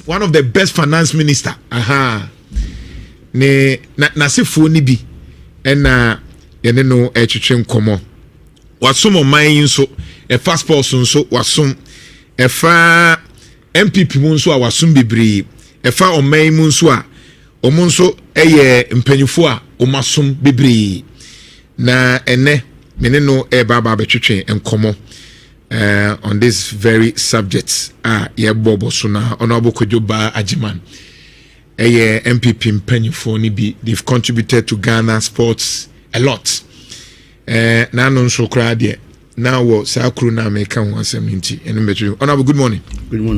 one of the best finance minister. Ne na sefo ni bi na yene no etwetwe nkomo wasom oman nso e fast pass nso wasom e fa MPP mu nso a wasom bebre e fa oman mu nso a omo nso eye mpanyufo a omasom bebre na ene mene no e baba betwetwe nkomo on this very subject ye bobo so na honorable Kojoba Ajiman MPP mpanyufo ni bi they've contributed to Ghana sports a lot na no nso kra de na wo sakru na America ho asem nti eno betwe honorable good morning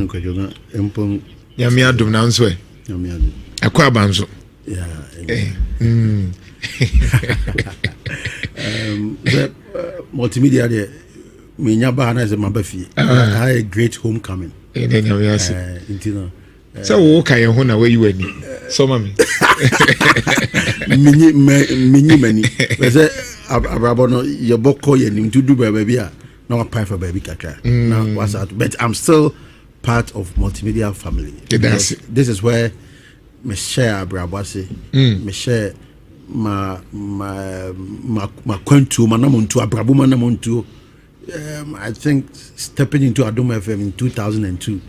Kojoba empom ya mi adom na nso ya mi adom akwa abanzo the multimedia there me nyaba na ze mabafi a great homecoming so wo kan ho na we you ani so mami many we say abrabo no ye bokko ye nim to do baby a na wa pay for baby kaka now what's out but I'm still part of multimedia family. This is where me share abrabo say me share ma kwantu manamuntu abrabo manamuntu. I think stepping into Adom FM in 2002,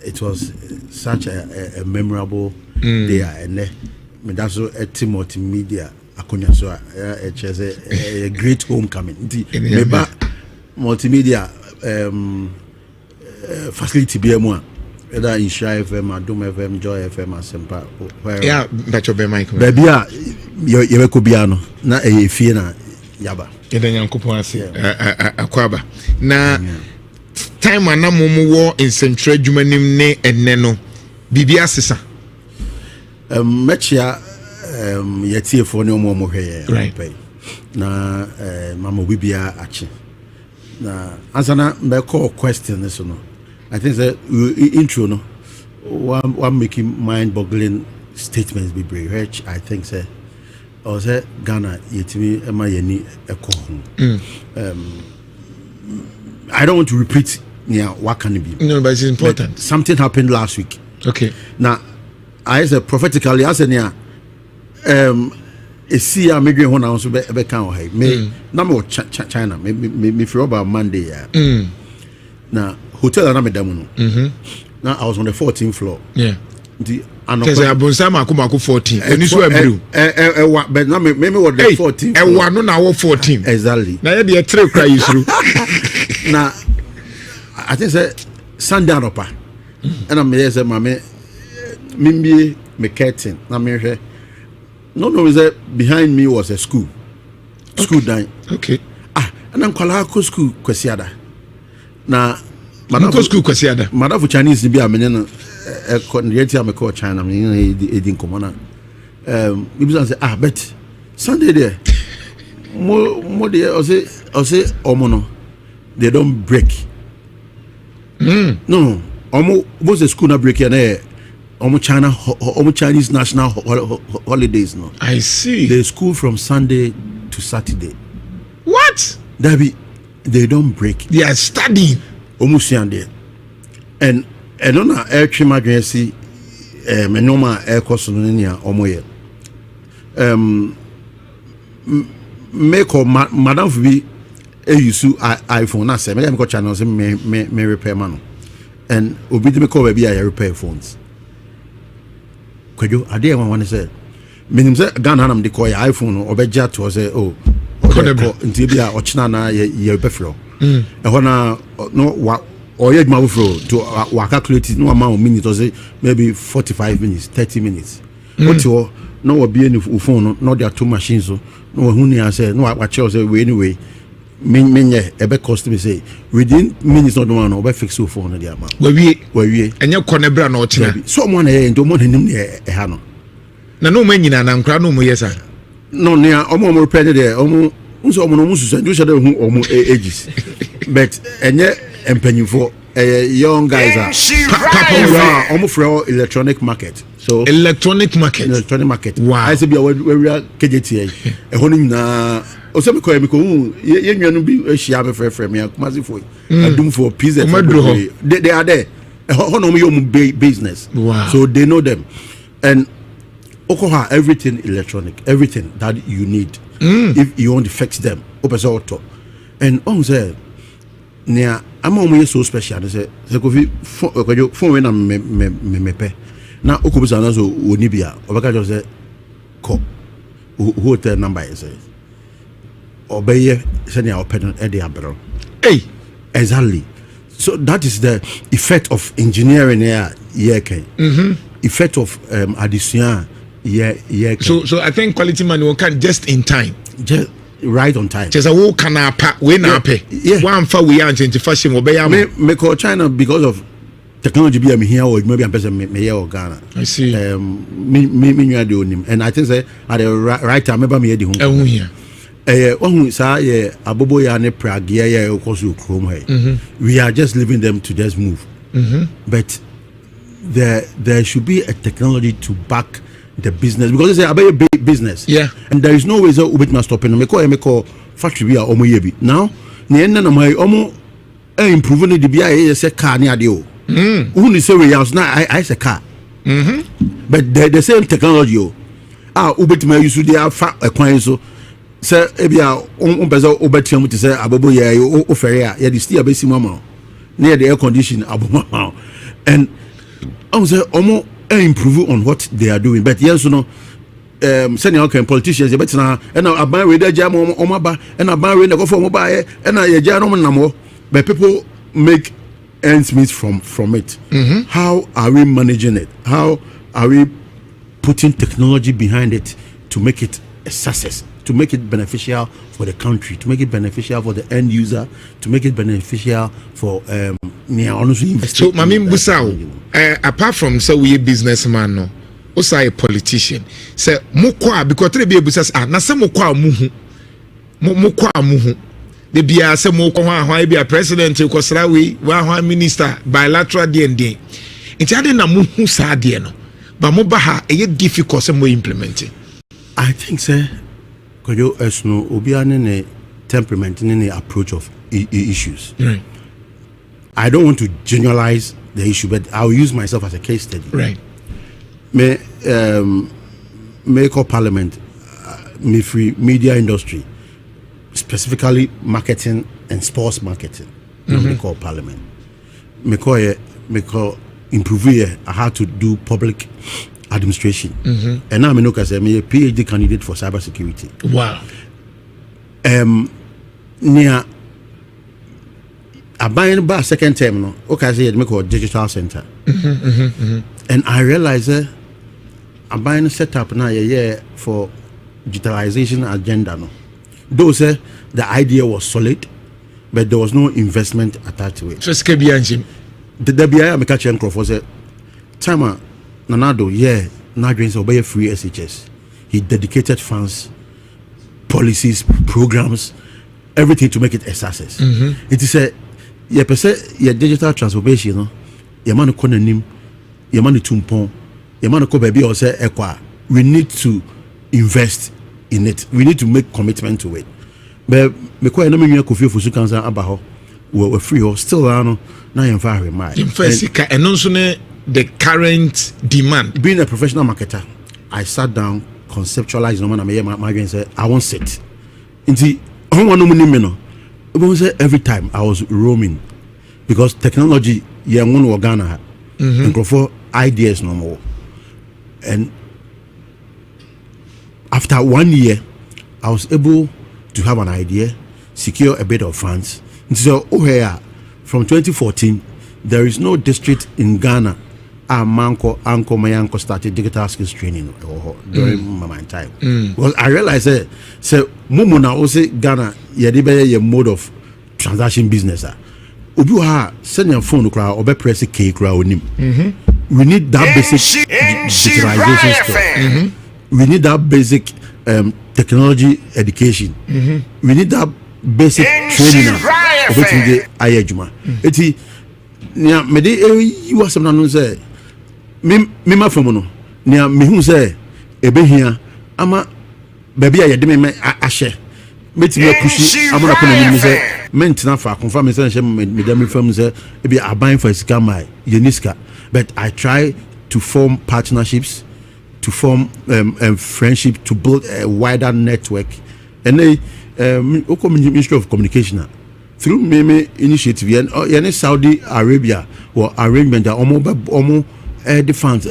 it was such a memorable day, and that's a team multimedia. A great homecoming. Multimedia facility be more. Whether in Shire FM, Adom FM, Joy FM, Asempa. Yeah, that's your Michael. Baby, you could be ano na a fiena yaba. Akwaba na time anamomo wo in central jumanim ne enne no bibia sesa mechia yetiefo ne omo hweye na mama bibia achi na ansana me call question so no I think that intro no one making mind boggling statements be brave I think say or say Ghana yetimi ema yeni eko I don't want to repeat what can it be. No, but it's important. But something happened last week. Okay. Now I said prophetically I said a see a migrant one also be can hay me na me China me for about Monday now hotel na me damu no now I was on the 14th floor because I was 14 and so but now me was the 14th and one no 14 exactly now you dey three cry through now I think say Sunday upper and I'm here say mama me curtain na me here no is that behind me was a school down okay and I'm kwala ko school kwesiada na madam school kwesiada madam for Chinese be amene no yeti am call China me edin komona we be say but Sunday there mo there or say omo no they don't break no omo was the school na break here omo Chinese national holidays no I see the school from Sunday to Saturday what they don't break they are studying almost there and on a air trim agency normal air cost on nia omoye make or madam for be a use iPhone na say me go channel say me repair man and obi me call baby I repair phones kwejo ade one say menim say Ghana nam de call your iPhone obeja to say oh nti bia ochina na ye befro e hona no or yet my to calculate no amount of minutes or say maybe 45 minutes 30 minutes what you no will be any phone no there are two machines so no who near say no what you say anyway me ebe cost me say within minutes not one over fix your phone the amount we enye konebra na ochina someone here into mo nim e ha no na no man nyina na nkra no mo yesa no near omo repair there omo unso omo no musu do shade hu omo ages but enye empanyifo young guys are almost for electronic market so electronic market wow I say be we are KJT e hono nyina o se me ko ye nwa no bi ehia me frefre me akumasi for adum for pizza they are there business. Wow. So they know them. And Okoha, everything electronic, everything that you need. If you want to fix them, and on say, near I'm always so special. They say, phone when I'm me pay. Now Okobus anazo Unibia, Obaka just say, call hotel number is obey send your open at the abroad. Hey, exactly. So that is the effect of engineering here. Effect of addition. So I think quality money will come just in time. Just right on time. Just a whole canapa we na pay. One for we are into fashion obey. Me call China because of technology be here or maybe I'm person me here or Ghana. I see. Me do him. And I think say at the right time remember me the home. Here. One say abobo ya ne Prague ya okosu Chrome here. We are just leaving them to just move. But there should be a technology to back the business because it's a very big business. Yeah. And there is no way that we must stop in. Me call factory we are omo yebi. Now, ni enna na mai omo improve the BIA say car ni adio. Who say we house now I say car. But the same technology ubet me use dey afa ekwan so say ebia pesa obetiam to say abobo ye o fere a ye dey still abesi mama. Near the air condition abomo. And I say omo improve on what they are doing, but yes, sending out politicians, but now and I buy with the jam on my bar, and I buy with the go for mobile, and I jam on number, but people make ends meet from it. How are we managing it? How are we putting technology behind it to make it a success, to make it beneficial for the country, to make it beneficial for the end user, to make it beneficial for so Mami Busao, apart from say we a businessman no, also a politician. Say mukwa because three be busas na say mukwa muhu. The bia say mukwa hwan be a president ko srawe wa minister bilateral D&D. Nti ade na muhu sa de no. Ba mo ba ha e difficult say mo implement. I think say koyo esno obi ane temperament ne approach of issues. Right. I don't want to generalize the issue, but I'll use myself as a case study. Right. Me call parliament, me free media industry, specifically marketing and sports marketing. Me call parliament. Me call improve here. I had to do public administration, and now me know because I'm a PhD candidate for cybersecurity. Wow. Near. I buy in bar second term no. Okay, I say it make a digital center. And I realize I buy in set up now for digitalization agenda no. Though say the idea was solid, but there was no investment attached to it. So SKB the BIA make a change for say Tama Nanado Nadrins obey free SHS. He dedicated funds, policies, programs, everything to make it a success. It is a your digital transformation, no? Your man ko nanim, your man tumpon, your man ko baby or say ekwa. We need to invest in it. We need to make commitment to it. But me ko na me nwa Kofi Ofosu kansa abaho. We free or still now you far mind. And also the current demand. Being a professional marketer, I sat down, conceptualized my say I won't sit. Inti every time I was roaming because technology Ghana and go for ideas no more. And after 1 year I was able to have an idea, secure a bit of funds. So from 2014 there is no district in Ghana Manko Mayanko started digital skills training during my time. Because I realized say Mumu na also Ghana your mode of transaction business. Obi ha send your phone crowd or press K crowd onim. We need that basic digitalization stuff. We need that basic technology education. We need that basic training of it in the ayejuma. Eti nya me de you was some no say me ma from no nya me hu say ebehia ama baby a yede me ahye metimi akushi amuna ko na say mentina for confirm me say me dem firm say e be aban for sika my yeniska, but I try to form partnerships, to form friendship, to build a wider network. And Ministry of Communication through Meme initiative and Saudi Arabia or arrangement that almost the funds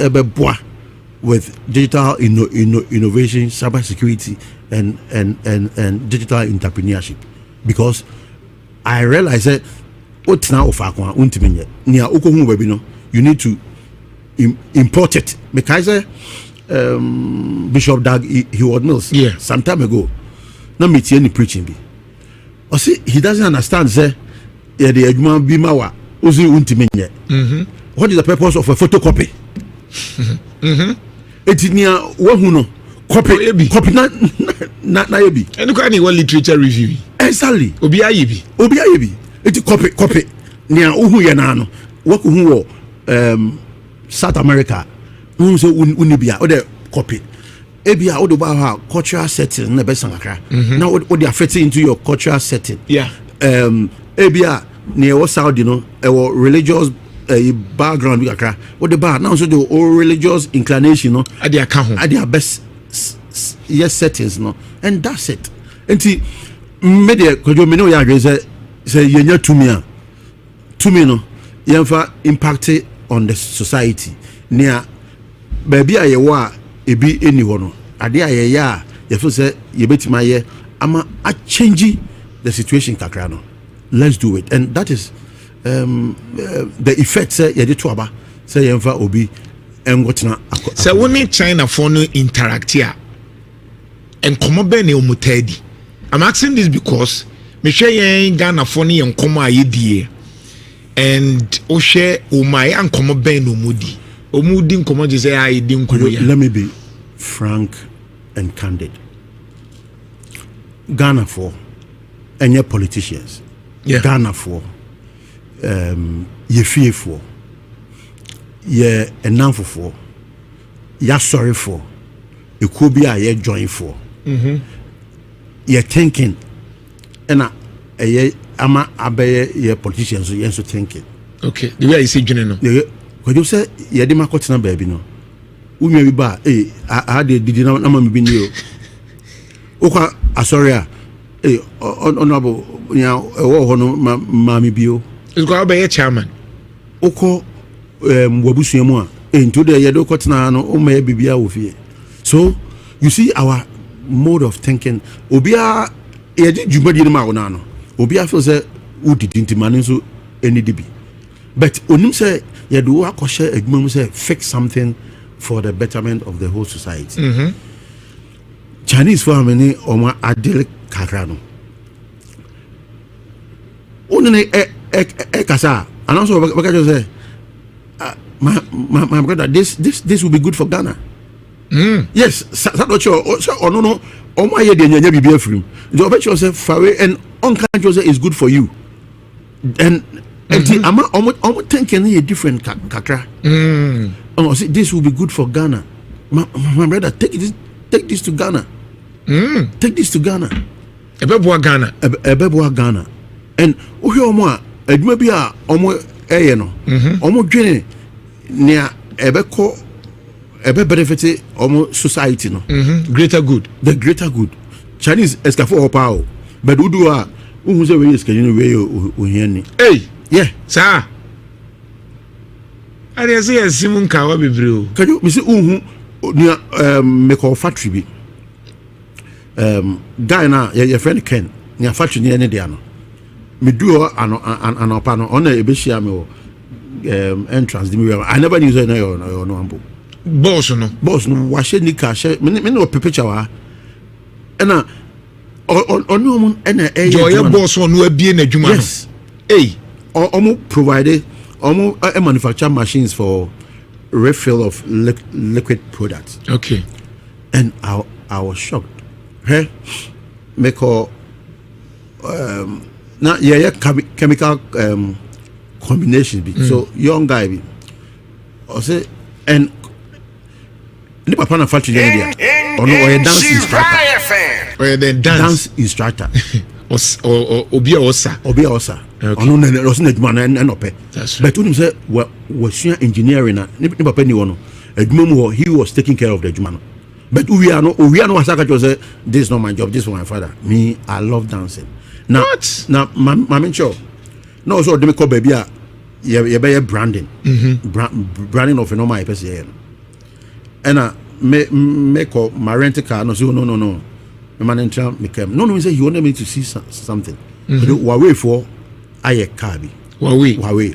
with digital innovation, cyber security, and digital entrepreneurship, because I realize that what's now of Aqua Untimin near Okomu Webino, you need to import it. Because Bishop Doug Heward Mills some time ago. No meet any preaching be. Or see, he doesn't understand. Say, the Edman Bimawa, Uzi Untiminye. What is the purpose of a photocopy? It's near Wahuno. Copy not Nayabi. And look at what literature review. Exactly. Obiayebi. It's copy. Near Uhu Yanano. Wakuhu, South America. Unso Unibia, or the copy. Ebia all about cultural setting na best ngakra now what they are fitting into your cultural setting ebia near Saudi no religious background ngakra what the bar now so the religious inclination no at their account at their best yes settings no, and that's it enti media kojo me no ya agree say yenya tumi no yemfa impact on the society near baby ayewa ebi eni ho no ade ayeye a yefo say yebetima ye ama a change the situation kakra no. Let's do it, and that is the effect say ye de to aba say yemfa obi engotena say when China for no interact here and come be ne omutadi. I'm asking this because me share yen Ghana for no yen come ayedie and o share o my an come be no mudi omudi nkomo je say ayedi nkomo ya. Let me be frank and candid. Ghana for and your politicians, Ghana for ye fear for ye enough for ye sorry for it could be a ye join for ye thinking and a ye ama abe ye politicians so ye so thinking. Okay, the way I say no because you say ye de makotina baby no unwe bi ba I did na me bi ni o okwa asoria honorable nya ewo ho no mami bio is go be chairman oko wabusuam a into the ye do kotina no o ma bibia wo fie. So you see our mode of thinking obia ye di jumadi no ma wo na no obia feel say wo didinti mane so eni dibi, but onim say ye do akoshe adwuma mu say fix something for the betterment of the whole society. Chinese for many oma adele kakrano onene kasa and also because say my brother this will be good for Ghana. Yes, so no oma ye de nyanya bibia frim the obetcho say fawe and on country say is good for you, and ama omo thinking a different kakra. Oh, see, this will be good for Ghana. My brother, take this to Ghana. Take this to Ghana. Ebeboa Ghana. And uhi omo eduma bi a omo eye no. Omo dwene near ebeko benefit omo society no. Greater good. The greater good. Chinese escafo opao. But udu a uhu se we escafo we ohiani. Hey, yeah, sir. I didn't see a Simon Kawa Bibril. Can you see near make a factory? Diana, your friend Ken, near factory near Nediano. Me do an opano on a Bisham entrance. I never knew that no boss no wash any cash, no perpetua. And on no one and a boss one will be in a Juma. Yes, almost provided. I manufacture machines for refill of liquid products. Okay. And I was shocked. Hey, make all now chemical combination. So young guy be or say and the papa na factory there or no or a dance instructor. Or the dance instructor. or Obia Osa. Obia Osa. Ono na rosin adwuma na enope. But when you say was engineering na nipa penny wono. Adwuma mu he was taking care of the adwuma no. But we are no asaka just say this is not my job, this is for my father. Me, I love dancing. Now my sure. No so dem call baby a ye be branding. Branding of no my person. And me call my rental car no so no. My man tell me come. No, he say he wanted me to see something. Huawei for aye car bi. Huawei.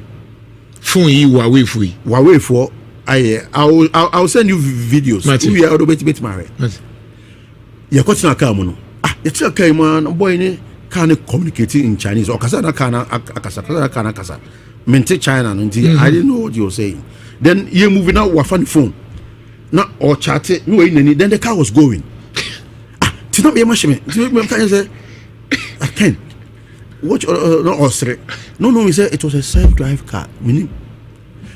Phone yi Huawei for I'll send you videos. We are bit married. You got na car no. You tell car man boy ni can communicate in Chinese or kasa na kana akasa. Mente China no. I didn't know what you were saying. Then you moving out wafan phone. Na or chat no then the car was going. It's not be a machine. I can't. Watch no Austria. No, he said it was a self-drive car. Meaning,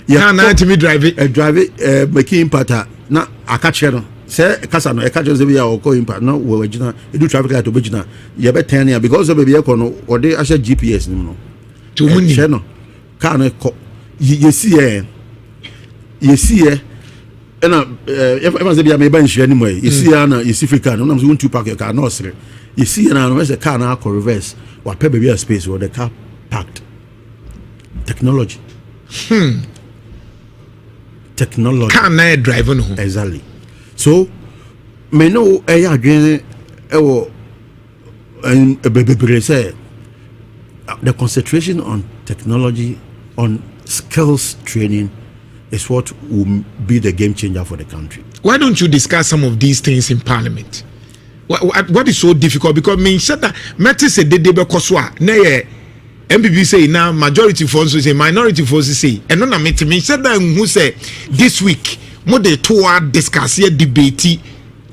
me drive it. Drive it. Making impact. Na I catch you. Say kasa no. I catch you. Or call impact. No, we original. You do traffic light to original. You better 10 years because of baby no. Or they actually GPS no. To money. No. Car no. You see. And everyone say be a bench anyway. You see you see free car. No, you want to park your car. No, sir. You see now when the car now reverse. What pay baby a space where the car parked. Technology. Technology. Car now driving home. Exactly. So, me know again. And say the concentration on technology, on skills training. Is what will be the game changer for the country. Why don't you discuss some of these things in Parliament? What is so difficult? Because me said that Mete said they koswa na MPP say now majority force say minority force say and no me said that who say this week more the two discuss here debate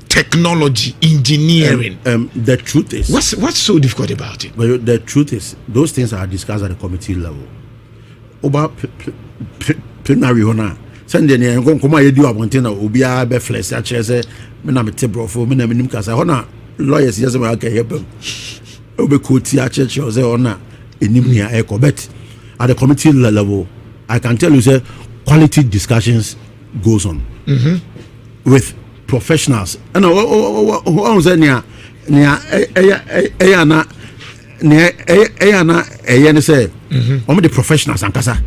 technology engineering. The truth is what's so difficult about it? But the truth is those things are discussed at the committee level. About plenary hona send any nkoma ye di abonte na obi a be flex a chere say me na me tebrofo me na me nim kasa hona lawyers yes me aka yebam obi koti a chere say hona enim nia ekobet at the committee level I can tell you say quality discussions goes on with professionals and who say nia say the professionals and kasa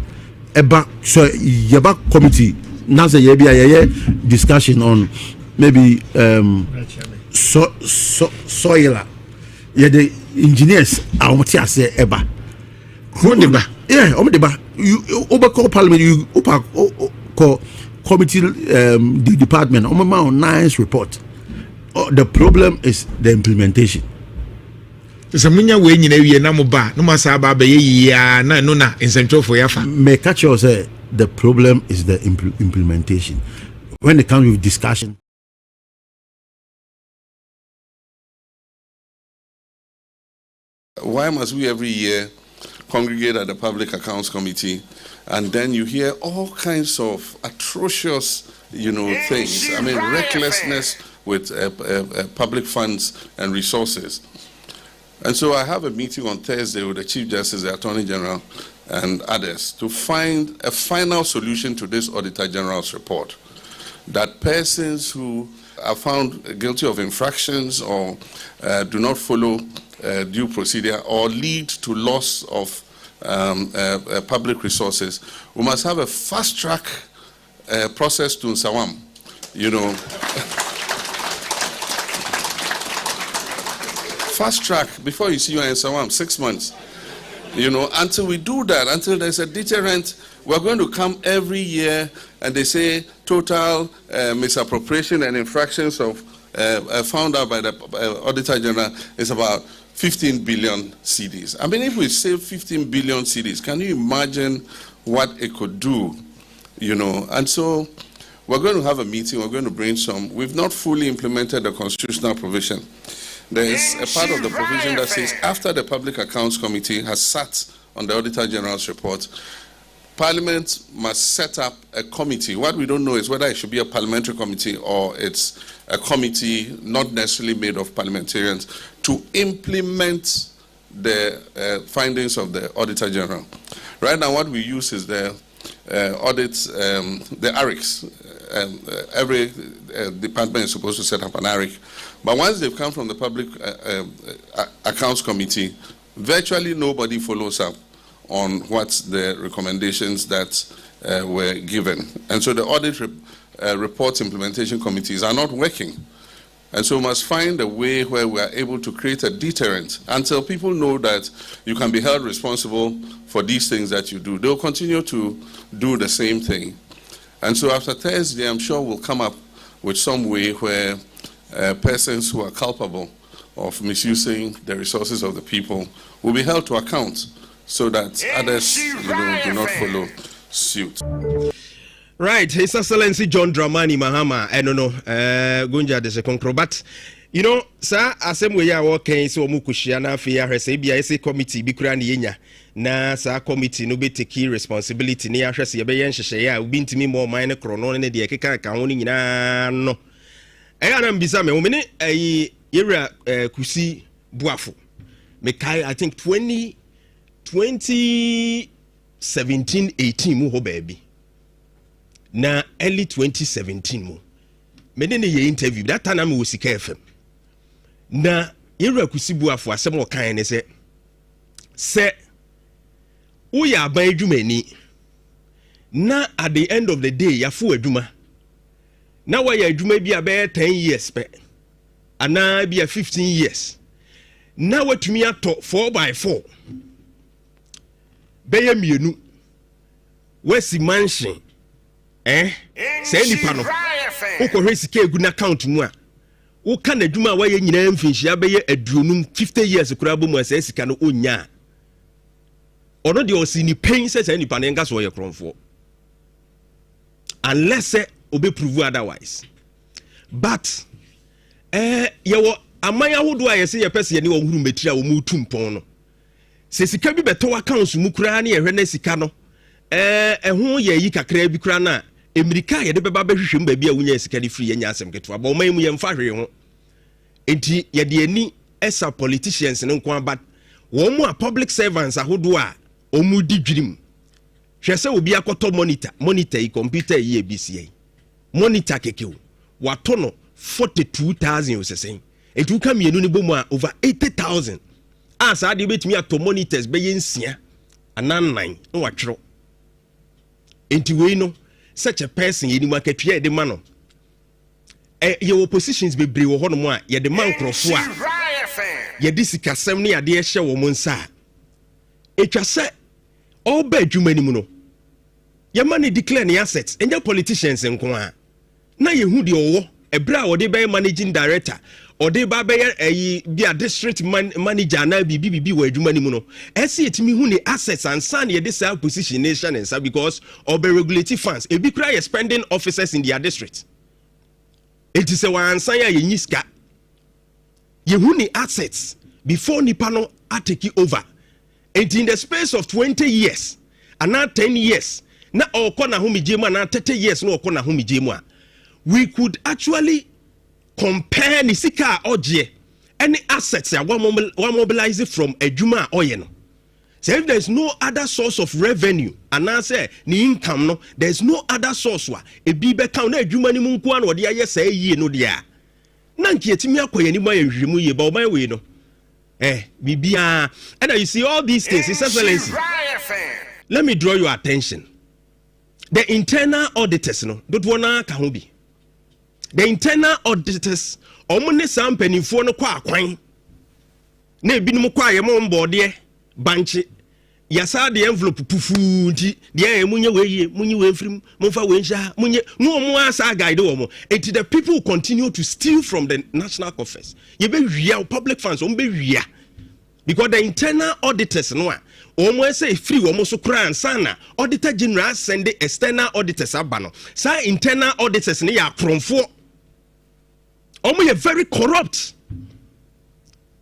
eba so yeba committee now say ye discussion on maybe soil ye the engineers are what you say eba you over call parliament you call committee the department on nice report. The problem is the implementation. So munya we nyina wie na mo ba no masa ba ba ye ya na no na incentro for yafa me catch you say the problem is the implementation when it comes with discussion. Why must we every year congregate at the Public Accounts Committee and then you hear all kinds of atrocious things, I mean recklessness with public funds and resources. And so I have a meeting on Thursday with the Chief Justice, the Attorney General, and others to find a final solution to this Auditor General's report. That persons who are found guilty of infractions or do not follow due procedure or lead to loss of public resources, we must have a fast-track process to Nsawam, fast track before you see you in Nsawam, 6 months. Until we do that, until there's a deterrent, we're going to come every year and they say total misappropriation and infractions of found out by the Auditor General is about 15 billion cedis. I mean, if we save 15 billion cedis, can you imagine what it could do? And so we're going to have a meeting, we're going to brainstorm. We've not fully implemented the constitutional provision. There is a part of the provision that says after the Public Accounts Committee has sat on the Auditor General's report, Parliament must set up a committee. What we don't know is whether it should be a parliamentary committee or it's a committee not necessarily made of parliamentarians to implement the findings of the Auditor General. Right now, what we use is the audits, the ARICs. Every department is supposed to set up an ARIC. But once they've come from the Public Accounts Committee, virtually nobody follows up on what's the recommendations that were given. And so the Audit Reports Implementation Committees are not working. And so we must find a way where we are able to create a deterrent until people know that you can be held responsible for these things that you do. They'll continue to do the same thing. And so after Thursday, I'm sure we'll come up with some way where persons who are culpable of misusing the resources of the people will be held to account so that others do not follow suit. Right, His Excellency John Dramani Mahama, I don't know, Gunja de Sekonkro, but you know, sir, asem we are working so mukushiana fear her say BIC committee bikurani yenya na sa committee no be take responsibility ni ahwese ye be yen hyehyɛ ya obi ntimi mo man krono ne de keka ka ho ni nyina no ɛya na mbisa me wo me yewra kusi buafo me kai I think 2017-18 mu ho baby na early 2017 mu me ne ye interview that time me wo sika FM na yewra kusi buafo asem wo kan ne se uya aban adwumani na at the end of the day yafo adwuma na waya adwuma bi abe 10 years pe ana bi 15 years na watumi ato 4x4 beye mienu wesi mansion say nipa no ukɔhwe sika egu na account mu a uka na adwuma waya nyina mfinhia beye aduonum 50 years kura bomu asa sika no onya ono de osini pain say nipa na nka so ye kronfo unless obe prove otherwise but yewo amanya hodo a yese ye pese ye ne ohuru metri a wo mu tumpon no se sika bi beto accounts mu kura na ye hwe na sika no ho ye yi kakra bi kura na emirika ye de beba behwehwem ba bi a wunya sika ni free ye nya asem keto ba o man mu ye mfa hwe ho enti ye de ani esa politicians ne nko but wo mu a public servants ahodo a omu di dwirim hwese obi akoto monitor yi computer yi ebisia monitor kekew wato no 42,000 osesen etu ka mienu ni bomu a over 80,000 as ade betimi ato monitors be yensia anan no watwero enti we no such a person yeni makatwa de ma no your positions be bre wo ho no mo a ye de man krofo a ye di sikasem ne ade ehye wo mo nsa etwa se all bad adwuma ni mu no ye man declare ne assets and politicians nko a na ye hu de owo ebra wo de be managing director or de ba be be a district manager na bibi wo adwuma ni mu no ese etimi hu ne assets and san ye de sell position nation and because of the regulative funds e bi kra ye spending officers in their district it is a one san ya ye nyiska ye hu ne assets before nipa no atake over and in the space of 20 years and now 10 years na okona hu mijemu na 30 years na okona hu mijemu a we could actually compare ni sika oje any assets ya one mobilize from adwuma oye no so if there is no other source of revenue and I say ni income no there is no other source wa e bi be count na adwuma ni mu nko an ode aye say yie no dia na nki etimi akoye ni ma ye hwemu ye ba o man we no bibia and you see all these things His Excellency let me draw your attention the internal auditors no don't wanna ka ho bi the internal auditors omune sampanifo no kwa akwan na ebinum kwa ye mo mbode banche yasa de envelope pufuunti de emunye weye munye we frim monfa we nhia munye no omo asa guide omo and the people continue to steal from the national coffers ye be wia public funds omo be wia because the internal auditors no a omo say free omo so kra ansana auditor general send the external auditors abano sa internal auditors ne ya kronfo omo ye very corrupt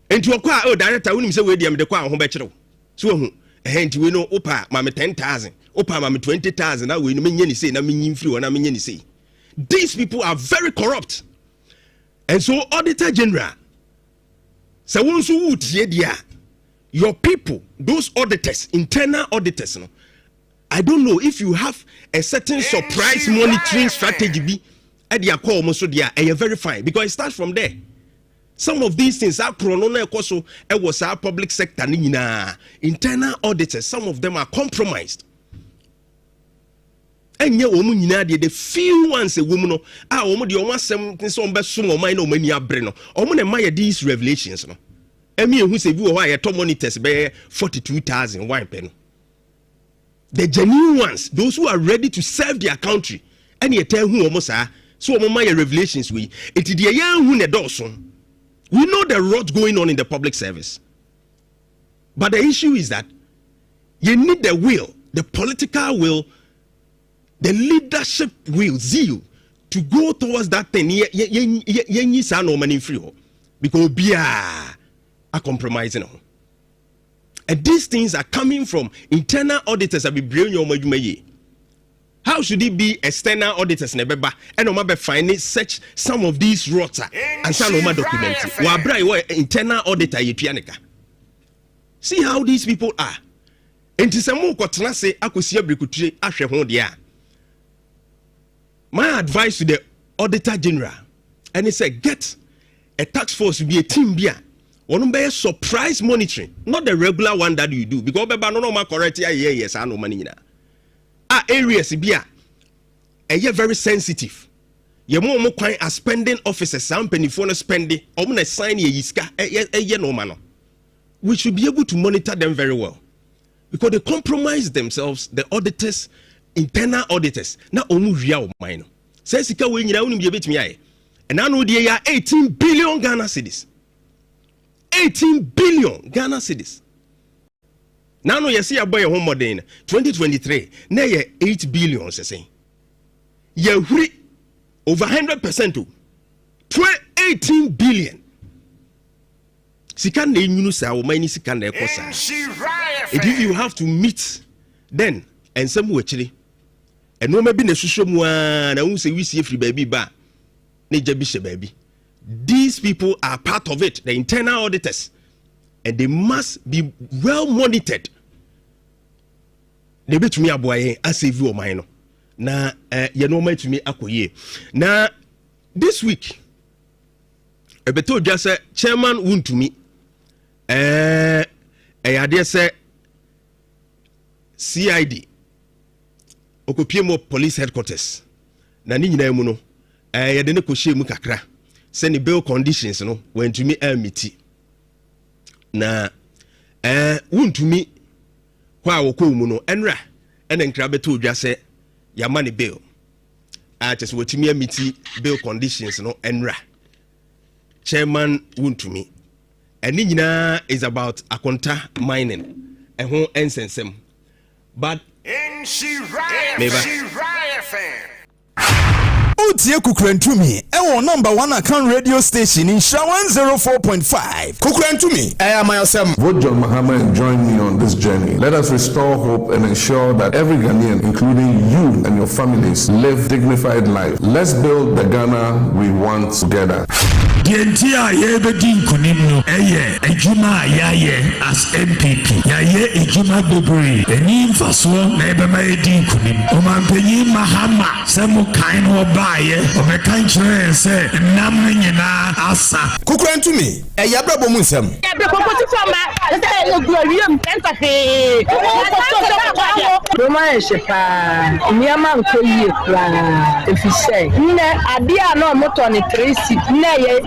enti okwa o director unim say we dem de kwa ho be kire so hu enti we no opa ma me 10,000 opa ma me 20,000 na we no menye ni say na menyi free na menye ni say these people are very corrupt and so auditor general so won so wutie dia your people, those auditors, internal auditors, no, I don't know if you have a certain surprise monitoring strategy. At the call, most of the very fine because it starts from there. Some of these things are chronological. It was our public sector, internal auditors. Some of them are compromised. And yet, the few ones a woman, the almost something some best sum or mine or many abreno, or when I these revelations. No, and me who say you are top monitors bear 42,000 wine pen. The genuine ones, those who are ready to serve their country, and you tell who almost are. So my revelations we it is the young who Dawson. We know the rot going on in the public service. But the issue is that you need the will, the political will, the leadership will, zeal to go towards that thing. Because we are compromising. And these things are coming from internal auditors that be bringing your. How should it be external auditors nebeba and no finding such some of these rotter and some of my documents? Internal auditor ye. See how these people are. And to some more say akusia brikutre ahwe ho dia. My advice to the auditor general and he said get a task force to be a team bia. One be surprise monitoring, not the regular one that you do because beba no ma correct yes I know money na. Areas bia very sensitive. Ye mo kwan as spending officers some penifone spending or na sign ye yiska no man. We should be able to monitor them very well because they compromise themselves, the auditors, internal auditors. Na omu ria o mine. Say sika we nyina wonu be betimi aye. And now no dey 18 billion Ghana cedis. 18 billion Ghana cedis. Now no you see a boy home modern 2023 na ye 8 billion say ye over 100% to 18 billion sika na enyunu sa o mani sika na ekosa if you have to meet then and some wechiri eno ma bi na hwehwe mu a na hu se wi sie free baby ba na jabi she baby. These people are part of it, the internal auditors, and they must be well monitored. They bet me aboye asave o man no na ye no ma tumi akoye na this week ebeto dwa say chairman wuntumi ade say CID okopie police headquarters na ni nyina mu no ye de ne ko hye mu kakra say ni bail conditions no wentumi amiti na wuntumi kwa woko mu no enra ene nkra beto dwa se ya money bail just wotimi amiti bail conditions no enra chairman wuntumi eni nyina is about akonta mining ho ensensem but in Utie Kukurantumi, number 1 account radio station in Sha 104.5. Kukurantumi, I am myself. Vote John Mahama and join me on this journey. Let us restore hope and ensure that every Ghanaian, including you and your families, live dignified life. Let's build the Ghana we want together. Yentia yebedin kunimno eye ejuma yaye as MPP yaye ejuma bebri eni mfaso na ebema edin kunim omampenyi Mahama semu kain obaye omekan chere se nam nyina asa Kukurantumi brabo mu nsem Kokoti fama se oguriem tentafe Roma shepa niama nkoyie kra efise nne ade a na moto ne 3 nne ye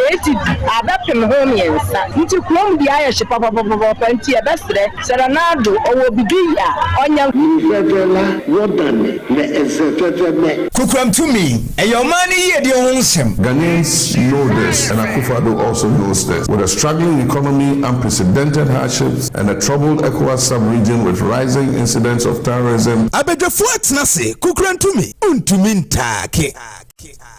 adapim home yensa nti klom dia ya shepa papa nti e besre serenado owo bidia onya Vedela Rodane ne ezefefeme Kukurantumi mani ye de ho nsem Ghanaians know this and Akufo-Addo also knows this. With a struggling economy, unprecedented hardships, and a troubled ECOWAS sub-region with rising incidents of terrorism. Abedwafo atnase Kukurantumi untumi ntake.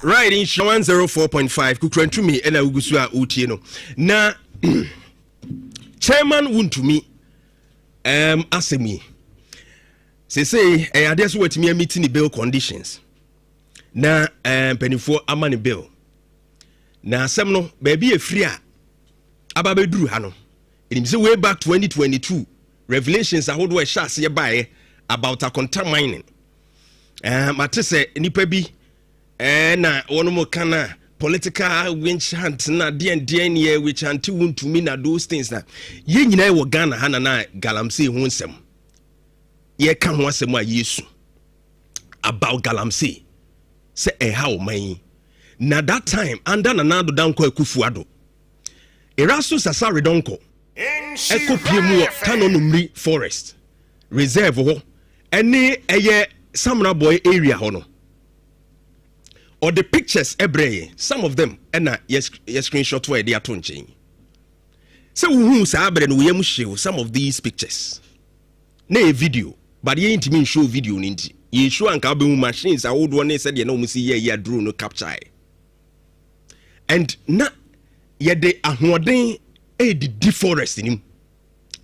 Right in 104.5 Kukurantumi ena ugusu a utie no. Na chairman wuntumi asemi. Say ade so watimi amiti ni bail conditions. Na penifo amani bill na asem no baabi efiri a ababeduru ha no It is way back 2022. Revelations are what shots by about a contact mining. Matese nipa bi na one more kana political winch hunt na DNA which until won to me na those things na ye nyina wo Ghana hana na galamsey ho nsem ye ka ho asem a Yesu about galamsey say how man na that time under na do danko Akufuado Erasu Sasare donko ekopie Tanonumri forest reserve ho ene eye Samra Boy area hono or the pictures ebreye some of them na yes screenshot where they are tonching so who say abre no yam show some of these pictures na a video but ye ain't mean show video ninti ye show anka be machines old one said ye no mu see ye drone no capture and na ye de ahoden e di deforest nim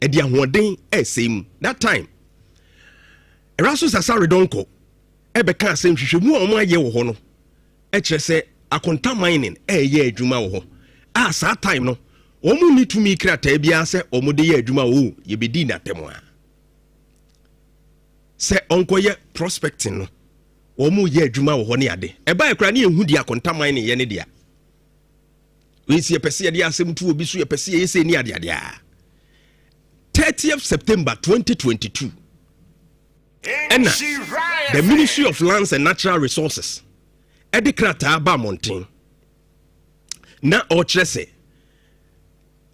e di ahoden e same that time Erasus Asare donko ebeka asem hwehwemu a omaye wo ho no e kire se akonta mining ye adwuma wo ho a sa time no omu ni tumi krata bia se omude ye adwuma wo ye bedi na temo a se onkoye prospecting no omu ye adwuma wo ho ne ade e ba ekra ne ehu di akonta mining ye ne dia we see pese ye dia asem tu obi so ye pese ye se ni ade ade a 30th September 2022 and the Ministry of Lands and Natural Resources Edikrata ba mountain na ochese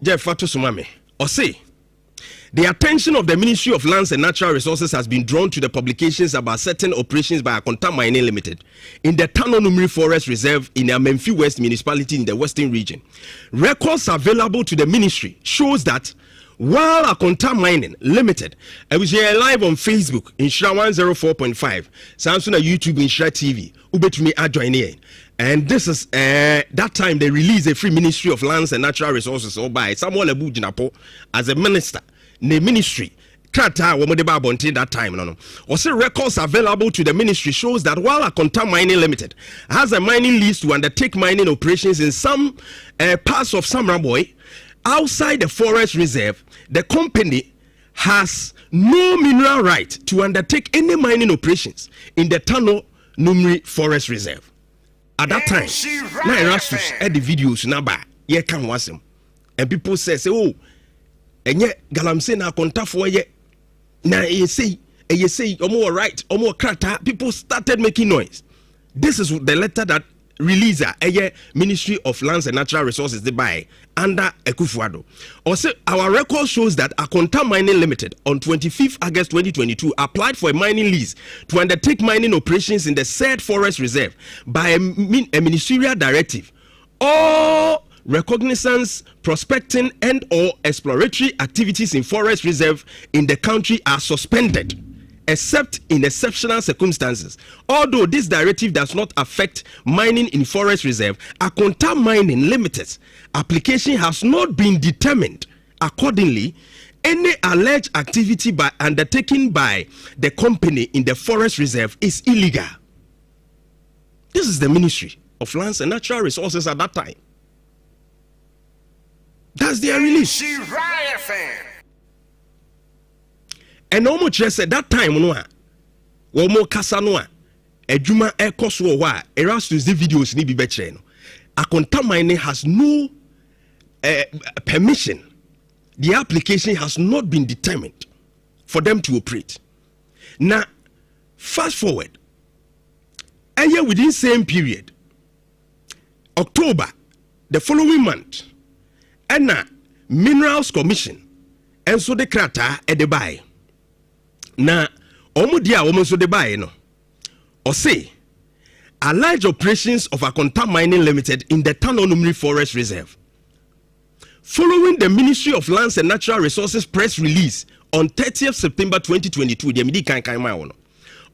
Jeff Fatu Sumame or say the attention of the Ministry of Lands and Natural Resources has been drawn to the publications about certain operations by Akonta Mining Limited in the Tanonumri Forest Reserve in Amenfi West Municipality in the Western Region. Records available to the ministry shows that while Akonta Mining Limited, I was here live on Facebook in Shra 104.5, Samsung YouTube in Shra TV, Ubetumi adjoin here. And this is that time they released a free Ministry of Lands and Natural Resources or by Samuel Abu Jinapo as a minister. The ministry that time no. Also records available to the ministry shows that while Akonta Mining Limited has a mining lease to undertake mining operations in some parts of Samraboy outside the forest reserve, the company has no mineral right to undertake any mining operations in the Tanonumri Forest Reserve. At that time, na Erastus at the videos na ba ye kan wasem, and people say oh, enye galamsey na Akonta for ye na ye say omo right omo krata. People started making noise. This is the letter that release a Ministry of Lands and Natural Resources they buy under Akufuado. Also, our record shows that Akonta Mining Limited on 25th August 2022 applied for a mining lease to undertake mining operations in the said forest reserve by a ministerial directive. All recognizance, prospecting and or exploratory activities in forest reserve in the country are suspended except in exceptional circumstances. Although this directive does not affect mining in forest reserve, Akonta Mining Limited application has not been determined. Accordingly, any alleged activity undertaken by the company in the forest reserve is illegal. This is the Ministry of Lands and Natural Resources at that time. That's their release. And almost just at that time, no, one more Casanoa, a Juma Air Coswo, Erastus, the videos need be better. Akonta Mining has no permission. The application has not been determined for them to operate. Now, fast forward, a year within same period, October, the following month, and Minerals Commission, and so the krata at the buy. Na omudia womanso de bae no or say alleged operations of Akonta Mining Limited in the Tanonumri Forest Reserve. Following the Ministry of Lands and Natural Resources press release on 30th September 2022,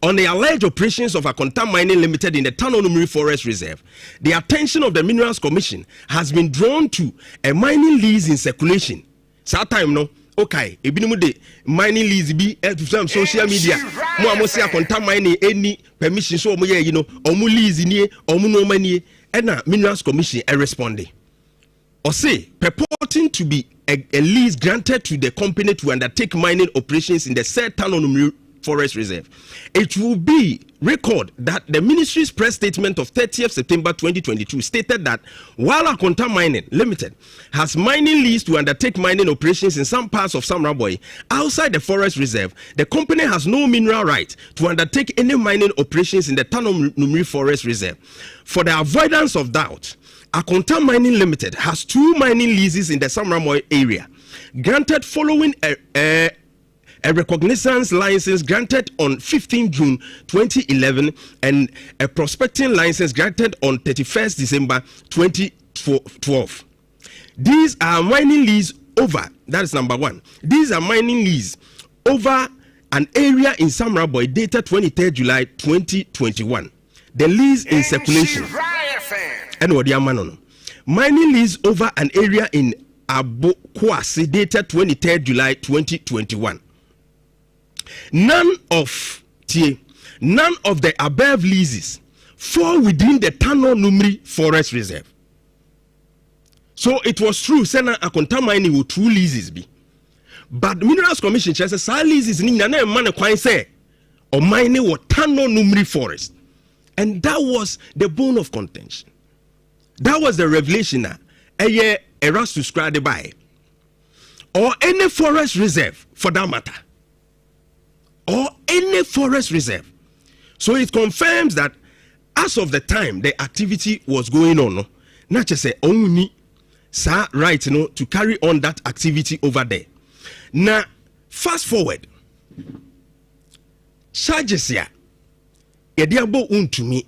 on the alleged operations of Akonta Mining Limited in the Tanonumri Forest Reserve, the attention of the Minerals Commission has been drawn to a mining lease in circulation. That time no. Okay, ebinimu de mining lease bi to some social media. Mo amosi Akonta Mining any permission so omo ye omo lease ni omo no mani e na Minerals Commission responding. or say purporting to be a lease granted to the company to undertake mining operations in the said Tanonumri Forest Reserve. It will be recorded that the ministry's press statement of 30th September 2022 stated that while Akonta Mining Limited has mining lease to undertake mining operations in some parts of Samraboy outside the forest reserve, the company has no mineral right to undertake any mining operations in the Tanonumri Forest Reserve. For the avoidance of doubt, Akonta Mining Limited has 2 mining leases in the Samramoy area, granted following a recognizance license granted on 15 June 2011 and a prospecting license granted on 31st December 2012. These are mining lease over, that is number 1. These are mining lease over an area in Samraboy dated 23rd July 2021. The lease in circulation. And what the amount? Mining lease over an area in Abokwasi dated 23rd July 2021. None of the above leases fall within the Tanonumri Forest Reserve. So it was true, Sena Akonta Mining with 2 leases be. But Minerals Commission says some leases ni na man kwan say or mining what Tanonumri Forest. And that was the bone of contention. That was the revelation Eras to scribe by. Or any forest reserve for that matter. Or any forest reserve. So it confirms that as of the time the activity was going on, not just say only sir right to carry on that activity over there. Now fast forward. Charges here. Yediabo untumi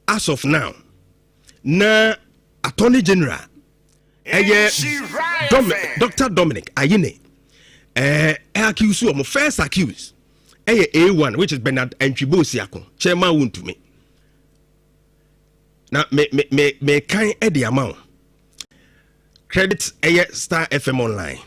as of now. Na Attorney General Dr. Dominic Ayine accused of first accused A1, which is Bernard Entwibo Siako, Chairman Wuntumi. Now me kind the amount. Credit Star FM Online.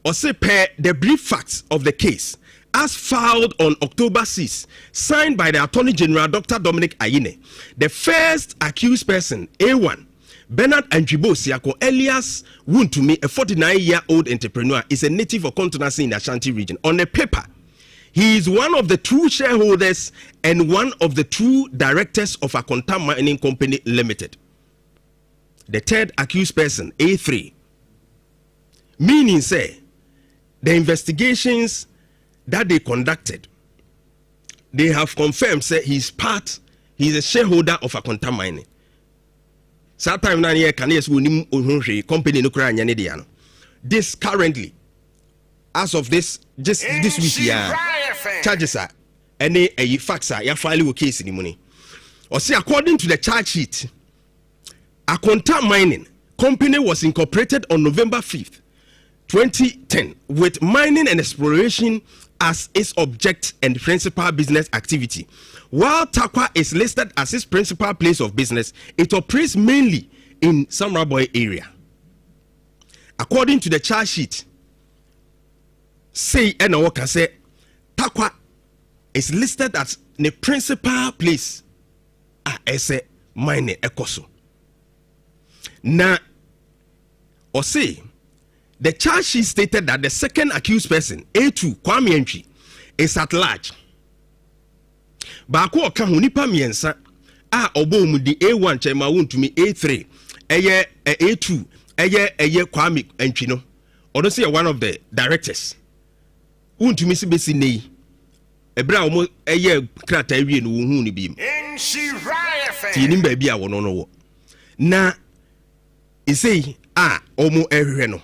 Or say per the brief facts of the case as filed on October 6, signed by the Attorney General Dr. Dominic Ayine. The first accused person, A1, Bernard Entwibo Siako, alias Wuntumi, a 49-year-old entrepreneur, is a native of Kontonasi in the Ashanti region. On a paper, he is one of the 2 shareholders and one of the 2 directors of Akonta Mining Company Limited. The third accused person, A3, meaning say, the investigations that they conducted, they have confirmed say he's a shareholder of Akonta Mining. Sometime now here can company no kra nyane de ano. This currently, as of this week here, charges are any facts are filing a case in the money. Or say according to the charge sheet, Akonta Mining Company was incorporated on November 5th, 2010 with mining and exploration as its object and principal business activity. While Takwa is listed as its principal place of business, it operates mainly in Samraboy area. According to the charge sheet, say Takwa is listed as the principal place as a mining ekoso. Now, or say the charge sheet stated that the second accused person, A2 Kwame Entry, is at large. Bako oka hunipa miensa obo mu di A1 chema Wuntumi, A3 A2 Kwame Entry no. Odo say one of the directors. Wuntumi si besi nei. Ebra omo krata ewie no hu ni biem. Ti nim ba bia wono no wo. Na isei omo ehwe no.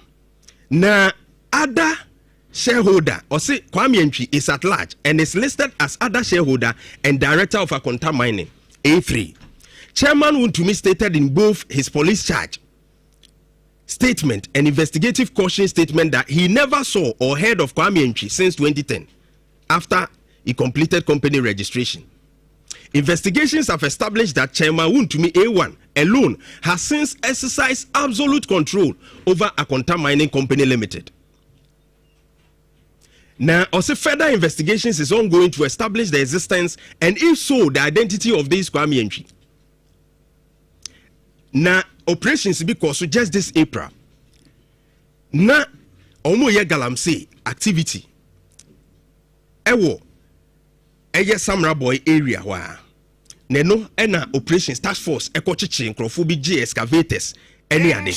Na other shareholder or say Kwame Entry is at large and is listed as other shareholder and director of Akonta Mining, A3. Chairman Wuntumi stated in both his police charge statement and investigative caution statement that he never saw or heard of Kwame Entry since 2010 after he completed company registration. Investigations have established that Chairman Wuntumi A1 alone has since exercised absolute control over Akonta Mining Company Limited. Now, also further investigations is ongoing to establish the existence and if so, the identity of this Kwame Entry. Now, operations because just this April. Na omo ye galamsey activity. Ewo eye Samra Boy area wa. Neno ena operations task force ekochichi nkrofo bi G excavators any ade.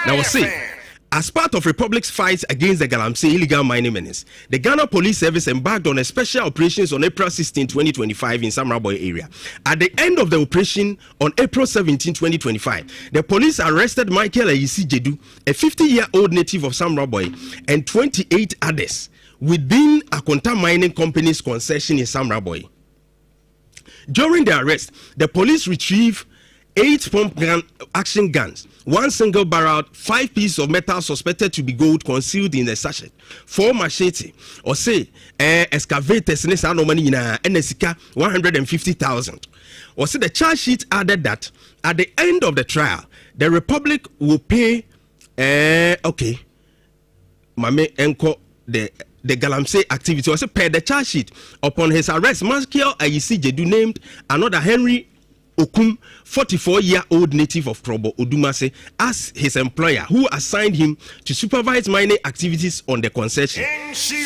Now we say as part of Republic's fight against the Galamsey illegal mining menace, the Ghana Police Service embarked on a special operations on April 16, 2025 in Samraboy area. At the end of the operation on April 17, 2025, the police arrested Michael Ayisi Jedu, a 50-year-old native of Samraboy, and 28 others within Akonta Mining Company's concession in Samraboy. During the arrest, the police retrieved 8 pump gun action guns, 1 single barrel, 5 pieces of metal suspected to be gold concealed in the sachet, 4 machete, or say excavators in the money in NSK 150,000. Or say the charge sheet added that at the end of the trial, the Republic will pay okay, Mame Enko the Galamsey activity. Or say per the charge sheet upon his arrest, Michael Ayisi Jedu named another Henry Okum, 44-year-old native of Krobo, Odumase, as his employer, who assigned him to supervise mining activities on the concession.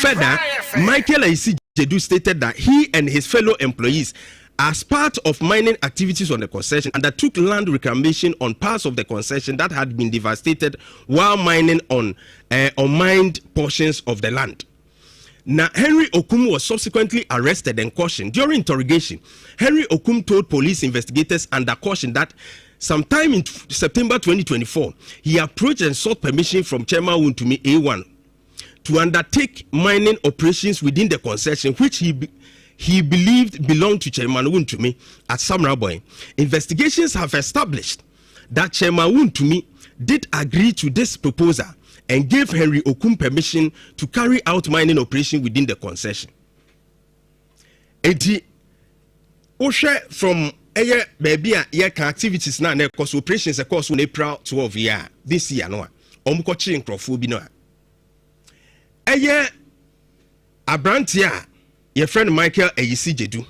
Further, Michael Ayisi Jedu stated that he and his fellow employees, as part of mining activities on the concession, undertook land reclamation on parts of the concession that had been devastated while mining on unmined portions of the land. Now, Henry Okum was subsequently arrested and cautioned. During interrogation, Henry Okum told police investigators under caution that sometime in September 2024, he approached and sought permission from Chairman Wuntumi A1 to undertake mining operations within the concession, which he believed belonged to Chairman Wuntumi at Samraboy. Investigations have established that Chairman Wuntumi did agree to this proposal and gave Henry Okum permission to carry out mining operation within the concession. Eti Oshe from baby activities na cause operations course on April 12 year this year no omkochi nkrofo bi no abrantia your friend Michael Ayisi Jedu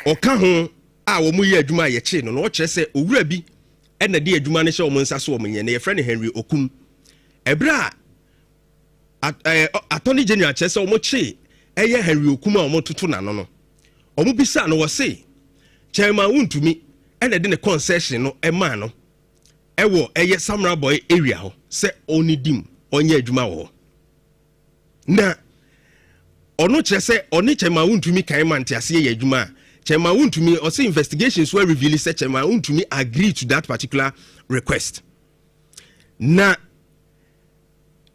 oka ho a wo mu ye adwuma ye che no no kire se owura bi na de adwuma ne hye omo nsa so omo nye na your friend Henry Okum ebra attorney general kire se omo che Henry Okum a omo tutu na no omo bisa no wo se Chairman Wuntumi na de ne concession no ema no ewo Samraboy area ho se onidim onye adwuma wo na ono kire se oni Chairman Wuntumi kan mante ase ye adwuma Chairman Wuntumi or say investigations were revealed that Chairman Wuntumi agreed to that particular request. Na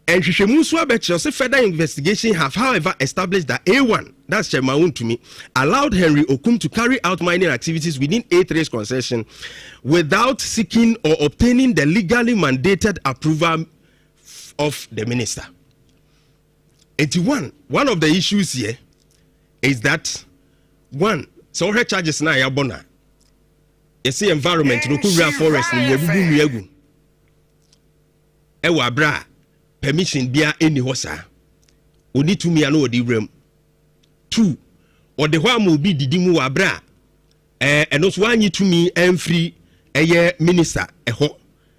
Enhwehwemu so abetche say further investigation have however established that A1, that's Chairman Wuntumi, allowed Henry Okum to carry out mining activities within A3's concession without seeking or obtaining the legally mandated approval of the minister. 81. One of the issues here is that one, so her charges na ya bona. You see environment no kura forest ni yebubu nuegu. Ewa bra permission bia eni hosa. Oni tumi ano odi rem. 2. Ode ho am obi didi mu wa bra. Eno so anyi tumi emfri minister eho.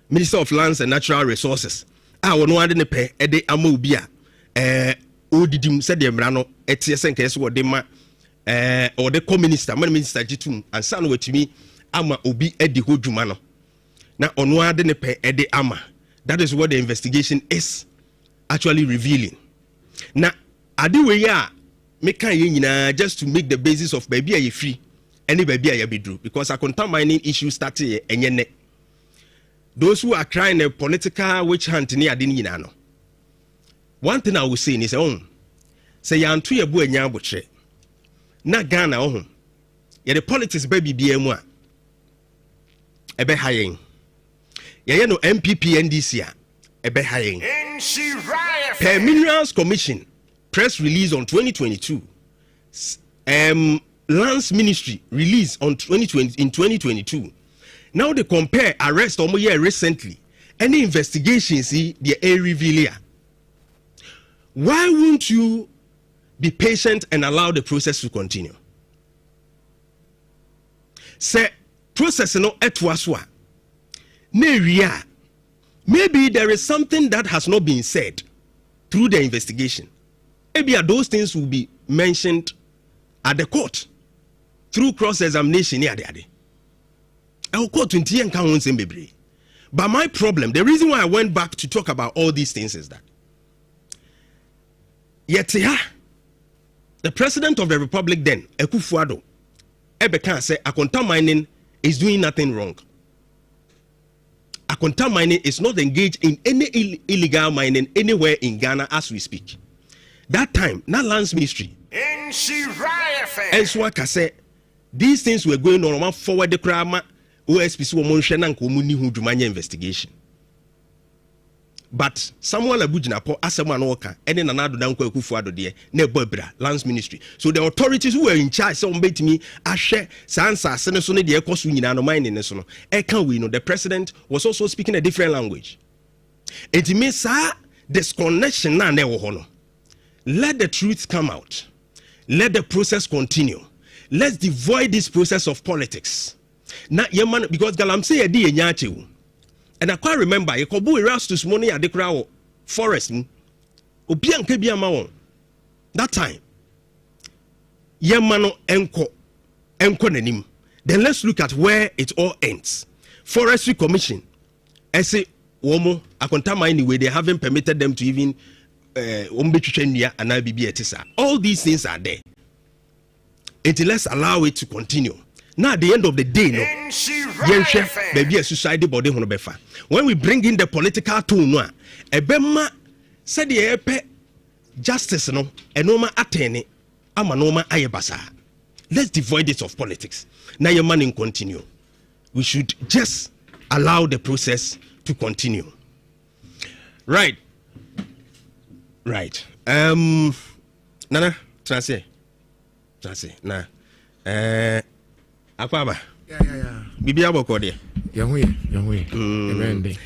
Minister of Lands and Natural Resources. Wono ade ne pe ede ama obi a odidim se de mra no etie se nka so ode ma or the co-minister, man minister Jitum, and son with me, ama obi edi ho dwuma no. Na ono ade ne pe ede ama. That is what the investigation is actually revealing. Na ade we ya meka ye nyina just to make the basis of baby aye free, any baby aye bedru, because Akonta mining issue started enyene. Those who are trying a political witch hunt ni ade nyina no. One thing I will say is say Jantuah Barima Kofi na Ghana ohun ye the politics baby biemu a ebe hayen ye no MPP NDC a ebe hayen per Minerals Commission press release on 2022 Lands Ministry release on 2022. Now they compare arrest omo year recently any investigations see the air reveal. Why won't you be patient and allow the process to continue? Say process no etwaswa maybe there is something that has not been said through the investigation. Maybe those things will be mentioned at the court through cross-examination. But my problem, the reason why I went back to talk about all these things is that the president of the republic then, Ekufuado, Ebeka said Akonta mining is doing nothing wrong. Akonta mining is not engaged in any illegal mining anywhere in Ghana as we speak. That time, not lands ministry. And so I say these things were going on forward the crime OSPC investigation. But Samuel Abujinapo Asaman Oka and then another Danko Kufuado de Nebobra Lands Ministry. So the authorities who were in charge some bet me Ashe Sansa Senesone de Ekoswina no mining nesono. Eka we know the president was also speaking a different language. It means disconnection na newo hono. Let the truth come out. Let the process continue. Let's devoid this process of politics. Now, because Galam say a day nyache. And I quite remember, you could be Erastus money at the crowd forest. That time, Yemano enko nenim. Then let's look at where it all ends. Forestry Commission, I say, Womo, Akontama anyway, they haven't permitted them to even all these things are there. Let's allow it to continue. Now at the end of the day, no, baby a society body when we bring in the political tool, no, ebema said the justice no, enoma atene, amanoma ayebasa. Let's devoid it of politics. Now your money continue. We should just allow the process to continue. Right. Nana, transe. Na. Akwaba. Yeah. Bibi aboko de. Yahuye. Ebende.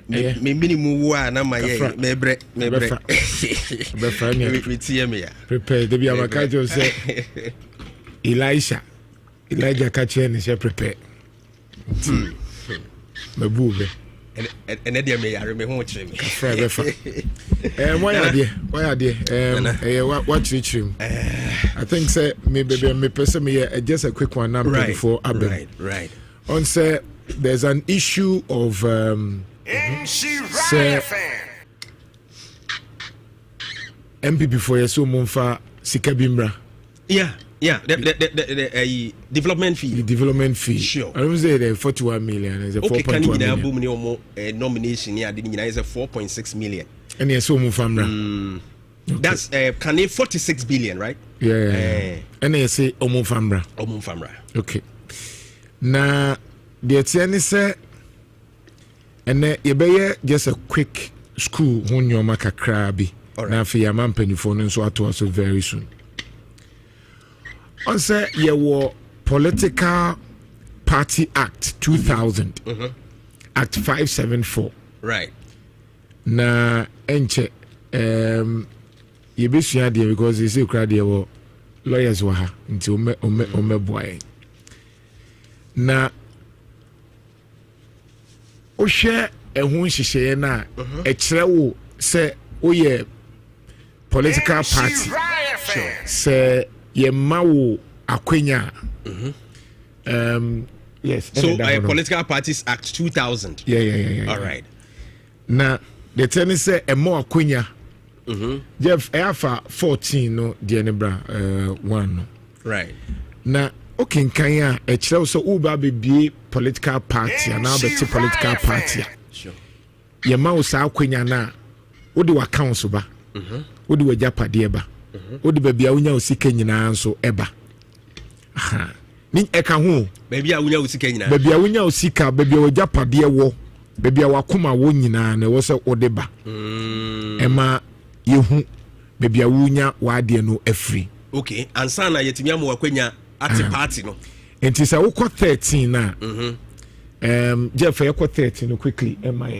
Me minimum wa na maye mebre. Befa me. Tie me ya. Prepare de bi amakajo say Elijah kache ni say prepare. Mabube. And then me yare me ho kire me. Befa. Why are there? What him? I think say maybe me person me just a quick one now before Abel. Right. On say there's an issue of say MPP for yeso monfa sika bimra. Yeah. The development fee. The development fee. Sure. I don't say the 41 million. It's a 4.1 million. Nomination here. Is a 4.6 million. And yes, so family. Okay. That's can 46 billion, right? Yeah. And they say Omo Famra. Okay. Now the attorney say, and you be just a quick school when you make a crabby. Now for your man penny phone so at also very soon. On say you were Political Party Act 2000, Act 574. Right. Na enche yebesua de because they say crowd there were lawyers were ha nti ome boy na o share ehun hihye na e kire wo say oye political party say ye ma wo akwenya yes so Political Parties Act 2000 yeah all right na the tennis say a more akwenya Jeff Alpha 14 no de nebra 1 right na okay kan a kire so uba be political party and now be political party sure ye ma wo sa akwenya na wo de wa council ba wo de wa japade ba wo de ba bia wonya osika nyina nso eba aha ni eka ho baby a wonya osika nyina baby a wonya osika baby a wo japade wo baby a wakoma wo nyina na wo se ode ba ema yehu baby a wonya wade no afri okay ansa na yetimi am wakwenya at party no enti sa wo 13 na Jeff ya 13 no quickly ema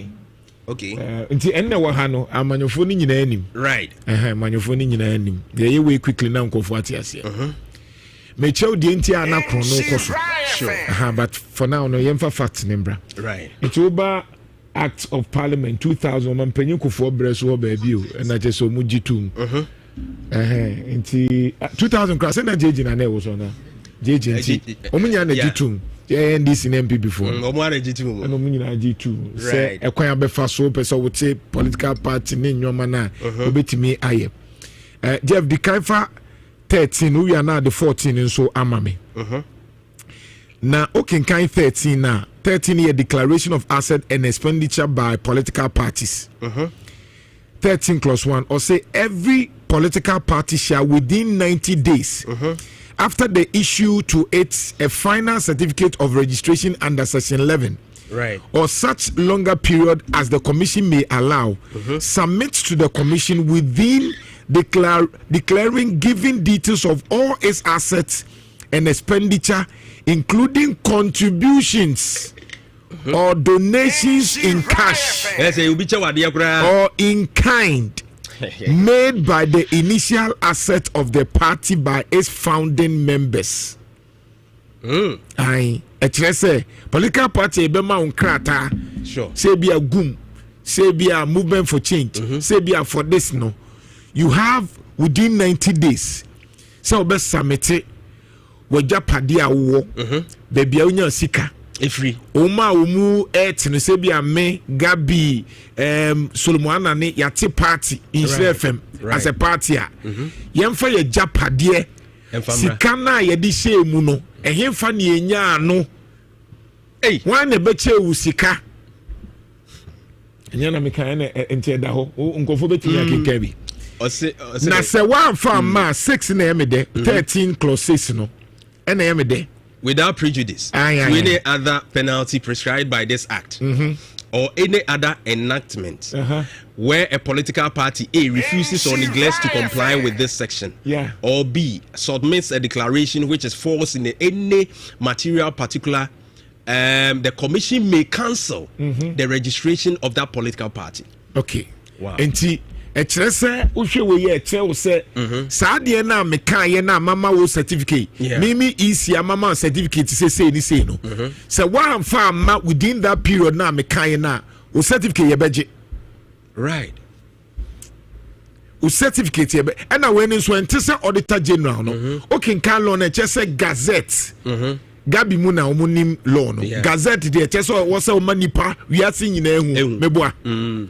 okay enti enne wo ha no amanyofo ni nyina anim right amanyofo ni nyina anim ye we quickly na nkofo ati ase me chew die enti anakro no koso Sure. But for now, no, yemfa fact nimbra. Right. It's over Act of Parliament 2000. Man penyu kufu breso baby and I just so mujitum. Inti 2000 class na jeji na ne was on. Jeji inti. Omunya na jitum. NDC MP before. Omware G2. And omunya G2. Say ekwan abefa so person would say political party ne nyoma na obetimi aye. Jeff the Kaifa 13 we are now the 14 and so amame. Now okay kind 13 now 13-year declaration of asset and expenditure by political parties. 13 clause 1 or say every political party shall within 90 days after they issue to it a final certificate of registration under section 11 or such longer period as the commission may allow submit to the commission within declaring giving details of all its assets and expenditure including contributions or donations in cash or in kind made by the initial asset of the party by its founding members. Aye, say political party be ma unkrata. Sure. Say be a gum, say be a movement for change, say be a for this no. You have within 90 days. So be submit waja padia wo. Baby unya sika. Free. Oma umu no say be a me Gabi Solomon ne yate party in FM as a party a yemfa ye japade sika na ye di she mu no ehemfa ne enya no wan na beche wu sika enya na me kan na ente da ho nkofo beti ya keka bi na se wan fa ma 6 na yeme de 13 clause 6 no e na yeme de without prejudice to any other penalty prescribed by this act or any other enactment where a political party A refuses or neglects to comply with this section or B submits a declaration which is false in any material particular, the commission may cancel the registration of that political party. Okay. Wow. Etrese uhwe we ye tell say saade na meka ye na mama wo certificate mimi isi mama certificate say ni say no say one farm within that period na meka ye na wo certificate ye beje right wo certificate ye be and na when so ente say auditor general no okay kan law na che say gazette gabi mu na omunim law no gazette de che say wo say o manipa wiase nyina ehu meboa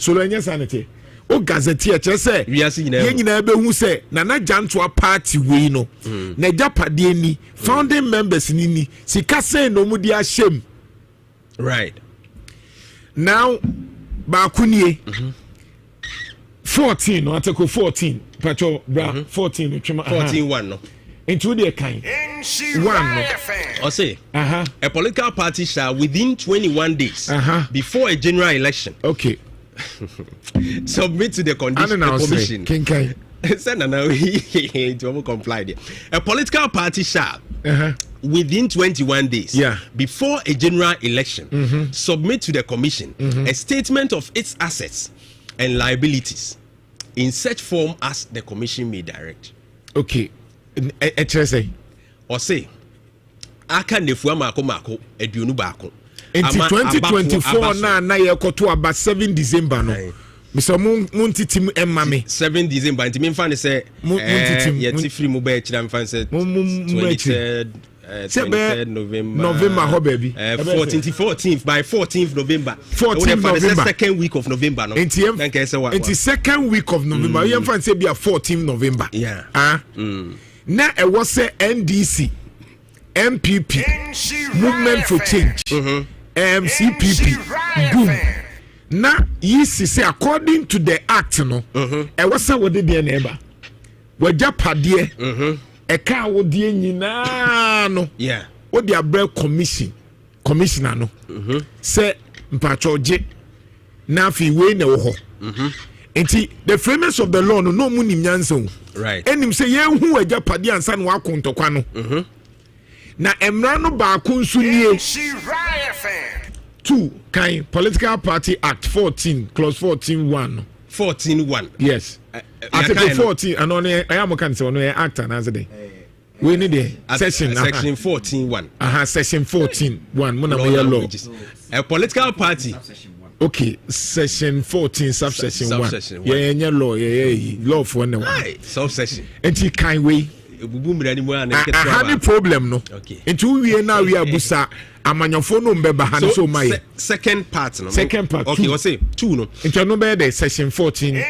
so lo anya sanete o gazette e say ye nyina be hu say na Jantuah party we no na japade ni founding members ni sika say no mu di ahyem right now ba kunie 14 no article 14 pacho bra 14 twema 14:1 no into the kind one no or say a political party shall within 21 days before a general election submit to the commission. A political party shall within 21 days before a general election submit to the commission a statement of its assets and liabilities in such form as the commission may direct. Okay. Or say aka nefua mako eduonu baako into 2024 na ye koto about 7 December no Mr. Muntitim Emame 7 December nti me fan say yeti free mo ba kira me fan say 23rd November ho baby 14th by 14th November 14th November second week of November no nti second week of November you fan say be 14th November na e was say NDC MPP Movement for Change MCPP boom na yisi say according to the act no e was say what dey neighbor wajapade e ka wo die nyina no wo dia bre commissioner no say mpachoje na fi we na wo ho enti the framers of the law no mu nim nyanso right enim say ye hu wajapade ansa no akontokwa no na emra no ba kunsu nie 2 kind political party act 14 clause 14:1 14:1 yes article 14 and on I am can say on act and as day We need the section 14.1. Section 14.1. Muna law. A political party. Okay, section 14, subsection 1. Yeah, law, law for one. Subsection. And you can't wait. I have a problem, no. Okay. Into we now we are busa. Amanyofo mbeba han so my second part, no. Second part. Okay, we say 2 no. Into no be the section 14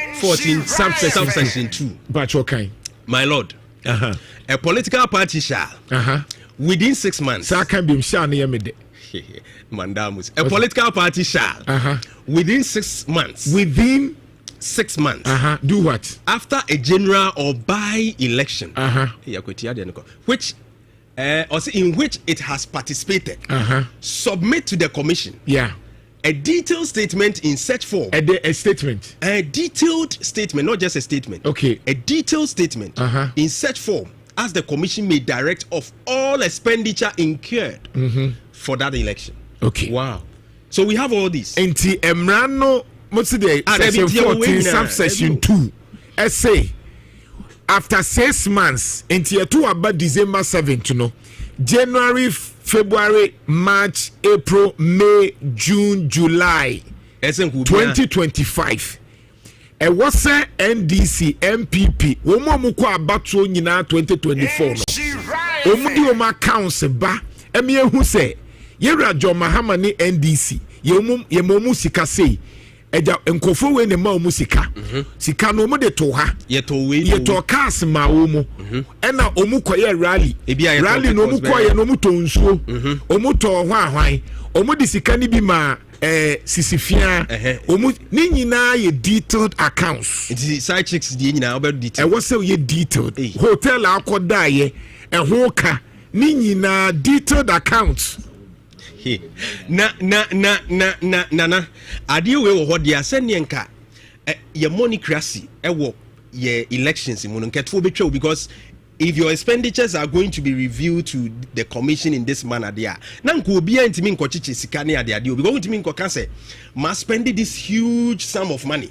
subsection 2. But okay. My lord. A political party shall within 6 months. Sa can be shall near me. Mandamus. A political party shall within 6 months. Within 6 months. Do what? After a general or by-election. Which in which it has participated. Submit to the commission. Yeah. A detailed statement in such form. A statement. A detailed statement, not just a statement. Okay. A detailed statement in such form as the commission may direct of all expenditure incurred for that election. Okay. Wow. So we have all this. Enti Emrano, what's the section 14, subsection 2. Essay. After 6 months, enti yetu about December 7th, no. January, February, March, April, May, June, July 2025. E wase NDC, MPP, womo mukwa abatuo nyina 2024 no. Omudi oma accounts ba, emi ehu se, yera John Mahama ni NDC, yemomu sika sei. Eja enkofo we ne ma omu sika. Sika no omu de to ha. Ye to cars ma omu. Ena omu koye rally. Rally no omu koye no omu to nsuo. Omu to hwan. Omu de sika ni bi ma sisifia. Omu ni nyina ye detailed accounts. Side checks di nyina obe detailed. E wo se ye detailed. Hotel akoda ye ho ka ni nyina detailed accounts. Na ade we wo ho dia se ne nka ye monocracy e wo ye elections mu nketfo betwa because if your expenditures are going to be reviewed to the commission in this manner there na nko obi antimi nkochiche sika ne ade because untimi nkoka se must spend this huge sum of money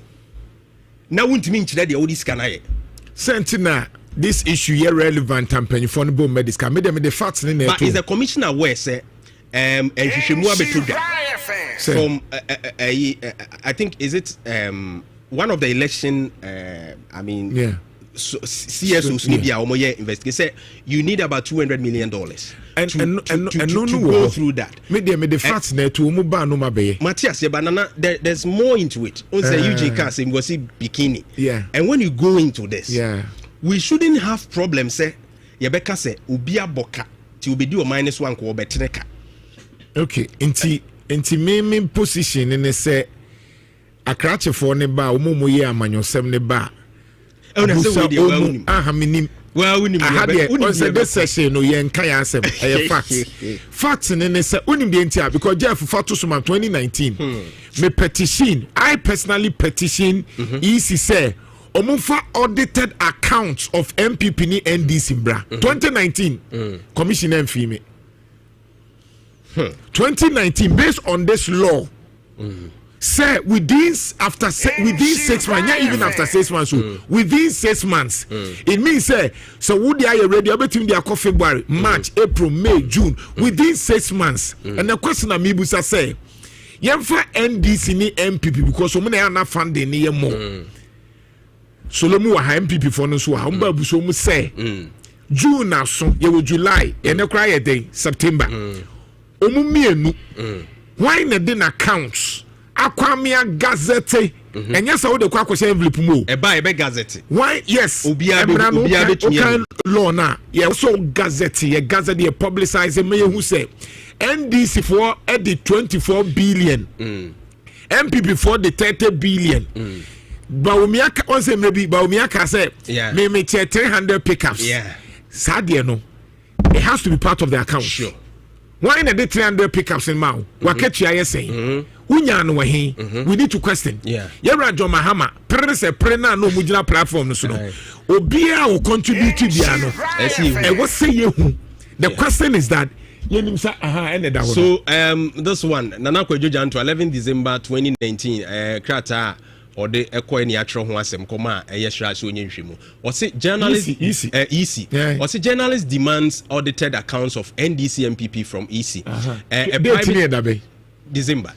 na untimi nchire de odi sika na ye sentina this issue ye relevant and for no medical me the facts in there. But is the commissioner aware say from I think is it one of the election CSOs investigate say you need about $200 million to go through that. Me the facts there to no be. Matthias, banana there's more into it. On say UJ car say we see bikini. Yeah. And when you go into this, we shouldn't have problems say yebeka say ubia boka ti obedi o -1 ko obeteneka. Okay, inti main position in say akrache for ne ba omomo ye amanyosem ne ba. Minim. Well, we say this session no yen kan ansem facts ne say unim de ntia because Jeff Fatu Suma 2019 me petition I personally petition EC say omufa audited accounts of MPP ni NDC bra 2019 commissioner mfime 2019 based on this law say within 6 months, yeah, even after 6 months, within 6 months, it means say so would I already between their February, March, April, May, June, within 6 months. And the question of me was say, Yemfa NDC ni MPP because so many are not funding near more. So lomu wa MPP for no so hamba buso mu say June na so ye July, and the cry day September. Omumienu why na den accounts akwamia gazette and yes I would kwa kwese envelope mu e be gazette why yes obia law na yeah so gazette ye gazette ye publicize me who say NDC for at the 24 billion MPP for the 30 billion Baumiaka on say maybe Baumiaka say me 300 pickups sadie no it has to be part of the account. Sure. Why na the 300 pickups in Mao? Wakechi aye saying. Unya no we need to question. Yera John Mahama, prese prena no mujina platform no so no. Obia will contribute to biano. E what say you? The question is that so this one Nana Kwejo Jantuah 11 December 2019 krata or the echo any actual who has some comma a yes or say journalist easy or say journalist demands audited accounts of NDC MPP from EC December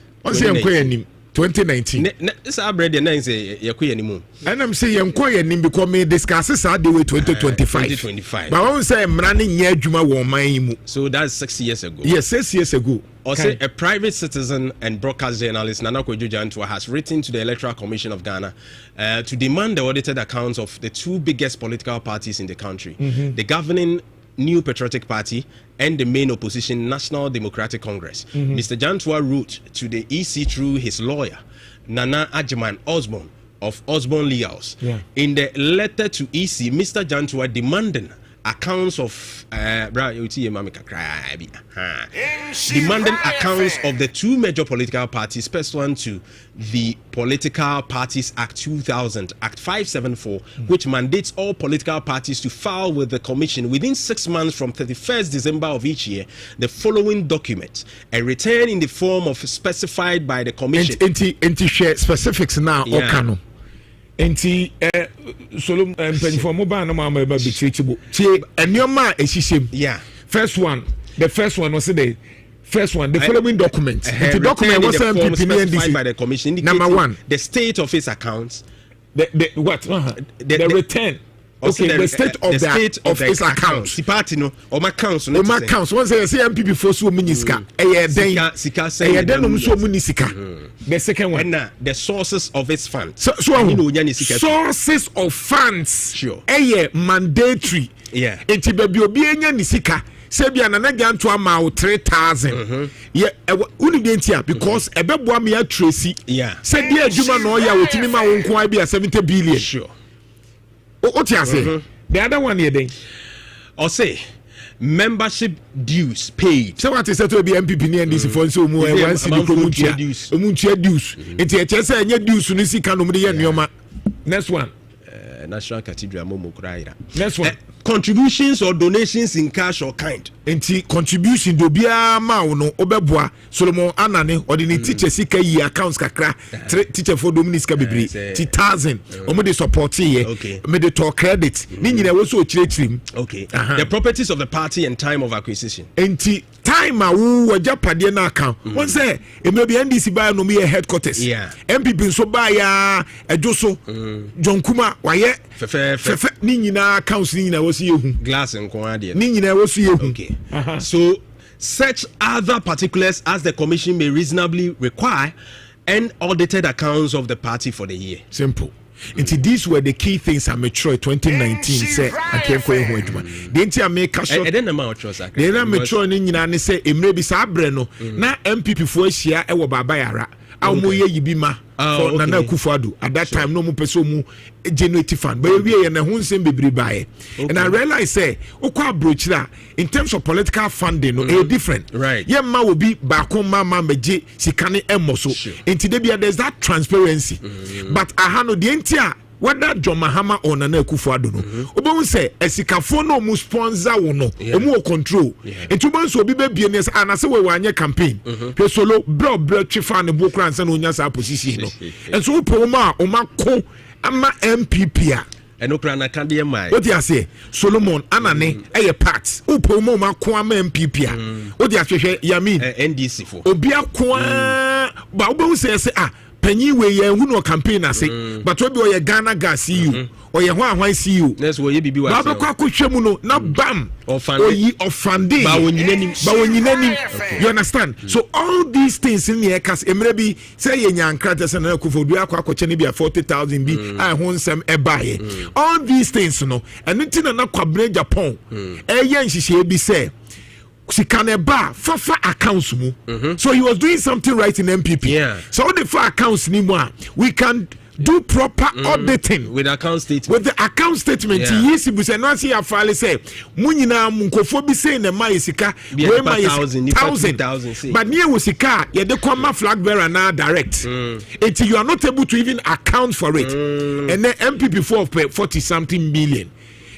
2019. This abread the nine say yakuya anymore. And I'm saying yanko because me discusses are the way 2025. But I won't say I'm running near Juma Womayimu. So that's 6 years ago. Yes, 6 years ago. Or say a private citizen and broadcast journalist Nana Kweju Jantuah has written to the Electoral Commission of Ghana to demand the audited accounts of the two biggest political parties in the country, the governing New Patriotic Party and the main opposition National Democratic Congress. Mr. Jantuah wrote to the EC through his lawyer Nana Ajiman Osborne of Osborne Legals. In the letter to EC, Mr. Jantuah demanding accounts of demanding accounts of the two major political parties pursuant to the Political Parties Act 2000, Act 574, which mandates all political parties to file with the Commission within 6 months from 31st December of each year the following document and return in the form of specified by the Commission. Share specifics now. Okano. Enti Solom penifo mobile no mama ba bichichibo tie enioma ehihiem first one the following document the document was specified by the Commission number 1 the state of his accounts the return. Okay, the state of his accounts. The party no, or my accounts. Or my accounts. Once I say MPP for so miniska, the second one, and the sources of its funds. Sources of funds. Sure. Mandatory. Yeah. Enti baby obi enya nisika. Sebia Nana Jantuah ma 3,000. Yeah, unidentia because ebeboa me Tracy. Yeah. Said dear Juma no ya wotimi ma wonko ai bia 70 billion. Sure. What you say? The other one here, then, or say membership dues paid. So what is that to be MPP and this for so more once in the dues. It's dues. Next one. National Cathedral Momo Kraira. Next one. Contributions or donations in cash or kind. Enti contribution do bia ma no obeboa Solomon Anane or the teacher sika yi accounts kakra teacher for Dominiska bebre 10,000 omo dey support here me dey talk credit ni nyina wo so chirechirim. Okay. The properties of the party and time of acquisition. Enti time a wo wajapade na account won say e maybe NDC buy no me headquarters MPP so buy ya ejoso John Kuma waye fefe ni nyina accounts ni nyina wo see ehu glass nko ade ni nyina wo see ehu. Okay. So such other particulars as the Commission may reasonably require and audited accounts of the party for the year. Simple. Into these were the key things I mature 2019 say I can't go home juma. The entire make a shot. Then mature ni nyina say emre bi sa abre no na MPP fo ahia e wo baba yara. Amu ye yibima for Nana Akufo-Addo at that time no mu person mu genuine fan but we na ho nsem bebre bae and I realize say okwa brochira in terms of political funding no different right ye ma will be baako mama meje sikane emoso into there's that transparency but aha no the entia whether John Mahama or Nana Akufo-Addo no obo say esikafo no mu sponsor wo no emu control etuban so obi be bienes anase we wanye campaign pe solo bro chifa ne bokra ansa no nya sa position no and so poma o ma ko ama MPP a eno kra na kan de mai what you say Solomon Anane eye part o poma ma ko ama MPP a what you hwehwe yamin NDC fo obi akwa ba obo say penny we ye hu no campaign ase but we be o Ghana gas you or ye hwan see you let's we bibi wa ba kwa hwehwemu no na bam oyi offending ba wonyinanim you understand so all these things in the case emre bi say ye nyankrata say na Akufo-Addo akwakoche ne bia 40,000 bi I ho nsem ebaye all these things no and ntina na kwabere Japan ye nhihye bi say Sikaneba fafa accounts mu. So he was doing something right in MPP. So the fa accounts ni mo we can do proper auditing with account statement. With the account statement, yes, we say no see afale say munyina munkofo bi say na mai sika we mai 1,000. But near we sika ye de come flag bearer na direct. Until you are not able to even account for it. And then MPP for 40 something billion.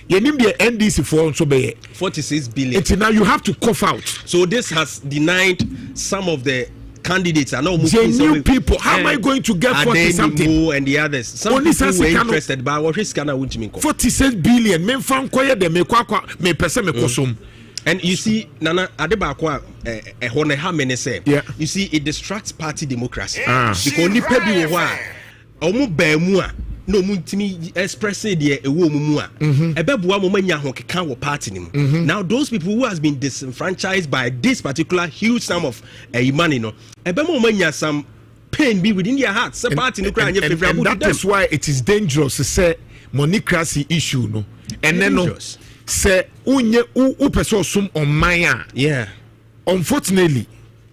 You need the NDC for so be 46 billion. Now you have to cough out. So this has denied some of the candidates are not genuine people. How am I going to get 40 something? And the others. Some people were interested, but what risk can I want to make? 46 billion. Men found quiet them. Me person me kosum. And you see, Nana Adebakwa, how many say? Yeah. You see, it distracts party democracy because only pebi wa, omu bemua. No muntimi express the ewo mumua ebebua momanya ho keka wo party nim. Now those people who has been disenfranchised by this particular huge sum of money no ebemo momanya some pain be within their hearts. So party no cry favorable. And that is why it is dangerous to say monocracy issue no. And then no say unye u person sum on maya. Yeah. Unfortunately,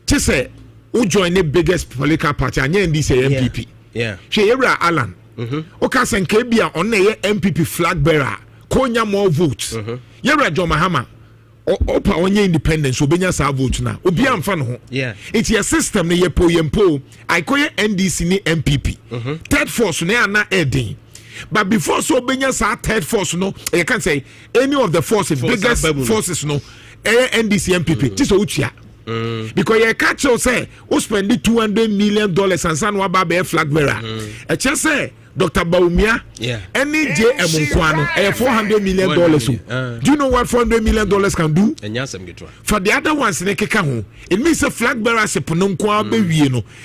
just say who join the biggest political party and this say MPP. Yeah. She Alan. Okay, sen Kebia on a MPP flag bearer, Konya more votes. Yera John Mahama, Opa on your independence, Obenya sa vote now. Obian fan ho. Yeah. It's your system, ne yempo. I call your NDC ni MPP. Third force, ne na edding. But before so Obenya sa third force, no, you can say any of the forces, biggest forces, no, NDC MPP. This is because you catch us say, who spend $200 million and San Wababe flag bearer. I just say, Dr. Baumia, any JM $400 million. Do you know what $400 million can do? For the other ones, it means a flag bearer se pononkwa be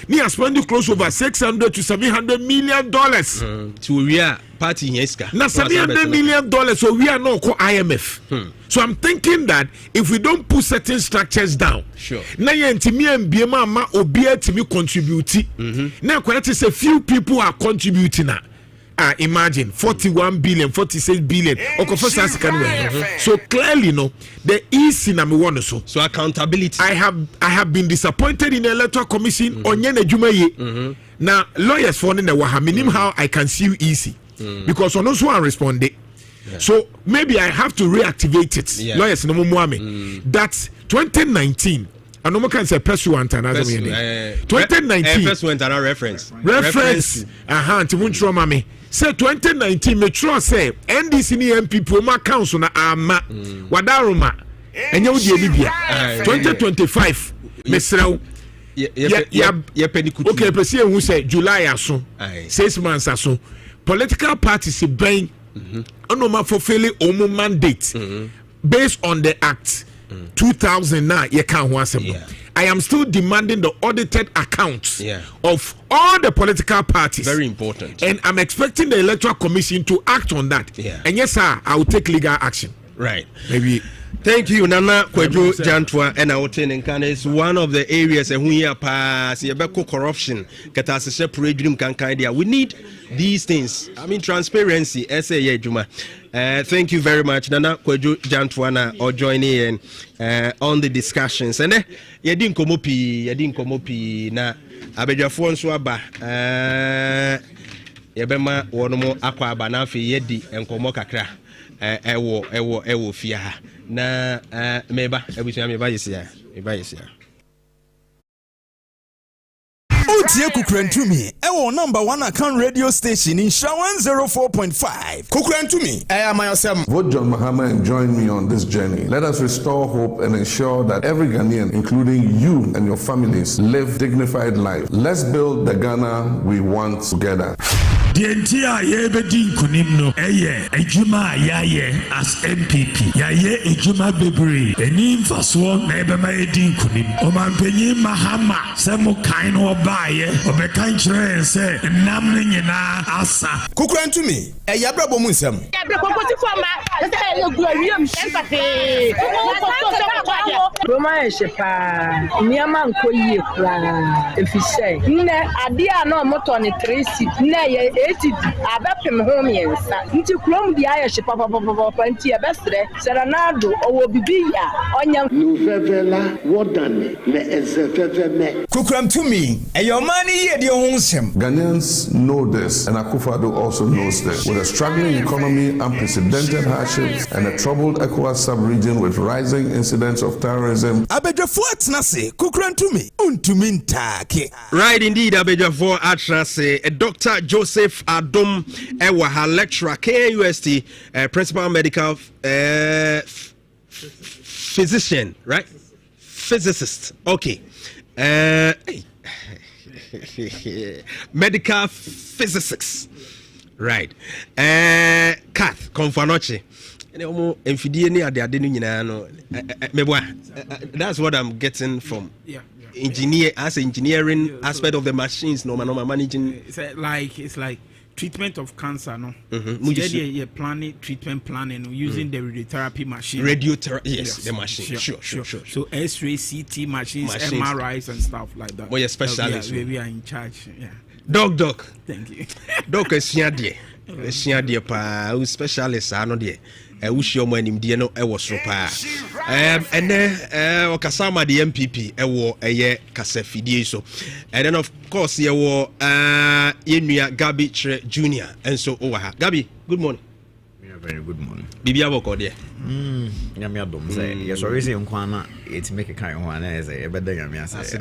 ni spend close over $600 to $700 million. To we are party yeska. Now $700 million, so we are not called IMF. So I'm thinking that if we don't put certain structures down, now me and Biema ma obia to me contribute. Now quite a few people are contributing now. Imagine 41 billion, 46 billion. So clearly, no, there is in one so. So accountability. I have been disappointed in the electoral commission on Yene Jumaye. Now lawyers for the Wahaminim how I can sue easy because on also I responded. So maybe I have to reactivate it. Lawyers no more that 2019. I no can say pursuant and 2019 pursuant and reference. Timunchro mami. Say 2019 me sure say NDC ni MP Poma Council na ama wadaruma enye wo die bibia 2025 mesrew okay pese ehun say July aso 6 months aso political parties ben onoma fulfill omo mandate based on the act 2009 you can't want I am still demanding the audited accounts of all the political parties. Very important. And I'm expecting the Electoral Commission to act on that. And yes, sir, I will take legal action. Right. Maybe. Thank you, Nana Kwejo Jantuah and our training can is one of the areas and we are pass corruption. We need these things. I mean transparency. Juma. Thank you very much, Nana Kwejo Jantuah, or joining in on the discussions. And yedin komopi na abedwafo nso aba yebema wono akwa aba na afi yedi enkomo kakra ewo fia ha na meba ebusia meba yesia Otie Kukurantumi ewo number 1 account radio station in Shawan 104.5 Kukurantumi myself. Vote John Mahama and join me on this journey. Let us restore hope and ensure that every Ghanaian, including you and your families, live dignified life. Let's build the Ghana we want together. The entire yebedi nkunim no ejuma yaye as MPP yaye ejuma bebre eni mfaso na ebema edi nkunim omampanyi Mahama se mo kan no obaye obeka nkyere se nam nyina asa Kukurantumi yabrabo mu nsam Roma shepa niama nkoyie kra efise nne ade a na omoto ne 3 nne ye etidi abepem ho miensa nti krom dia ye shepa papa nti e besre serenado owo bibia onya Nouvelle wodane le ezefefeme Kukurantumi eyomani ye de ho nsem. Ghanaians know this and Akufo-Addo also knows this. With a struggling economy, unprecedented hardships and a troubled ECOWAS sub-region with rising incidents of terrorism. Abedwafo atnase Kukurantumi untumi ntake. Right indeed, Abedwafo atnase Dr. Joseph Adom Ewaha lecturer KUST principal medical physician, right? Physicist. Okay. Medical physicists. Right. Kath, Confanoche. That's what I'm getting from engineering aspect of the machines. No, managing. It's like treatment of cancer. No, you're planning treatment planning using the radiotherapy machine. Yes, the machine. Sure. So X-ray, CT machines, MRIs, and stuff like that. Well, you're specialist. We are in charge. Yeah. Doc. Thank you. Doc is here. Who's specialist? I know there. Wish your money no was so pa. And then Okasama the MPP a year Kasefidi so. And then of course you were Inuya Gabi Jr. and so over. Gabi, good morning. Very good morning. Bibia woko there. Nyame adom say yes always in kwana it make a kind one as a better nyame say.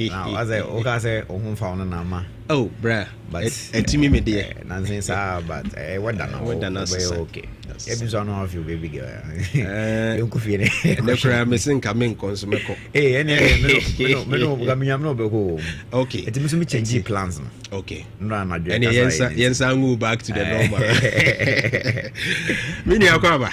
Now as I oka say ohun fa on na ma. Oh, bruh. But etimi me there. Nansen sa but what done okay. Ebi no of you baby girl. You ku fie ne. The cry me sin ka me consume ko. Eh me no ga me no be ko. Okay. It me change plans no. Okay. No na do. And yensa move back to the normal. Mini akwaba.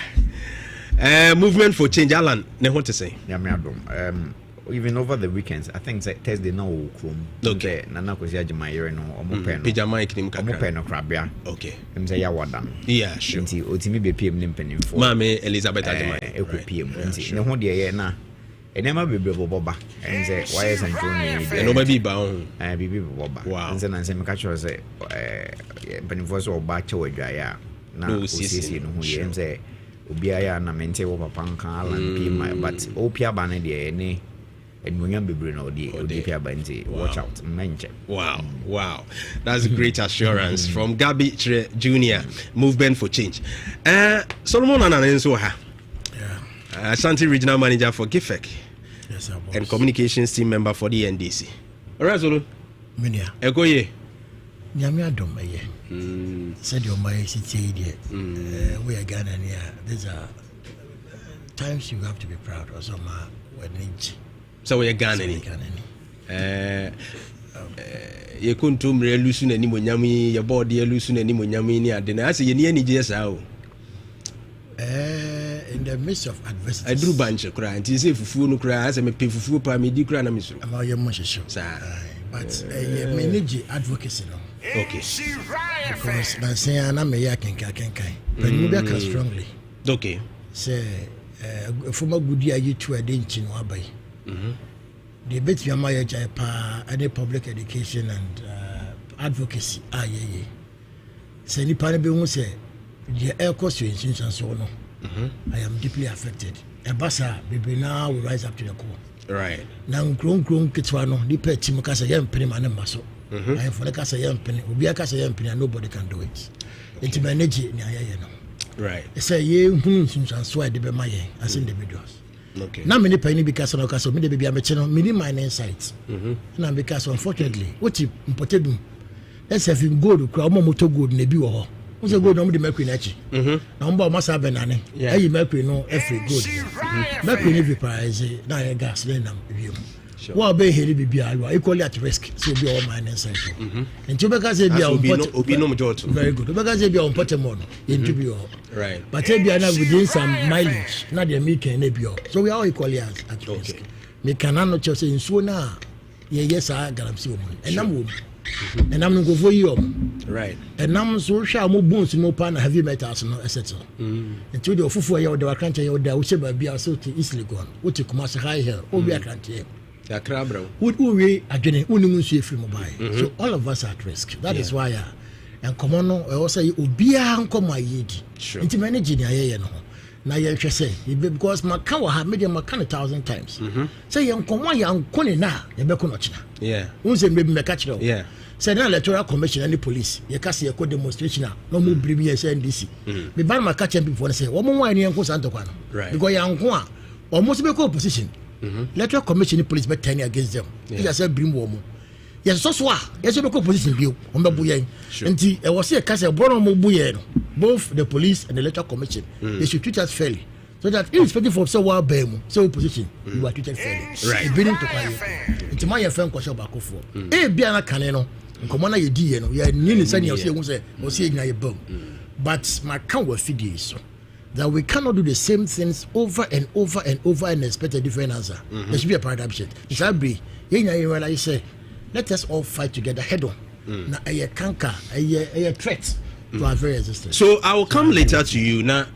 Movement for change Alan ne what to say? Nyame adom. Even over the weekends, I think Thursday now will come. Okay. Nana kosi ajima yere no omo pen. Pijama iknim kakra. Omo pen no krabia. Okay. Em say ya wadan. Yeah, sure. Nti otimi be PM nim penimfo. Mame Elizabeth ajima. Eko PM. Nti ne ho de ye na. Enema bebre boboba. Em say why sanjo ni. No baby ba on. Bibi boboba. Wow. Nse na nse me ka cho say penimfo so oba che wadwa ya. Na osisi no ho ye. Em say obia ya na mente wo papa nkan Alan P but opia ba ne de ne and when watch out. Wow. That's a great assurance from Gabi Jr. Movement for Change. Solomon Ananenso ha. Yeah. Ashanti Regional Manager for GIFEC. Yes, sir. And Communications Team Member for the NDC. All right, Zolo. Minia. Egoye. Nyamia domaye. Said your my city idiot. We are Ghana near. These are times you have to be proud or some so we are Ghanaian. You couldn't do me loosen any monyami, your body loosen any monyami near dinner. I say, you need any JSO. In the midst of adversity, I drew bunch of cry. And you say, for no cry, as I may pay for food, I may decry. I'm about your much show, but manage advocacy. Okay. Because I say, I'm a yakin, but you back strongly. Okay. Say, from a good year, you two are dancing. The bit your my any public education and advocacy. Say ni pane be won say the air cost and so on. I am deeply affected. Ebasa baby now will rise up to the core. Right. Now grown kitwa no ni pe tim ka say yam penny man maso. I for the ka say yam penny obi aka say yam penny and nobody can do it. It manage ni ayeye no. Right. Say ye hu so I de be maye as individuals. Okay. Now many penny because of no me be am channel mini mining sites. Na because unfortunately what you imported let's have him gold crowd motor gold na bi wo ho. We say gold no the mercury na chi. Na mba o masa benane. Ayi mercury no every gold. Mercury ni be price na gas na bi. What be here be equally at risk so be all mining site. And to because say be obi no mojoto. Very good. Because say be on Potemon into be all. Right. But be na within some mileage na dey make na be all. So we are all equally at risk. Me cannot just say so na yes I garanti o. And am and I'm go for you. Right. And I'm so sure mo bones mo pan heavy metals no etc. Until the ofufu ya the country ya the we say be so easily gone. What you come as high here. O be country. Ya crabro. Would we again unimu see free mobile. So all of us are at risk. That is why and come on also obia nko my yedi. Nti manage ni aye no. Na ye hwe say because maka wa ha media maka 1,000 times. Say ye nko ya nko ne na ye be ko no china. Yeah. Unse me meka chiro. Yeah. Say na electoral commission and the police ye ka say ko demonstration no mo bring ye say NDC. Me ban maka champion before say wo mo wan ni nko santo kwa no. Because ya nko a almost be ko opposition. Electoral commission police be turning against them. They say bring woman. Yes, so yes, be position view. On be buye. Nti e was say case bono mo buye no. Both the police and the electoral commission they should treat us fairly. So that irrespective of so position, you are treated fairly. Right. Beginning to quiet. It's my friend Kwasha Bakofo. Biana Caneno, and Commander Yedi, you are nearly saying you see in your boom. But my count was figures that we cannot do the same things over and over and over and expect a different answer. There should be a paradigm shift. It shall be, I say, let us all fight together head on. Now, a canker, a threat to our very existence. So I will come later to you now.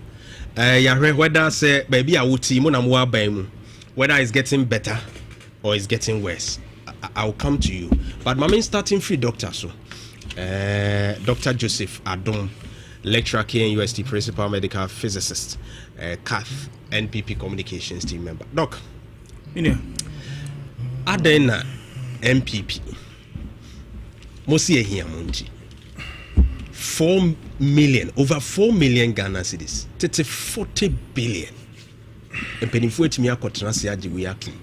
Whether say baby I would see whether it's getting better or it's getting worse, I will come to you. But my main starting free doctor, so Dr. Joseph Adom, lecturer KNUST, principal medical physicist, CATH NPP communications team member. Doc, Adena MPP, Mosi here Munji. 4 million, over 4 million Ghana cedis. That's 40 billion. And penny for it me akotrasi ajiwiyaki.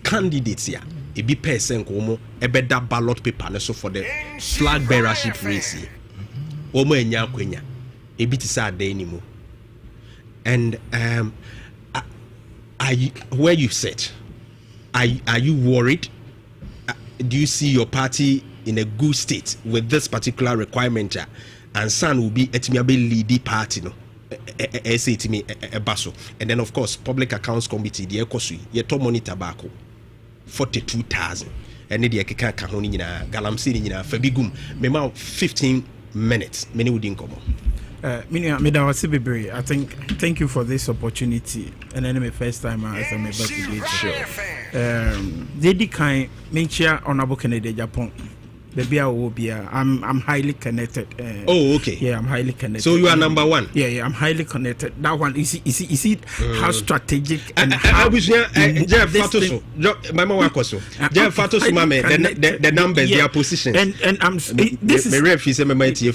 Candidates here. E be person komo ebeda ballot paper so for the flag bearership race. Omo enya kwenya. E be tisa ade anymore. And where you sit, are you worried? Do you see your party in a good state with this particular requirement? And San will be etimiabe lead party no say to me a basso. And then of course public accounts committee the ekosu ye to money tobacco 42,000 and the ekeka kahoni nyina galamsey nyina fabigum mema 15 minutes many wouldn't come I think thank you for this opportunity and then my first time as a member today. Sure. They kind mention honorable Kennedy Japan. I'm highly connected. Oh, okay. Yeah, I'm highly connected. So you are number one. Yeah, I'm highly connected. That one is it how strategic and how Jeff Fatoso. My mama Wakoso. Jeff Fatoso mame the numbers their positions. And I'm this is ref is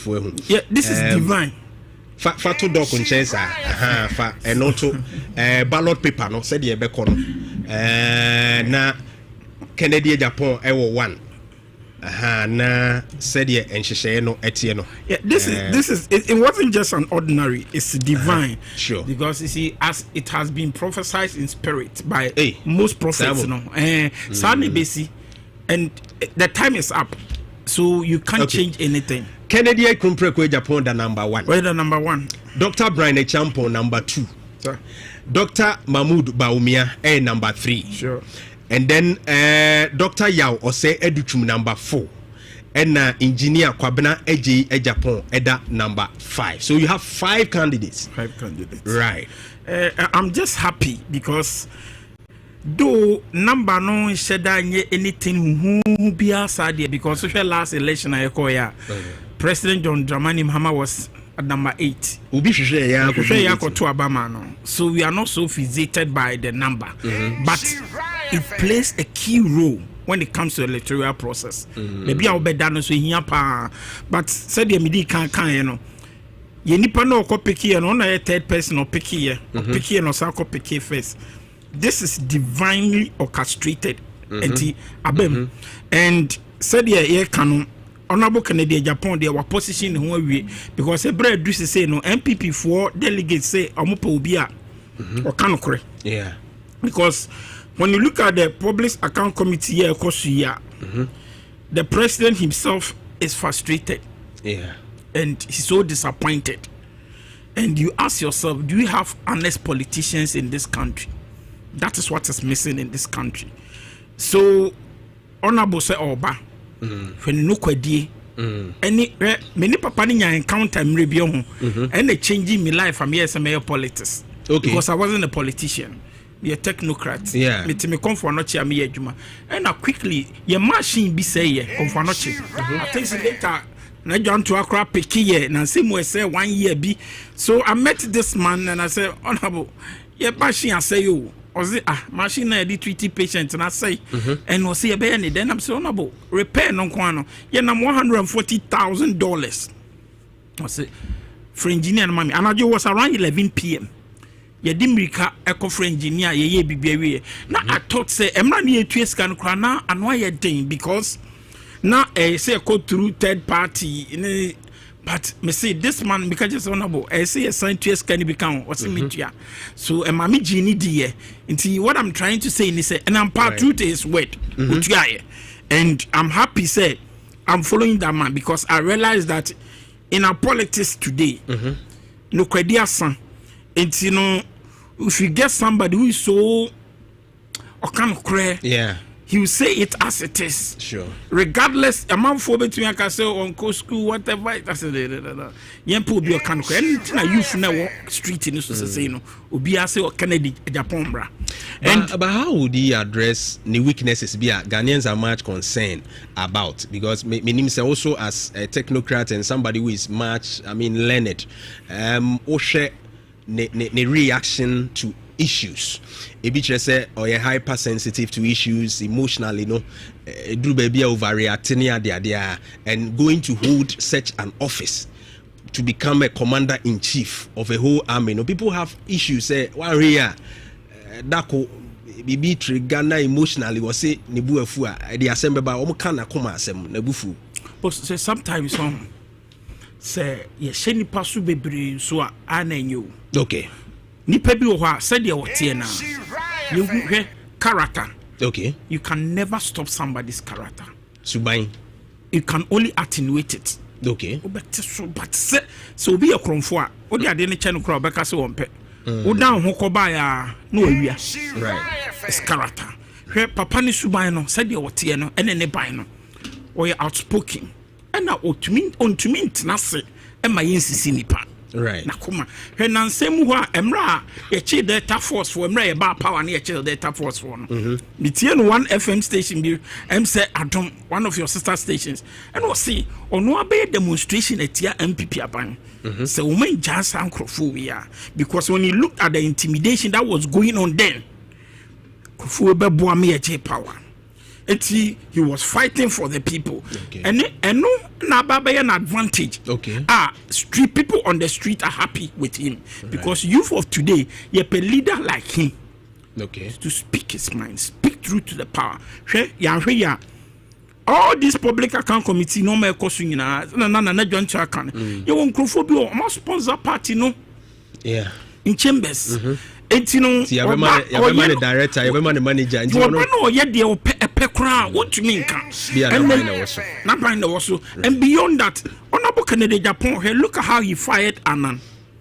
for yeah, this is divine. Fato doc unchesa fa enoto ballot paper no said ye be kono na Kennedy Japan ewo 1 na said ye enhyehyɛ no etie no. Yeah, this is it wasn't just an ordinary, it's divine. Sure. Because you see, as it has been prophesied in spirit by most prophets, Sani Besi, and the time is up. So you can't change anything. Kennedy Kumpreko Japan the number 1. Where the number 1? Dr. Brian Champo number 2. Sir. Dr. Mahmoud Baumia number 3. Sure. And then Dr. Yao Ose Educhum number 4. And engineer Kwabena Eji Japan Eda number 5. So you have 5 candidates. 5 candidates. Right. I'm just happy because though number no said anything who be outside there because social last election I call ya President John Dramani Mahama was at number 8. So we are not so fixated by the number, but it plays a key role when it comes to the electoral process. Maybe I'll be done so here, but said the midi can't you know. You nipa no ko picky and on a third person or picky and or sako picky first. This is divinely orchestrated. And said yeah canon honorable Canadian Japan they were positioned in one way because a bread do say no MPP for delegates say omopo obia or kanokre. Yeah. Because when you look at the public account committee here the president himself is frustrated. Yeah. And he's so disappointed. And you ask yourself, do we have honest politicians in this country? That is what is missing in this country. So honorable say oba when no kwadi any many papa ni encounter me bi ho and they changing my life from here some politics. Okay. Because I wasn't a politician, be a technocrat. Yeah. Me come for no chia me adwuma and quickly your machine be say come for no chia. I think later na Jantuah Barima Kofi na say mo say 1 year be. So I met this man and I said honorable your machine I say you was it machine na dey treat patient and I say and was say be any then I'm say honorable repair no kwano ye na $140,000 I say for engineer na mami and I was around 11 p.m. ye di mirika eco for engineer ye bibia we na I thought say emra na ye tue scan kra na ano ye den because na say go through third party But me say this man because just honorable. I say a scientist can become what's in media. So a mami genie dear. Into what I'm trying to say is and I'm part true to his word. And I'm happy say I'm following that man because I realize that in our politics today, no credible son. And you know, if you get somebody who is so or kind of cray, he will say it as it is. Sure. Regardless, a man for between I can say on school, whatever. I said, Yampo be a kind of anything a youth now street in the society, no, be a say or Kennedy, Japan, bra. And but how would he address the weaknesses? Ghanaians are much concerned about because me also as a technocrat and somebody who is much, learned. Oshe ne reaction to issues. Ebi say or you're hypersensitive to issues emotionally, do baby overreacting there and going to hold such an office to become a commander in chief of a whole army. People have issues. Say one here, Dako bibi trigger emotionally was say nebu afua the assembly by omkana koma asem nebufu. But say sometimes say ye sheni pasu bebre so anenyo. Okay. Nipa bi wo ha said ye wote na. You hwe character. Okay. You can never stop somebody's character. Subai. You can only attenuate it. Okay. But so be a kromfo a odi ade ne che no kra obeka se won pe. Wo down ho koba ya no awia. Right. It's character. Hwe papa ni suban no said ye wote no ene ne ban no. Or outspoken. And na ontumi ntena se e ma yensisi nipa. Right. Nakuma. When ansem ho a emra ye che data force for emra ye ba power na ye che data force for no. Metie no one FM station bi em say Adom, one of your sister stations. And we see ono abe demonstration etia MPP aban. So woman just ankrofo we are because when you looked at the intimidation that was going on then krofo be boa me ye power. He was fighting for the people. Okay. And no na baba an advantage. Okay. Street people on the street are happy with him because youth of today, you have a leader like him. Okay. To speak his mind, speak truth to the power. All this public account committee no more costing na Jantuah account. You want Crophobia or sponsor party no? Yeah. In chambers. You know, the director, you the manager. What you mean? Not buying the also. And beyond that, Honorable Kennedy Japan, look at how he fired Anan.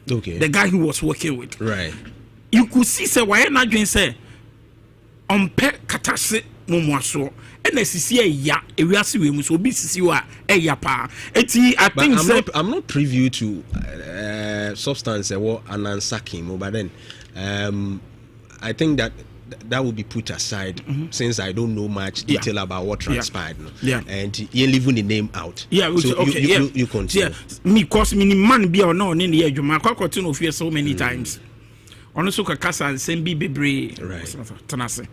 Okay. The guy who was working with. Right. You could see, say, why not doing say, on pe katase mumwaso. And I see a we are seeing we so busy a yapa. I think I'm not privy to substance or Anan Sakim, but then. I think that would be put aside since I don't know much detail about what transpired. And you're leaving the name out. Yeah, so okay, you continue. Me cause me man be or no in the edge. My continue fear so many times. Honestly, Kasa and Sembi Bebre. Right.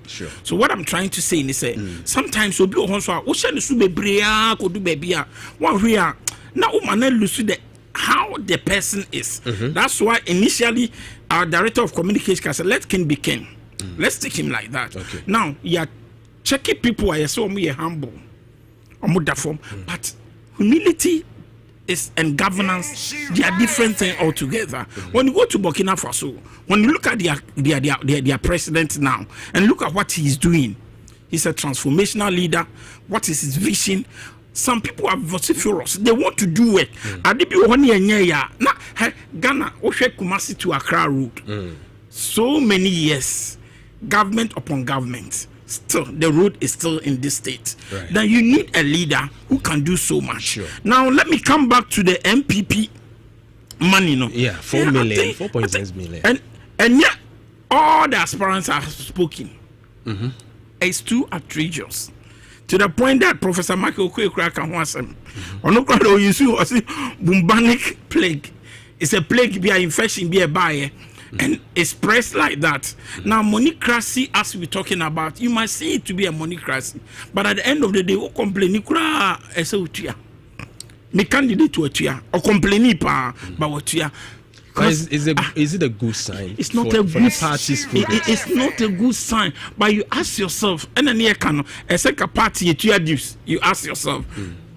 Sure. So what I'm trying to say is sometimes we be on so what shall the Bebre could do baby. One we are now man lose the how the person is. That's why initially our director of communication said, let King be king. Let's take him like that. Okay. Now, you're checking people, I saw me humble, but humility is and governance, they are different things altogether. When you go to Burkina Faso, when you look at their president now, and look at what he's doing, he's a transformational leader. What is his vision? Some people are vociferous. They want to do it. Ghana, Kumasi to Accra road. So many years, government upon government. Still, the road is still in this state. Right. Then you need a leader who can do so much. Sure. Now, let me come back to the MPP money. No? Yeah, 4 million, 4.6 million. And yet, all the aspirants are spoken. It's too outrageous. To the point that Professor Michael Kwekra can want some. Onokra you see was bubonic plague. It's a plague, be an infection, be a buyer, and it's pressed like that. Now, monocracy, as we're talking about, you might see it to be a monocracy, but at the end of the day, we complain. Me candidate to a tia or complain but what tia. Is it a good sign? It's not a good party's it's not a good sign. But you ask yourself, and then a party dues. You ask yourself,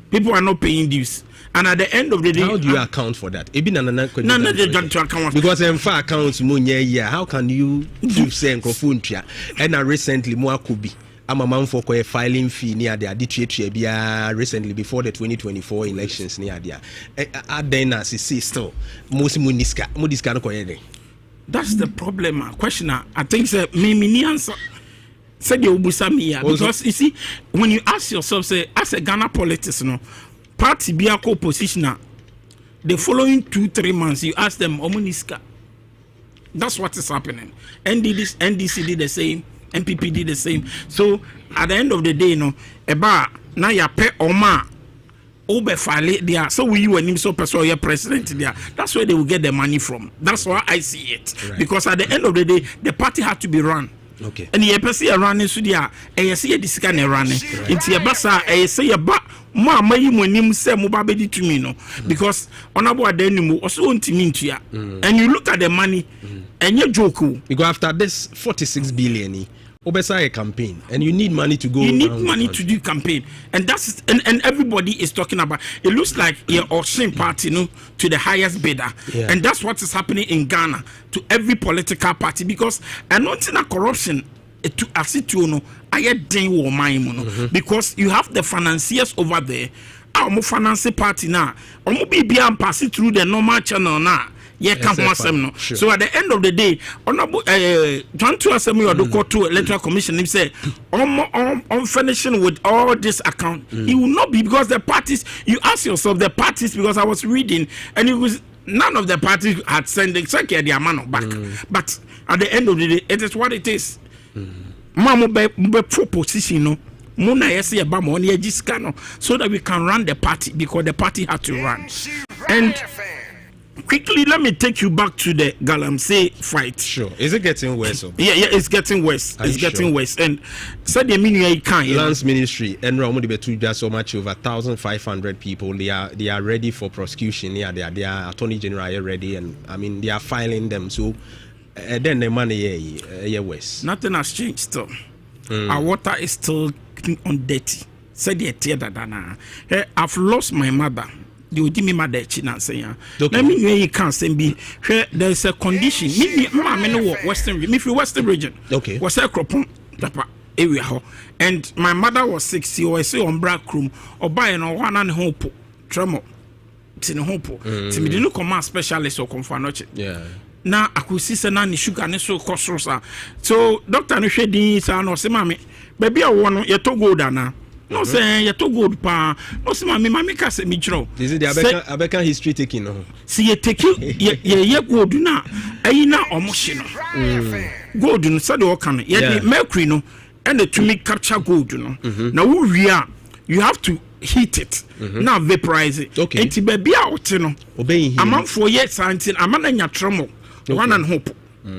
people are not paying dues. And at the end of the day, how do you account for that? Account because in fact accounts how can you do say and recently more could be I'm a man for a filing fee near the addition recently before the 2024 elections near there. Then as you see still most Mudiska. That's the problem. Questioner, I think me answer said you because you see when you ask yourself, say as a Ghana politics, party be a co-positioner. The following 2-3 months, you ask them Omuniska. That's what is happening. NDC did the same, MPP did the same. So at the end of the day, now you pay Oma. So we you and him so person your president there. That's where they will get the money from. That's why I see it. Right. Because at the end of the day, the party had to be run. Okay. And you see a running so there, and you see a discan running. It's your bassa, and you say about more money when you say Mubabedi to me, no. Because on about the anymore, also on to me to ya. And you look at the money, and you joke. Because after this 46 billion. Obesa a campaign, and you need money to go. You need money to do campaign, and that's and everybody is talking about. It looks like you're auction party, to the highest bidder, and that's what is happening in Ghana to every political party because and not in a corruption. To asituno, I didn't war my because you have the financiers over there. Our finance party now, be pass it through the normal channel now. So at the end of the day, Honorable Jantuah Barima Electoral Commission, he said, on finishing with all this account, he will not be because the parties. You ask yourself the parties because I was reading and it was none of the parties had sent their money back. But at the end of the day, it is what it is. Mama be proposition Muna yesi eba mo ni ejiska so that we can run the party because the party had to run. And quickly, let me take you back to the Galamsey fight. Sure. Is it getting worse? Yeah, it's getting worse. It's getting worse. And said the meaning can Lance Ministry and Ramudi so much over 1,500 people. They are ready for prosecution. Yeah, they are Attorney General are ready, and I mean they are filing them. So then the money worse. Nothing has changed still. Our water is still on dirty. Said the tear I've lost my mother. They will give me my china saying, let me know you can't send me. There's a condition. Western region. Okay. Was a crop area. And my mother was 60 or I say on black room or buying or one and hope tremor. It's in hope. To me, look on specialist or confanoche. Yeah. Now I could see some sugar and so cost. So Dr. Nushedi or say, Mammy, baby, I want you to go down. No say you too good pa. No say mami ka say me jro. This is the Abeka history taking no. See you take ye good na. Ayi na omohye no. Gold no say the kan. Ye the mercury no and to me capture gold no. Now we you have to heat it. Now vaporize it. Okay. Enti baby a wote no. Obey him. Amount for years something amana nya tremo. One and hope.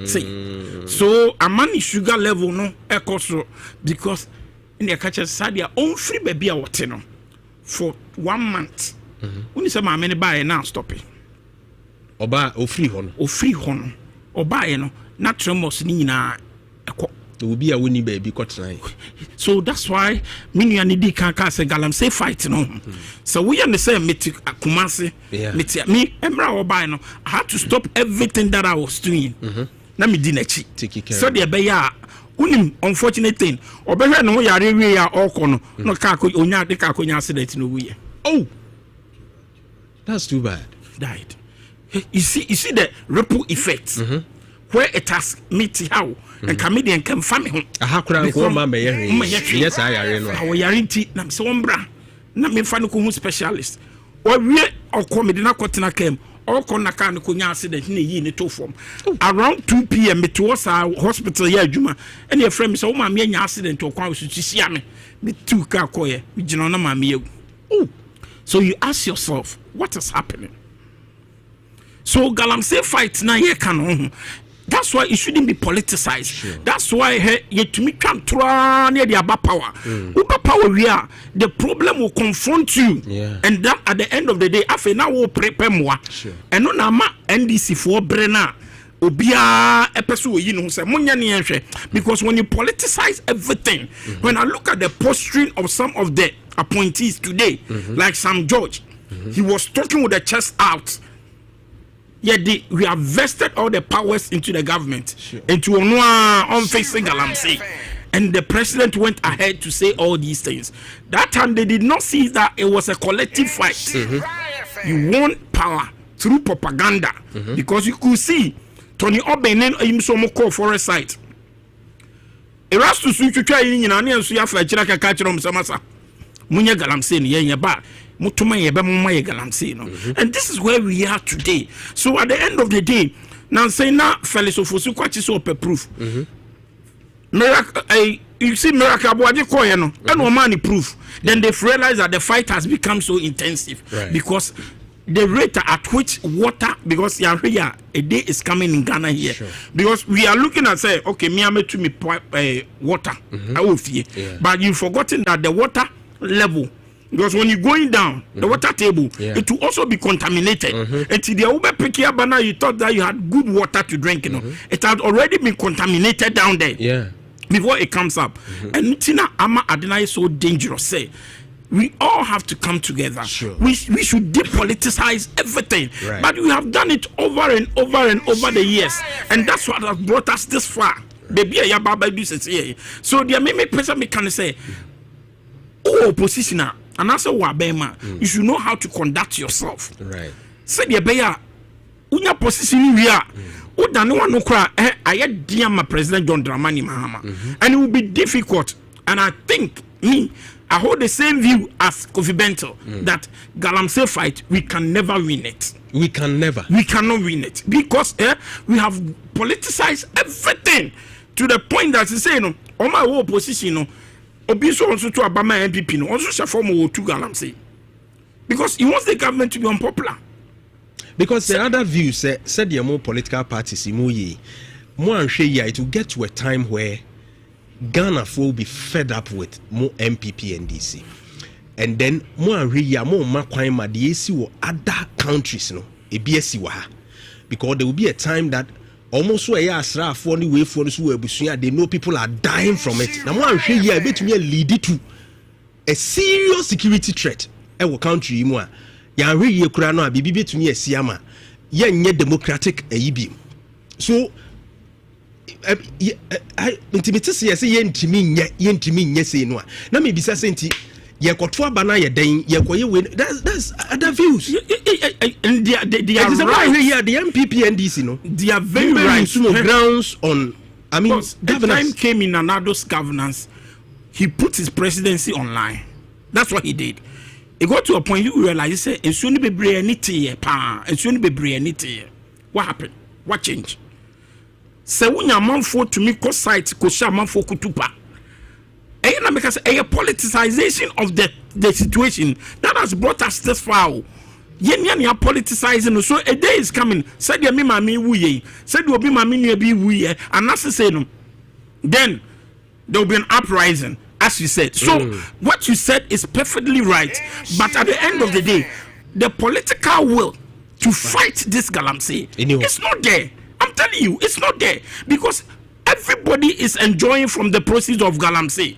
See. So amani sugar level no ekoso because in the catcher sadia on free baby a water no for 1 month. When you say my many buy now stop it. Oba o free hon. Or buy no natural mos ni na eko. There will be a winning baby cut tonight. So that's why many and the can say Galamsey fight no. So we understand me to Kumasi. Me Emra or buy no. I had to stop everything that I was doing. Let me dinechi. Take care. So the beya unfortunate thing. Obehwe no yare we ya okono no ka onya de ka konya accident no we. Oh, that's too bad. Died. You see the ripple effect where it has met how and comedian can family home. Ahakura ko ma me yes I yare no. Our yarinti na so ombra na me fa no ko specialist. O wie okomedi na kotena kem. All Konaka and Kunya accident in a year in form. Around 2 p.m. towards our hospital here, Juma, and your friend, so my accident or quite to see me. Me 2 car coy, with Janona. So you ask yourself, what is happening? So Galamsey fight now here can. That's why it shouldn't be politicized. Sure. That's why yet to me can try near the Abba power. Uber power we are. The problem will confront you. Yeah. And that at the end of the day, after now will prepare more. Sure. And no nama NDC for Brenna. Obia episode you know say because when you politicize everything, when I look at the posturing of some of the appointees today, like Sam George, He was talking with the chest out. Yet we have vested all the powers into the government, into on facing Galamsey. And the president went ahead to say all these things. That time they did not see that it was a collective fight. You want power through propaganda. Because you could see Tony Obenen Imsomoko forest site. Erastus Suchuka in an answer for a Chiraka Kachrom Samasa. Munya Galamsey, yeah, bad. And this is where we are today. So at the end of the day, now say now Felix Ofosu kwachi so proof. Miracle, you see miracle abwaje koyeno and no money proof. Then they've realized that the fight has become so intensive because the rate at which water, because a day is coming in Ghana here, because we are looking at say okay, me to me water, I will fear, but you've forgotten that the water level. Because when you're going down the water table, it will also be contaminated. Until the Uber Pikia Bana, you thought that you had good water to drink, you know. It had already been contaminated down there before it comes up. And Tina Ama Adina is so dangerous. Say, we all have to come together. We should depoliticize everything. But we have done it over and over and over the years. And that's what has brought us this far. Baby, so the meme person me can say, oh, oppositioner. And also, you should know how to conduct yourself. Say the bear, unya position we are. Uda no one no cry. I had dear my President John Dramani Mahama, and it will be difficult. And I think I hold the same view as Kofi Bento that Galamsey fight we can never win it. We cannot win it because we have politicized everything to the point that you say no, on my whole position no. Obiso also to Abama MPP no also shall form to Galamsey because he wants the government to be unpopular. Because the other view said the more political parties it will get to a time where Ghana will be fed up with more MPP and DC, and then more makwaima the AC or other countries no because there will be a time that almost where Asra for the way for the they know people are dying from it. Now, one here, I bet me lead it to a serious security threat. Our country, moi, ya really kurano abibi to me a siama, ye democratic a so I intimacy say yentimi yes no. Now maybe say ye kotwa bana ye den ye koye we that's other views and they are right here the MPP and DC no they are very right grounds on the time came in Anado's governance he put his presidency online. That's what he did. It got to a point you realize he said and soon be anything and soon be anything. What happened? What changed? Say when your man for to me ko site ko sha man for kutupa. Because a politicization of the situation that has brought us this far. Yenya politicizing, so a day is coming. Said ya me mami wuye. Said will be mami be wuye. And that's the same. Then there will be an uprising, as you said. So what you said is perfectly right. But at the end of the day, the political will to fight this Galamsey, it's not there. I'm telling you, it's not there because everybody is enjoying from the proceeds of Galamsey.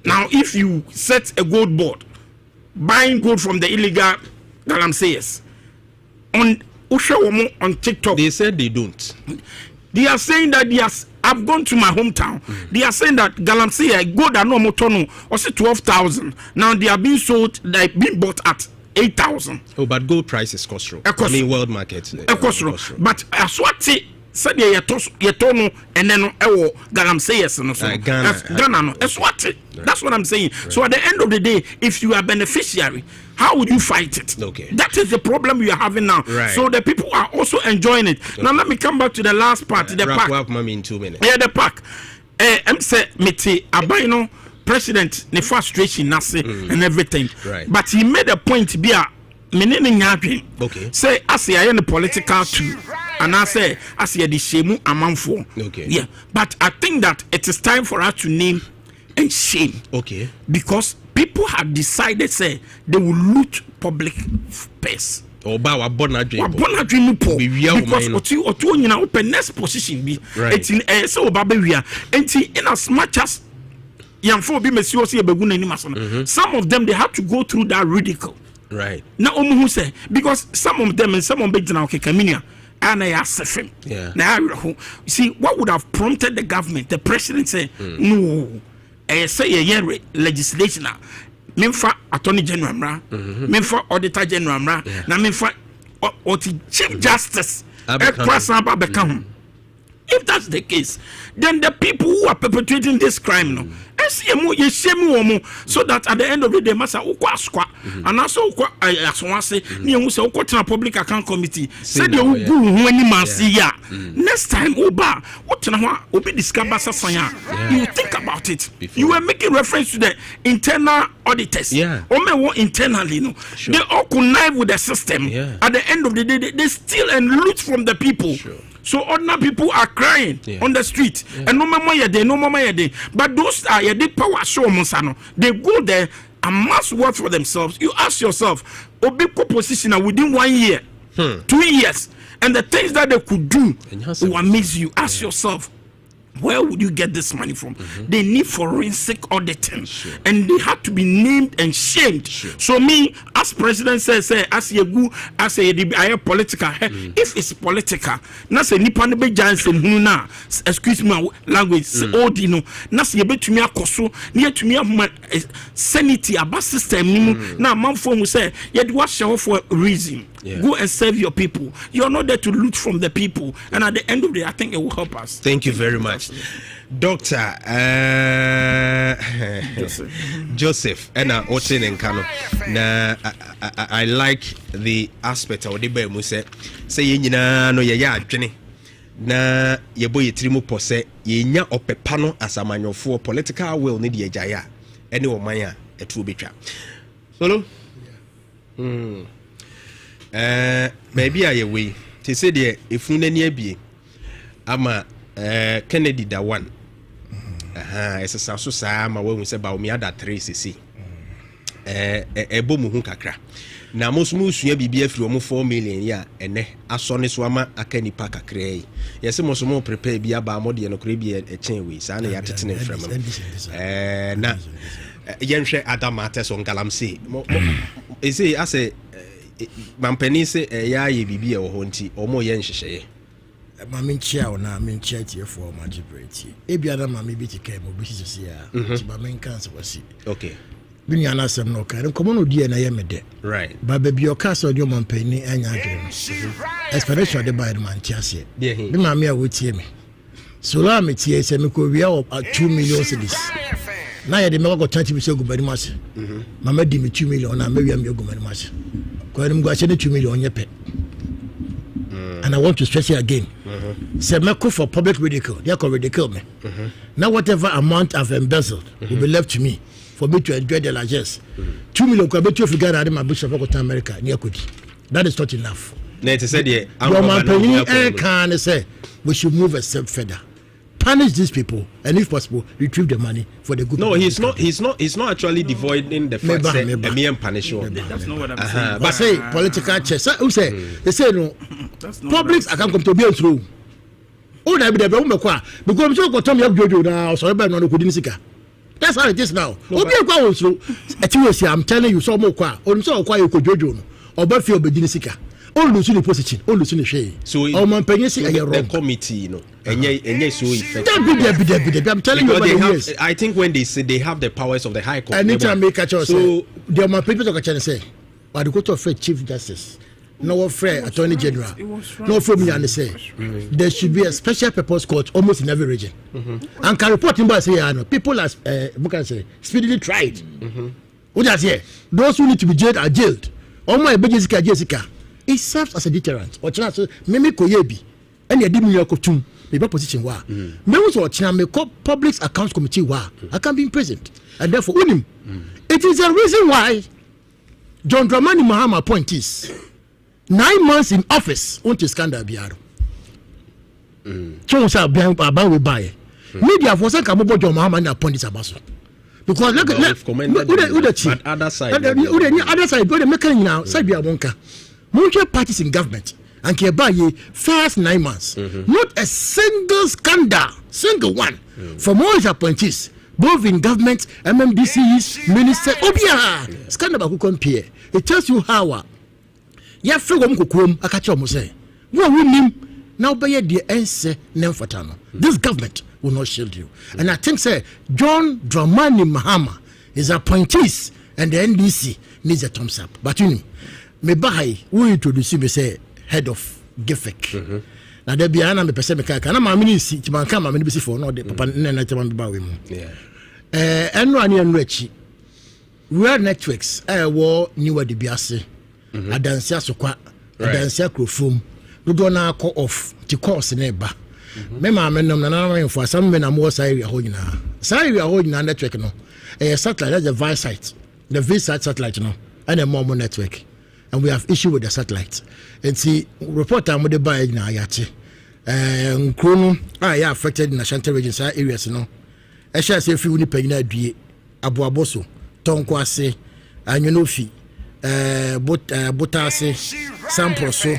Now, if you set a gold board, buying gold from the illegal Galamseyers on TikTok, they said they don't. They are saying that I've gone to my hometown. They are saying that Galamsey gold are no motono or say 12,000. Now they are being sold, they being bought at 8,000. Oh, but gold price is costly. I mean, world market. But as what say. Said yetono and then Galamseyers no so Ghana no that's what I'm saying. So at the end of the day, if you are beneficiary, how would you fight it? That is the problem we are having now. So the people are also enjoying it. Now let me come back to the last part. The pack. Wrap mommy in 2 minutes. Yeah, the pack. I'm say meti abaino president ne frustration nase and everything. But he made a point be a say as I am political too. And I say, as you the shame amanfo. Yeah, but I think that it is time for us to name and shame. Because people have decided say they will loot public purse. Because otu open next position be. So in as much as some of them they have to go through that ridicule. Right. Now who say because some of them and some of them okay Kaminia and I asked him. Yeah. Now you see what would have prompted the government, the president say no. Say a year legislation now. Memfa Attorney General mra, memfa Auditor General mra, na memfa or Chief Justice. If that's the case, then the people who are perpetrating this crime, no, so that at the end of the day, massa and also public account committee said you will go next time what be discovered. You think about it. You were making reference to the internal auditors. Internally, no, they all connive with the system. At the end of the day, they steal and loot from the people. So ordinary people are crying on the street, and no mama yede, no mama yede. But those are yede power show monsano. They go there and must work for themselves. You ask yourself, Obiko position within 1 year, 2 years, and the things that they could do will amaze you. Ask yourself, where would you get this money from? They need forensic auditing, and they had to be named and shamed. So me, as president says, as you go, as a political, if it's political, na say nipa ne be Jansen huna, excuse me language, old you know, na say be to me akoso, near to me sanity about system na man for say, yet what show for a reason. Go and serve your people. You're not there to loot from the people, and at the end of the day, I think it will help us. Thank you very much. Doctor Joseph and Otin and Kano. I like the aspect of the Bemu say no ya Jenny. Na ye boy trimu pose ye nya opepano as a manual for political will need ye jaya. Any maya a true bitcha. Solo? Maybe I away. They say there if you near be ama Kennedy da one. It's a so sam when we say about me other 3 cc. Bomu hu kakra. Na most musu bibia firi omo 4 million ya ene asone so ama akani pa kakra yi. Yesi mo so mo prepare bia ba mo de no kra bia e chen we sa na ya tetene frama. Na yenhwe adamate so ngalamse. E say ase mampani se ya ye bibia wo ho nti omo ye nhyehyeye. Mami chia ona me chia tie for magibrate ebia na mami bi ti kai mo bi sisi ya ti mami cancer wasi okay bi nya na asem no kai nkomo no die na ye mede right ba ba bi o ka so de mampani anya adwene explanation de by man tiase bi mami a wotie me so la me tie se me ko wia 2 million cedis na ye de me ko 20 bi se go bari mase mama di me 2 million na me wia me go bari mase ko enim go a 2 million nye and I want to stress it again. Say me for public ridicule. They can ridicule me. Now whatever amount I've embezzled will be left to me for me to enjoy the largesse. 2 million could be to figure out my bishop of America near Kudi. That is not enough. Your man can say we should move a step further. Punish these people and if possible retrieve the money for the good. No, he's not actually devoiding the fact that me and punish you. That's not what I'm saying. But say political chess. Who say they say no publics I can come to be through. Oh that be the problem because you go tell me Jojo now so everybody no kudin sika. That's how it is now. Obi kwa so I'm telling you so more kwa. On so kwa you ko Jojo no. Oba fi obedin sika. All lose the position, all lose the share. So the committee, you know, and so effective. I'm telling you, I think when they say they have the powers of the High Court. Anytime they catch us, so there are people to catch and say, but the court of Chief Justice, no afraid Attorney General, no from me and say there should be a special purpose court almost in every region. And can report him by say, people are speedily tried. What does here? Those who need to be jailed are jailed. All my Jessica. It serves as a deterrent. Or chance mimi koyebi and you didn't your tum the position wa. Me was what me public accounts committee wa. I can be imprisoned. And therefore unim. It is a reason why John Dramani Mahama appointees 9 months in office on to scandal biaro. So say about we buy. Media for say kabobo John Mahama na appointees abaso. Because look at other side. Other side go the make now say bia bonka. Multiple parties in government and Kebaye first 9 months. Not a single scandal, single one. From all his appointees, both in government, MMDCs, minister, Obia, scandal about who compare. It tells you how. Ya free wom kokom akacha omo say. Wo wonim now by the answer nemfatano. This government will not shield you. And I think say John Dramani Mahama, his appointees and the NDC needs a thumbs up. But you know, me buy we introduce me say head of GIFEC. Now there be ana me pese me ka na ma me si ti man ka ma me be si for no de papa na te man be ba we mu. Eno ani enu achi. Real networks wo niwa de biase. Adansi asokwa, adansi akrofom. Do na call off the course neighbor. Me ma me nom na for some men am was area ho nyina. Sa area ho nyina network no. Satellite that's the ViSat. The ViSat satellite no. And a more network. And we have issue with the satellite. And see report am de buy na yache. Nkrono ya affected in Ashanti region sa areas no. E share say fi woni pagina due aboaboso tonkwase anyonofi botase samproso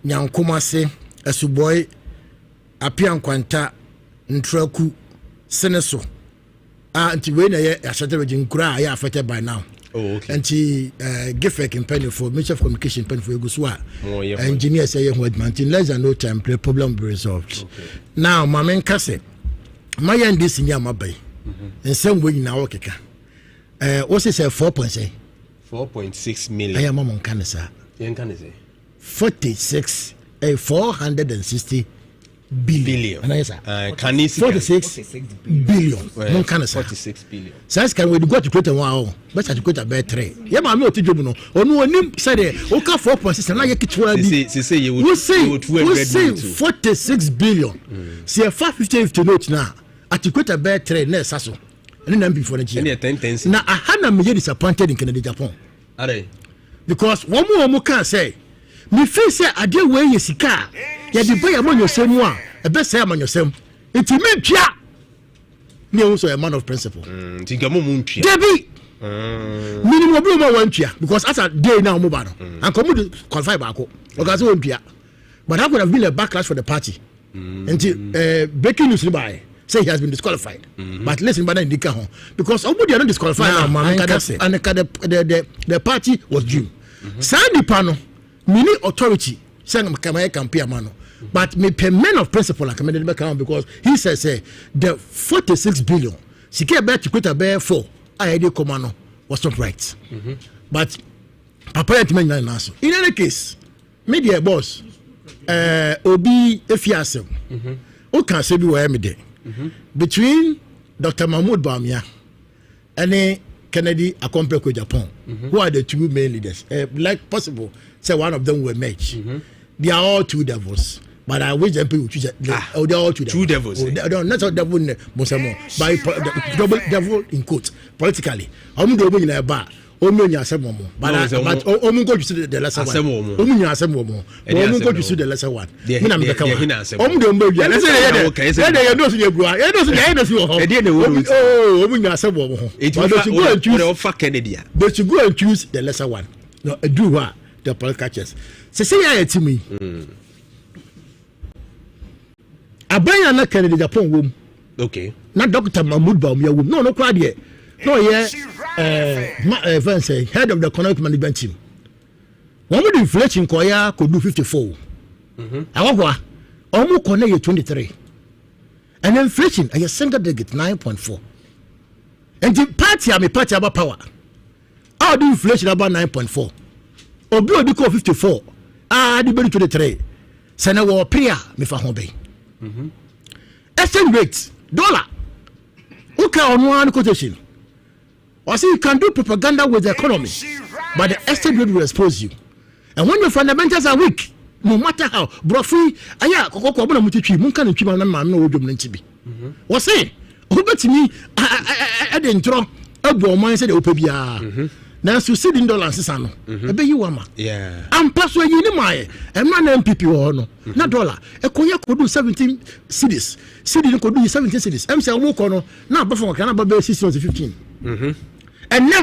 nyankomase asuboy apiankwanta ntraku seneso anti we na ye Ashanti region kura ya affected by now. Oh, okay. And GIFEC in penny for Ministry of Communication penny for Guswa. Engineers say in less than no time the problem will be resolved. Okay. Now my main case my end this in Yamabai. In some way in our keka. What's it say 4.6 million. I am on Canasa. 46 460 billion. And I say 46 billion. No can 46 billion. Says can we go to create a wow, but I create a better trade. Yeah, I'm not to do no. Or no one said okay 4.6 and I get to say you would say 46 billion. See a 550 notes now. At to create a better trade next aso. And then before the year. Now I had me disappointed in Canada, Japan. Are they? Because one more can say me feel say I dey way yesika. Ya di buy among yourself one. E best say among yourself. It mean pia. Me also a man of principle. Tigamo muntia. Debi. Minimum blue man one pia because as a day now mobile. And come to qualify back. Because one pia. But that would have been a backlash for the party. Until breaking news by say he has been disqualified. But listen, but indicate because somebody are not disqualified now. And the party was due. Sandy Pano, mini authority. But me pay men of principle like because he says the 46 billion she came back to quit a bear for I commando was not right. But Papa in any case, media boss Obi Efiasem who can say where me there between Dr. Mahmoud Bawumia and Kennedy Akompeko Japan, who are the two main leaders. Like possible, say one of them will match. They are all two devils. But I wish them people choose. They are all two devils. Not all devil, by double devil in quote. Politically, I'm doing in a bar. But go to see the lesser one. Go to see the lesser one. But you go and choose the lesser one. No, do what the political catchers. Say to me. Abaya na Kennedy Japan wom. Okay. Not Dr. Mahmoud Bawumia wom. No crowd here. No, yeah, head of the economic management team. One with inflation, Koya could do 54. However, almost connect 23. And inflation, I single digit 9.4. And the party, I'm a party about power. I'll do inflation about 9.4. Or blow the 54. The belly 23. Send a prayer, me for home bay. Exchange rate, dollar. Okay, on one quotation. Or say you can do propaganda with the economy, but the exchange rate will expose you. And when your fundamentals are weak, no matter how, brofi, aya, kokoko abona mutichi, munka ni chima na mama no ojo mnenchibi. What say? Obeti me, I didn't draw. Abo man said ope bia. Now you see the dollars sisano. Ebe you wama. Yeah. I'm passo you ni mae. E man MPP wo no. Na dollar. E konya ko do 17 cedis. Cedi ko do 17 cedis. Em say wo ko no. Na ba for kana ba be 16 to 15. And now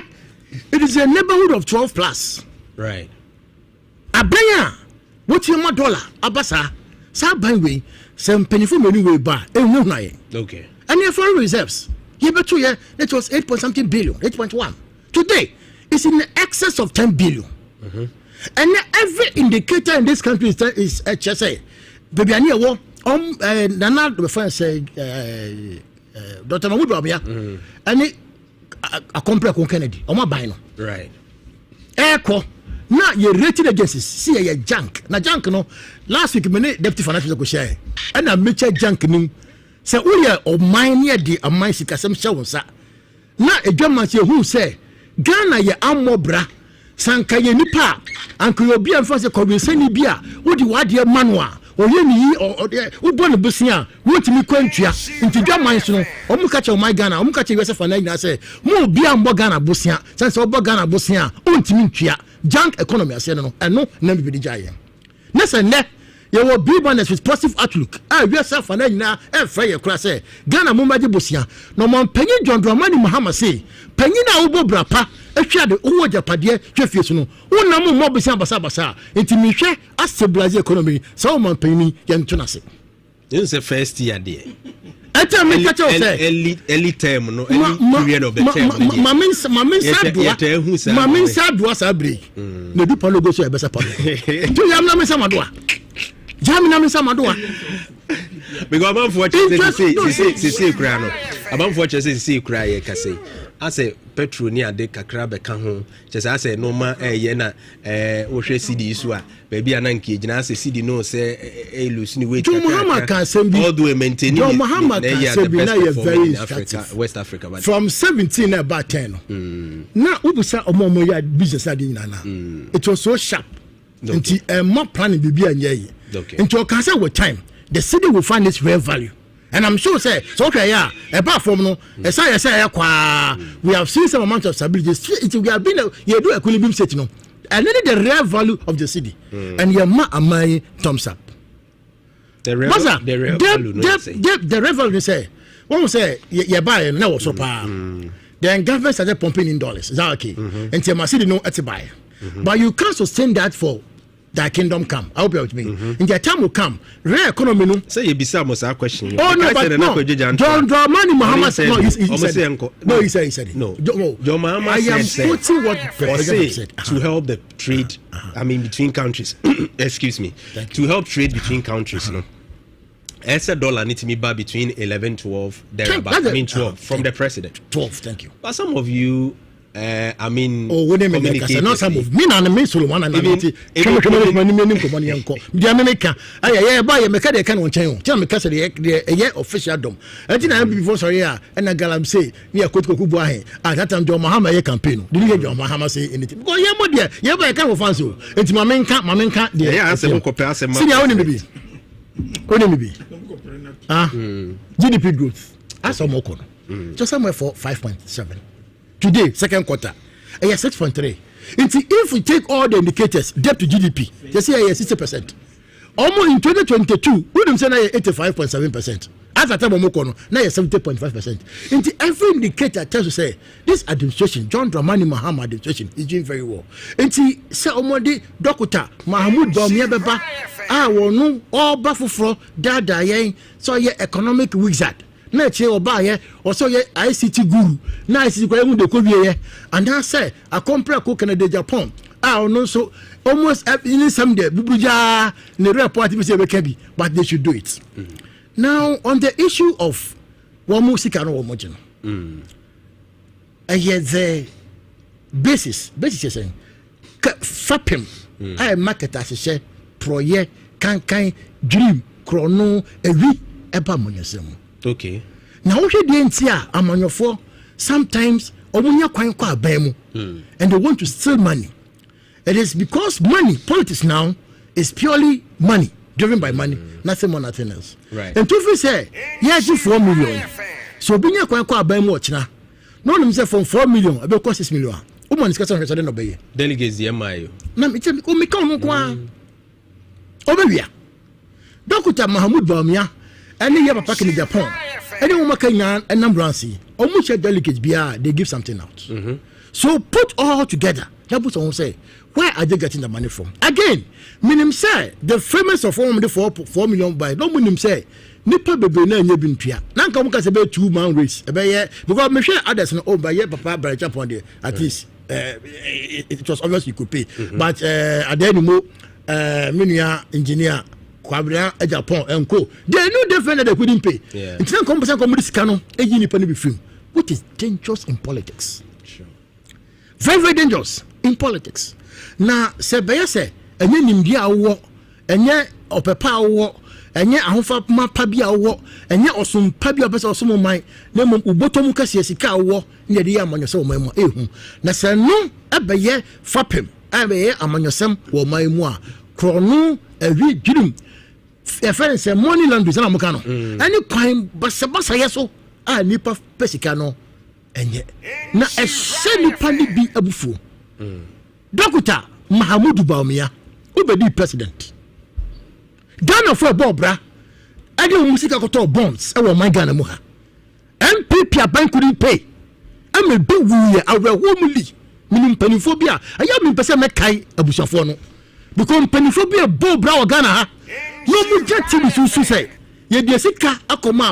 it is a neighborhood of 12 plus. Right. Abaya, what you $1 abasa, sa bangwe, some penny for many way bar, and no night. Okay. And your foreign reserves, year by 2 years, that was 8.something billion, 8.1. Today, it's in excess of 10 billion. And every indicator in this country is HSA. Baby, I know Nana, the friend say, Dr. Mahmoud Wabia, and a complex on Kennedy, on my bino. Right. Echo. Now your rating agencies see a junk. Now junk no. Last week my deputy financial secretary and a major junk no. Say we are or mine near the amount sikasem show sa. Now a German say who say Ghana ye ammo bra sanka ye nipa anko ye obi amfa se kobi sani bia wo di wade manwa oye ni o bo ne busia wotimi kwantua nti German so no omu ka che o my Ghana omu ka che Yosef na nyina say mo bia mbo Ghana busia sanse obo Ghana busia ontimi ntua junk economy ase no eno na bibidi jaye nese ne ye will be bonus with positive outlook Yosef na nyina e frɛ ye kura say Ghana mo maji busia no mo panyi John Dramani Mahama say panyi na wo bobra pa ehwa de wo japade twefie so no wona mo busia basa enti mi hwɛ a stabilize economy so mo panyi ye ntuna se this is first year there ata me catch you say early term no period of the term mamin sadua sabre na du pa logo so e besa pa tu yam na me samadua jam na me samadua because man for say kra no abam for say kra ye ka say ase petrol ni ade kakra be ka ho che say no ma ye na wo hwe CD so a ba bia na nke gina ase CD no say lose ni weight all the way maintaining Muhammad can say be na ye very Africa, West Africa but from 17 about 10 na ubusa omomo ya business ade nyina na it was so sharp nti more planning bibia nyeye nti o can say with time the city will find its real value. And I'm sure say so okay yeah apart from no say we have seen some amount of stability we have been you do equilibrium state no and then the real value of the city and your amai thumbs up the real value the real value say when we say you buy now so pa then government started pumping in dollars is that okay and your city no at buy but you can't sustain that for that kingdom come. I hope you with me. In the time will come, real economy no. Say you be some question. Oh no, but no. John Dramani Mahama said no. He said it. No. John Mahama said putting what president said to help the trade. I mean between countries. Excuse me. To help trade between countries. No. As $1 need to be back between 11-12 thereabout. I mean 12 from the president. 12. Thank you. But some of you. I mean, when they make us not some of me and me so one and I buy a mechanic can on chain. Tell me, Castle, a year official dom. I didn't before sorry, and a galam say near Kukurantumi at that time. John Mahama campaign. Didn't get John Mahama say anything? Go, yeah, my dear, yeah, but I can't fancy you. It's my main cat, dear. Yeah, I said, see, I only be. GDP growth. I saw more just somewhere for 5.7. Today, second quarter, 6.3. If we take all the indicators, debt to GDP, you see 60%. Almost in 2022, we don't say 85.7%. As a time of Mokono, now 70.5%. Into every indicator tells you say this administration, John Dramani Mahama administration, is doing very well. Into say omodi Dr. Mahmoud Bawumia Beba, no all bafufro dada yen so ye economic wizard. Na che oba ye or so ye ICT guru na ICT kwa de ko wie ye and I say a compare ko Canada Japan no so almost in some day bubuja ne report be say be kabi but they should do it now on the issue of one music and one mojino the basis is saying fapem I market as say proye kan dream chrono ewi eba monyesem. Okay. Now we the NTR amanyofo sometimes omunya kwan kwa aban and they want to steal money. It is because money, politics now is purely money, driven by money, nothing more, nothing else. Right. And if we say, yeah, 4 million. So binya kwan kwa aban watch na. No them say from 4 million, about cost 6 million. Woman is question resident obey. Delegates the MIO. Na me tell me o me kan kwa. Obewia. Dr. Mahmoud Bawumia any year back in Japan, any woman can and number see almost a delegate they give something out. So put all together That puts on say, where are they getting the money from? Again, minim say the famous of all the 4 million by no minim say nipa bebe na nye bintua. Na nka mo ka say be 2-man race. Because me share others no by papa Barija upon there at least it was obvious you could pay. But at the end mo minia engineer Kwabra Japan and co. They know definitely they couldn't pay. It's not compensation come this canon eji nipa no be film, which is dangerous in politics. Very, very dangerous in politics. Now, se say, enye nimdia awo, enye opepa awo, enye ahofa mapa bi awo, enye osumpa bi opesa osumo man, na mum uboto mu kase sika awo, ne de amanyose wo man mu ehu. Na se no ebeye fapem, ebeye amanyosem wo man mu a, krono ewi dwudum. E friend say money land na mo ka no. Any kwan basa yeso a nipa pesika no. Enye na ehye nipa ni bi abufu Dr. Mahamudu Bawumia obedi president Ghana for bobra ade musika koto bonds e wo man Ghana mu ha MPP aban couldn't pay am be wuye awrehomuli minim panifo bia aya mi pese mekai abusafo no because panifo bia bobra wo Ghana ha no mu jati bi susu say ye de sika akoma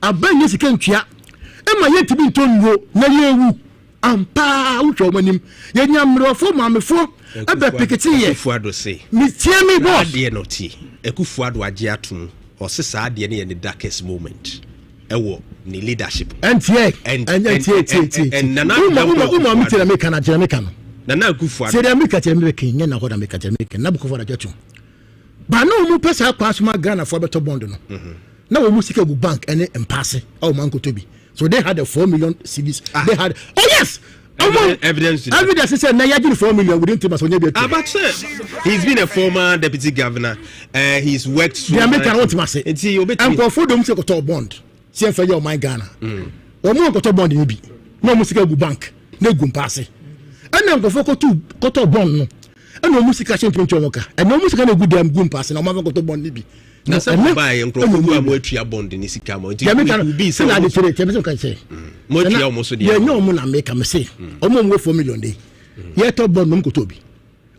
aban yesika ntwia Emma yet to be told na yewu ampa utwa manim ye nyamrofo mamefo ebe piketi ye Kufuado say me tie me boss de no ti Kufuado age atum o se sa de ne the darkest moment ewo ni leadership and tie and nana uma mi tira me kana jira me kana nana Kufuado se de me ka tira me ke nya na hoda me ka tira me ke na Kufuado atum ba no mu pesa kwa asuma Ghana for beto bond no na wo mu sika bu bank ene empase o man ko tobi. So they had a 4 million CDs. They had yes. Evidence said Nayajin 4 million within 2 months. But he's been a former deputy governor. He's worked so much. They want to say. And for them to go bond. See for your my Ghana. Or more go to bond in be. No musical bank. No gum pass. And then go for to bond no. And no musical champion chomoka. And no musical good damn gum pass. And no go to bond be. Na some buy and crop who am wetua bond ni sika mo nti you be say na de chere tebe kan say mo tua mo so de ya no mo na make am say o mo 4 million dey ye to bond no ko to bi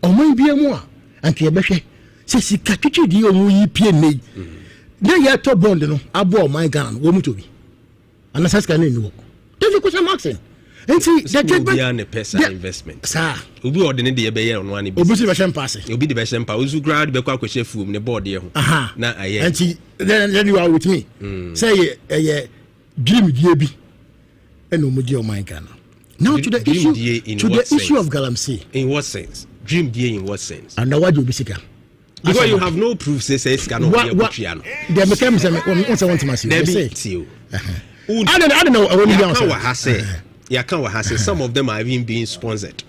o mo bi emu a anke ye behwe se sika twitwi di o mo yi pie nei na ye to bond no abo o man Ghana wo mu to bi ana sasika na ni wo dey ko say maxing enti that be an personal investment sir obi ordine de ye be ye no ani bi obi si be pass obi de be shempa ozu grad be kwa kwehye fuum ne board ye ho na aye enti then you are with me say dream die bi eno mo die o man Ghana now to the issue of Galamsey in what sense dream die in what sense and now what you be sika because you have no proof say sika no be akutua no there became some on say want to say I don't know ya kan wa has some of them are even being sponsored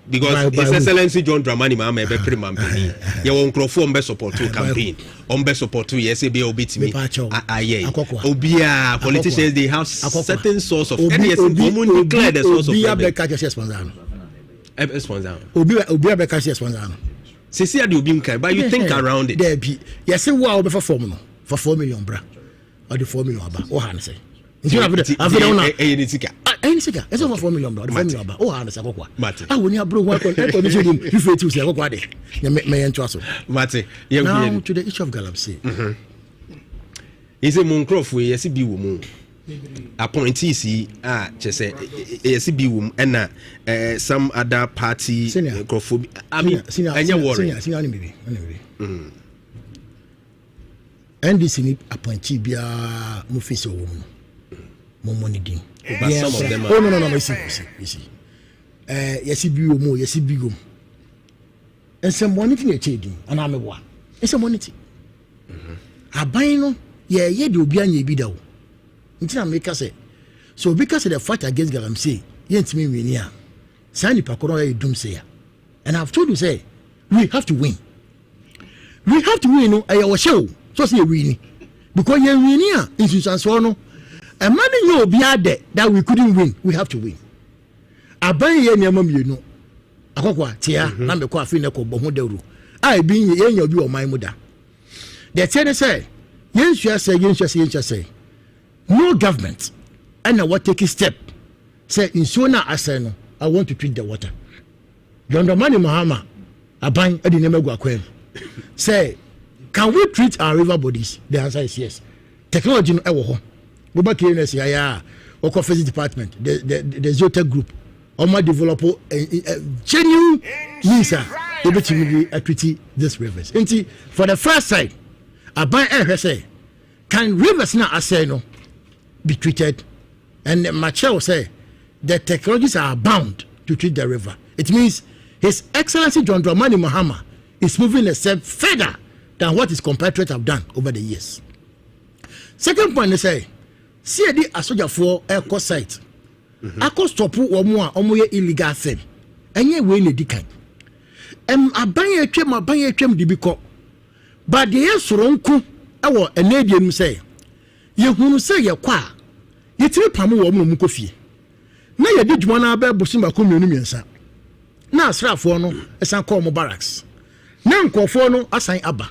because His Excellency John Dramani Mahama ebe primampani ye won crofo on be support to campaign on be support to yes be obitimi aye obia politicians they have certain source of any common declare the source of obia be catch sponsor obia be catch sponsor se see the obi nkai but you think around it there be yes we will be for 4 million for 4 million bra or the 4 million aba o han say any sika it's over 4 million dollars. 4 million dollars. Oh, I understand. I will not bring one. If you say, "What are they?" May entrust. Mate, now to the issue of Galamsey. Is a Moncroft we yes be woman. Appointees say yes be woman and some other party Crawford. I mean, senior worry. NDC appointee bia Mufisi woman. Money din. But some of them are no, you see. Yes, be more, yes, be go. And some money in a trading, and I'm a one. It's a money. I buy no, ye do be an ye be down. Until I make us say. So because of the fight against Galamsey, yet me win here. Sandy Pakoro doomsayer. And I've told you, say, we have to win. We have to win, no, I show. So say winning. Because you're winning here, in no. A man you be there that we couldn't win. We have to win. Aban ye nyama mienu. Akokwa tia na me kwa afi ne ko bohu dawru. I be ye nya obi o man mu da. The thing say, yen say. No government and what take a step. Say in sona asay no, I want to treat the water. John Dramani Mahama aban edi nemegu akwem say can we treat our river bodies? The answer is yes. Technology no ewo ho go back here next year or physics department the Zotec group omo develop genuine means able to treat these rivers. For the first time aban say can rivers now say no be treated, and Machel say the technologies are bound to treat the river. It means His Excellency John Dramani Mahama is moving a step further than what his compatriots have done over the years. Second point, they say, see the Asoja for air site. Ako stop omo illegal thing. Enye we ne dikan. Abanye twem di biko. But the yesoronku ewo enediem say. Ye hunu say ye kwa. Ye tiri pamu wo mu Kofi. Na ye di dwuma na ba bosim ba komienu miensa. Na asrafo no esan call mo barracks. Na nkofo no asan aba.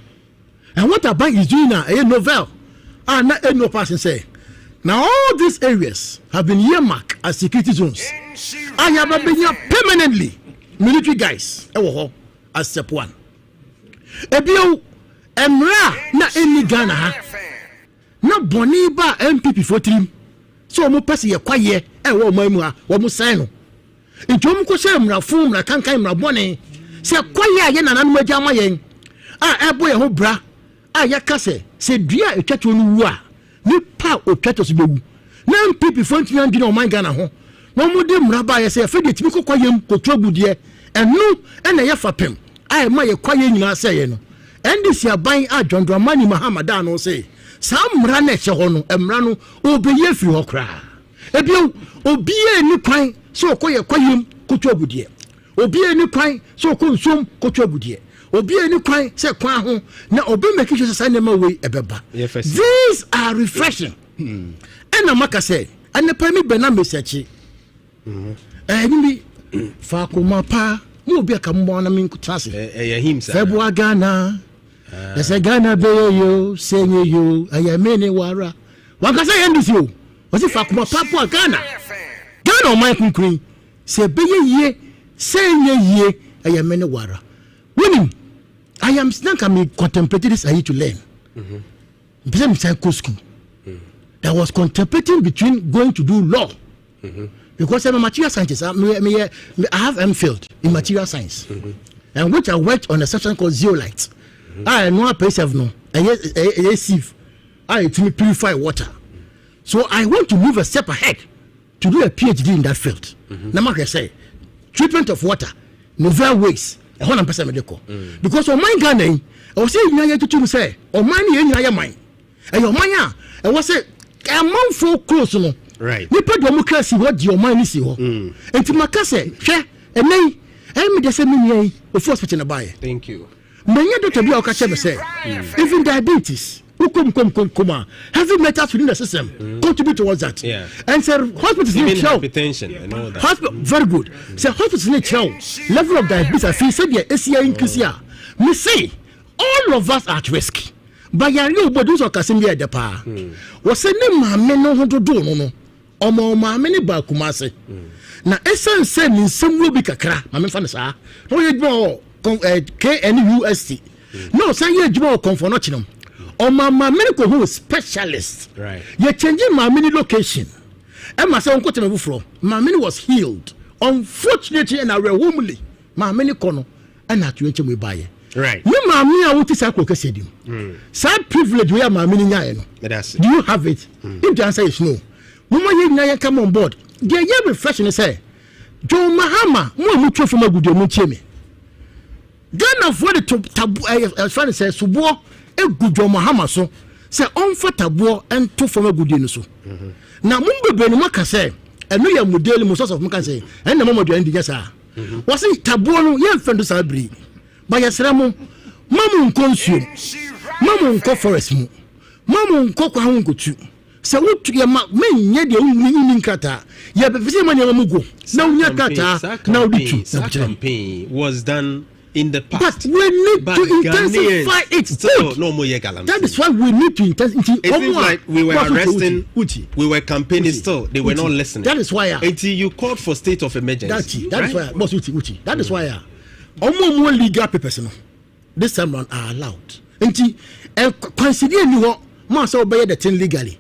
And what a bank is doing now, a novel. Na no person say. Now all these areas have been earmarked as security zones. I have been here permanently. Military guys, as step one. Ebio, emra na any Ghana ha. Na boni ba MPP for trim. So mo pesi ye kwaye wo mamu ha, wo mo sign no. Ntom ko se mra fun mra kankan mra boni. Se kwaye ye nananom agya ma yen. Ebo ye ho bra. Yakase se dua etwato no wu a ni pa otwato so bewu na MPP fonti na ndina o man Ghana ho na mo de mraba ye se fe de timi kokoyem kotobude enu na ye fapem ma ye kwaye nyina se ye no ndisi aban John Dramani Mahama da no se sam mra na che ho no mra no obeye firi ho kra ebio obiye ni kwan so koye kwayem kotobude obiye ni kwan so konsom kotobude obi any kwan say kwan ho na obi make sure say na way ebeba. These are refreshing. And amaka say anepa mi bena message. Ni fa kuma pa mo obi aka mo na min kutase. Him sir. Febua Ghana. Say Ghana be yo senye yo ayamene wara. Waka say ndisi yo. Was it fa kuma pa po Ghana. Ghana o man kunkun. Say be ye senye ye ayamene wara. Women, I am still contemplating this. I need to learn. Because I'm school. That was contemplating between going to do law. Because I'm a material scientist. I have MPhil in material science, and which I worked on a section called zeolite. I know a place of no. I sieve. I purify water. So I want to move a step ahead to do a PhD in that field. Now, I say, treatment of water, novel ways. Because on my Ghana, I was saying, you to say, or money in your mind. And your mind, I was saying, a month for close. Right. We put democracy what your mind is. And to Macase, share, and nay, I'm the same of force pitching a buy. Thank you. Many Dr. Bill say, even diabetes. Come heavy metals within the system contribute towards that. Yeah. And so hospitals need hypertension and all that. Hospital, very good. So hospitals need level of diabetes. I feel said ACI increase here. Me say all of us are at risk. But ya know but those are Kasimbi at the power. Was sending my men no to do no. Omo ma many ba kumase. Na essence say in some will be kakra. My men fanasa. No you go KNUST. No say you go come for nothing. On my medical who is specialist. Right. You're changing my mini location. And my son from my mini was healed. Unfortunately, and I were womanly. My mini corner and not to me buy it. Right. You mammy, I want to say Cocassadium. Sad privilege we are my mini. Do you have it? If the answer is no, Mama, you come on board. They are refreshing say, Joe Mahama, more mutual from a good muchemi. Ghana for the taboo as far as says Subo. Good John Mahama so say unfatable and to from a good dinner so. Now Mumba Benumaka say, and we are model most of Mukan say, and the moment you end yes, was it tabuano, young friend to Sabri. By a seramo, Mamun consume, Mamun co forest mo, Mamun coco hungo too. So what to your men yet the only kata, ya but visit my mugo. Now Yakata, now the campaign was done. In the past, but we need to intensify it. So, no more galam. That is why we need to intensify. It seems like we were arresting, we were campaigning still. They were not listening. That is why until you called for state of emergency. That is why, boss Uti. That is why more legal papers no this time round are allowed nti consider ni ho mo say obey the thing legally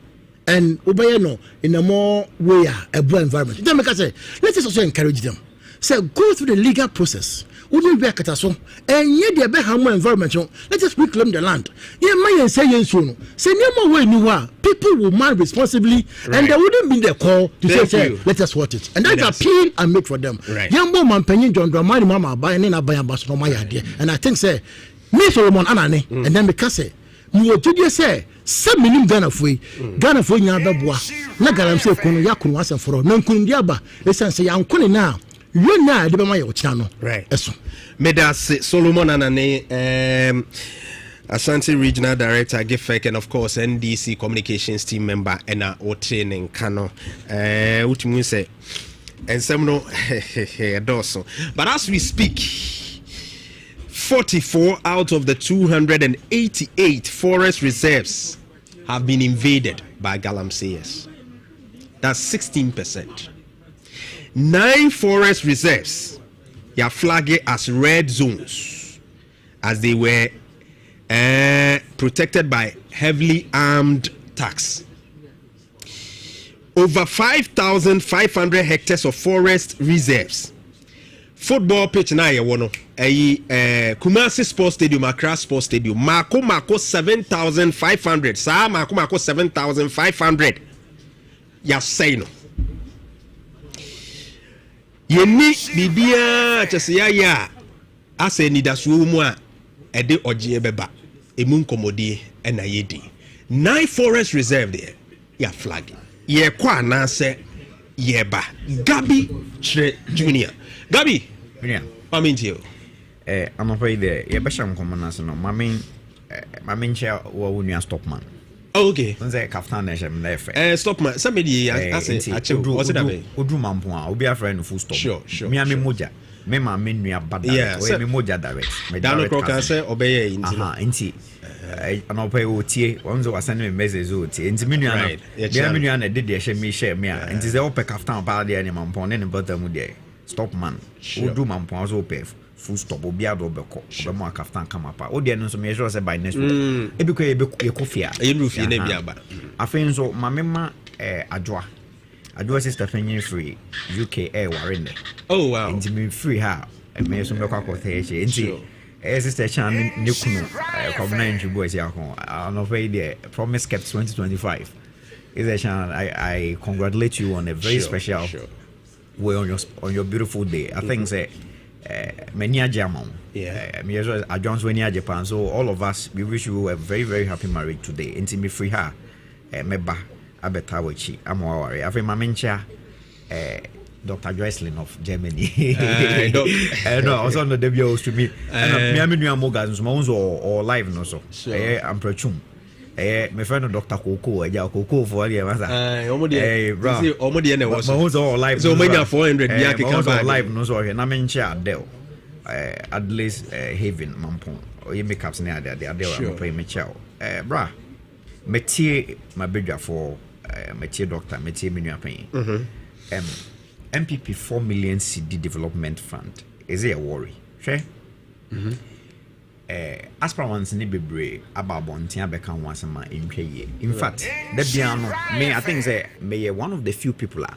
and obey no in a more way a better environment then make I say let us also encourage them say go through the legal process wouldn't be a kataso and yet the better environment let us reclaim the land yeah my say yes no say no way anywhere people will man responsibly and there wouldn't be the call to say let us watch it and that's appeal and make for them young man penny John Dramani mama buying in a buy ambassador my idea and I think say me Solomon Anane and then because say me what you say minim Ghana for nya beboa na garam say kono yakunu asem for na nkunu diaba esan say yankunu na you na de be ma ye channel right eso Medas Solomon Anane Ashanti Regional Director Gifek and of course NDC Communications Team member and Otin and Kano ultimately say and some no Dawson. But as we speak 44 out of the 288 forest reserves have been invaded by galamseyers. That's 16%. 9 forest reserves are flagged as red zones as they were protected by heavily armed thugs. Over 5,500 hectares of forest reserves. Football pitch na ye wono Kumasi Sports Stadium, Accra Sports Stadium, Mako 7,500. Sa Mako 7,500. Ya say no. Ye ni bibia chese ya ase ni dasuo mu a ede oje beba emu nkomodi na yedi 9 forest reserve there ya flag ye kwa na se ye ba Gabi Junior Gabi Junior I'm afraid ye be sham komana se no mamin cha wo wunu stop man. Oh, okay. Nze kaftan na shem na efe. Stop man. Somebody ase ache what's that be? Odu mampo a obi afra no full stop. Sure. Me moja. Me ma me nua bada. Yeah, me moja direct. Me direct. Dano cross say obey inti. Inti. Anope otie, onzo wasane me message otie. Inti me nua no. Bia me nua na de de me share me a. Inti ze ope kaftan pa de ne mampo ne bota mu de. Stop man. Odu mampo azo ope. Full stop obi ado beko obemo akaftan kama pa odi eno so me sure say by next week e biko e kofia e rufie na bia ba afen so mamema adwa sister fanyin free UK air warende oh wow nti me free ha me so beko akothe eche nti sister chan ne kunu kwabna nju boys yakon no pay the promise kept 2025 is a chan I congratulate you on a very special way on your beautiful day. I think say many Ajamon. Me as well as John's when Japan. So all of us, we wish you a very, very happy marriage today. Intimate free her, meba abetawachi. I'm worried. I think my mencha, Dr. Joycelyn of Germany. No, also on the debut to me. Me am new Morgans, Mons or live no so. I'm prechum. My friend Dr. Koko, Koko for the was all live. So many 400 live no so na mencha Adele. Adela's Haven Mampon. Or you make ups near there. They are pay me chow. Bra. Metie my bigger for Metie Doctor, Metie Minu paying. MPP 4 million CD development fund. Is it a worry? Sure. As per one's nibibre about Bontia become once a man in Kay. In fact, that piano may I think say may one of the few people are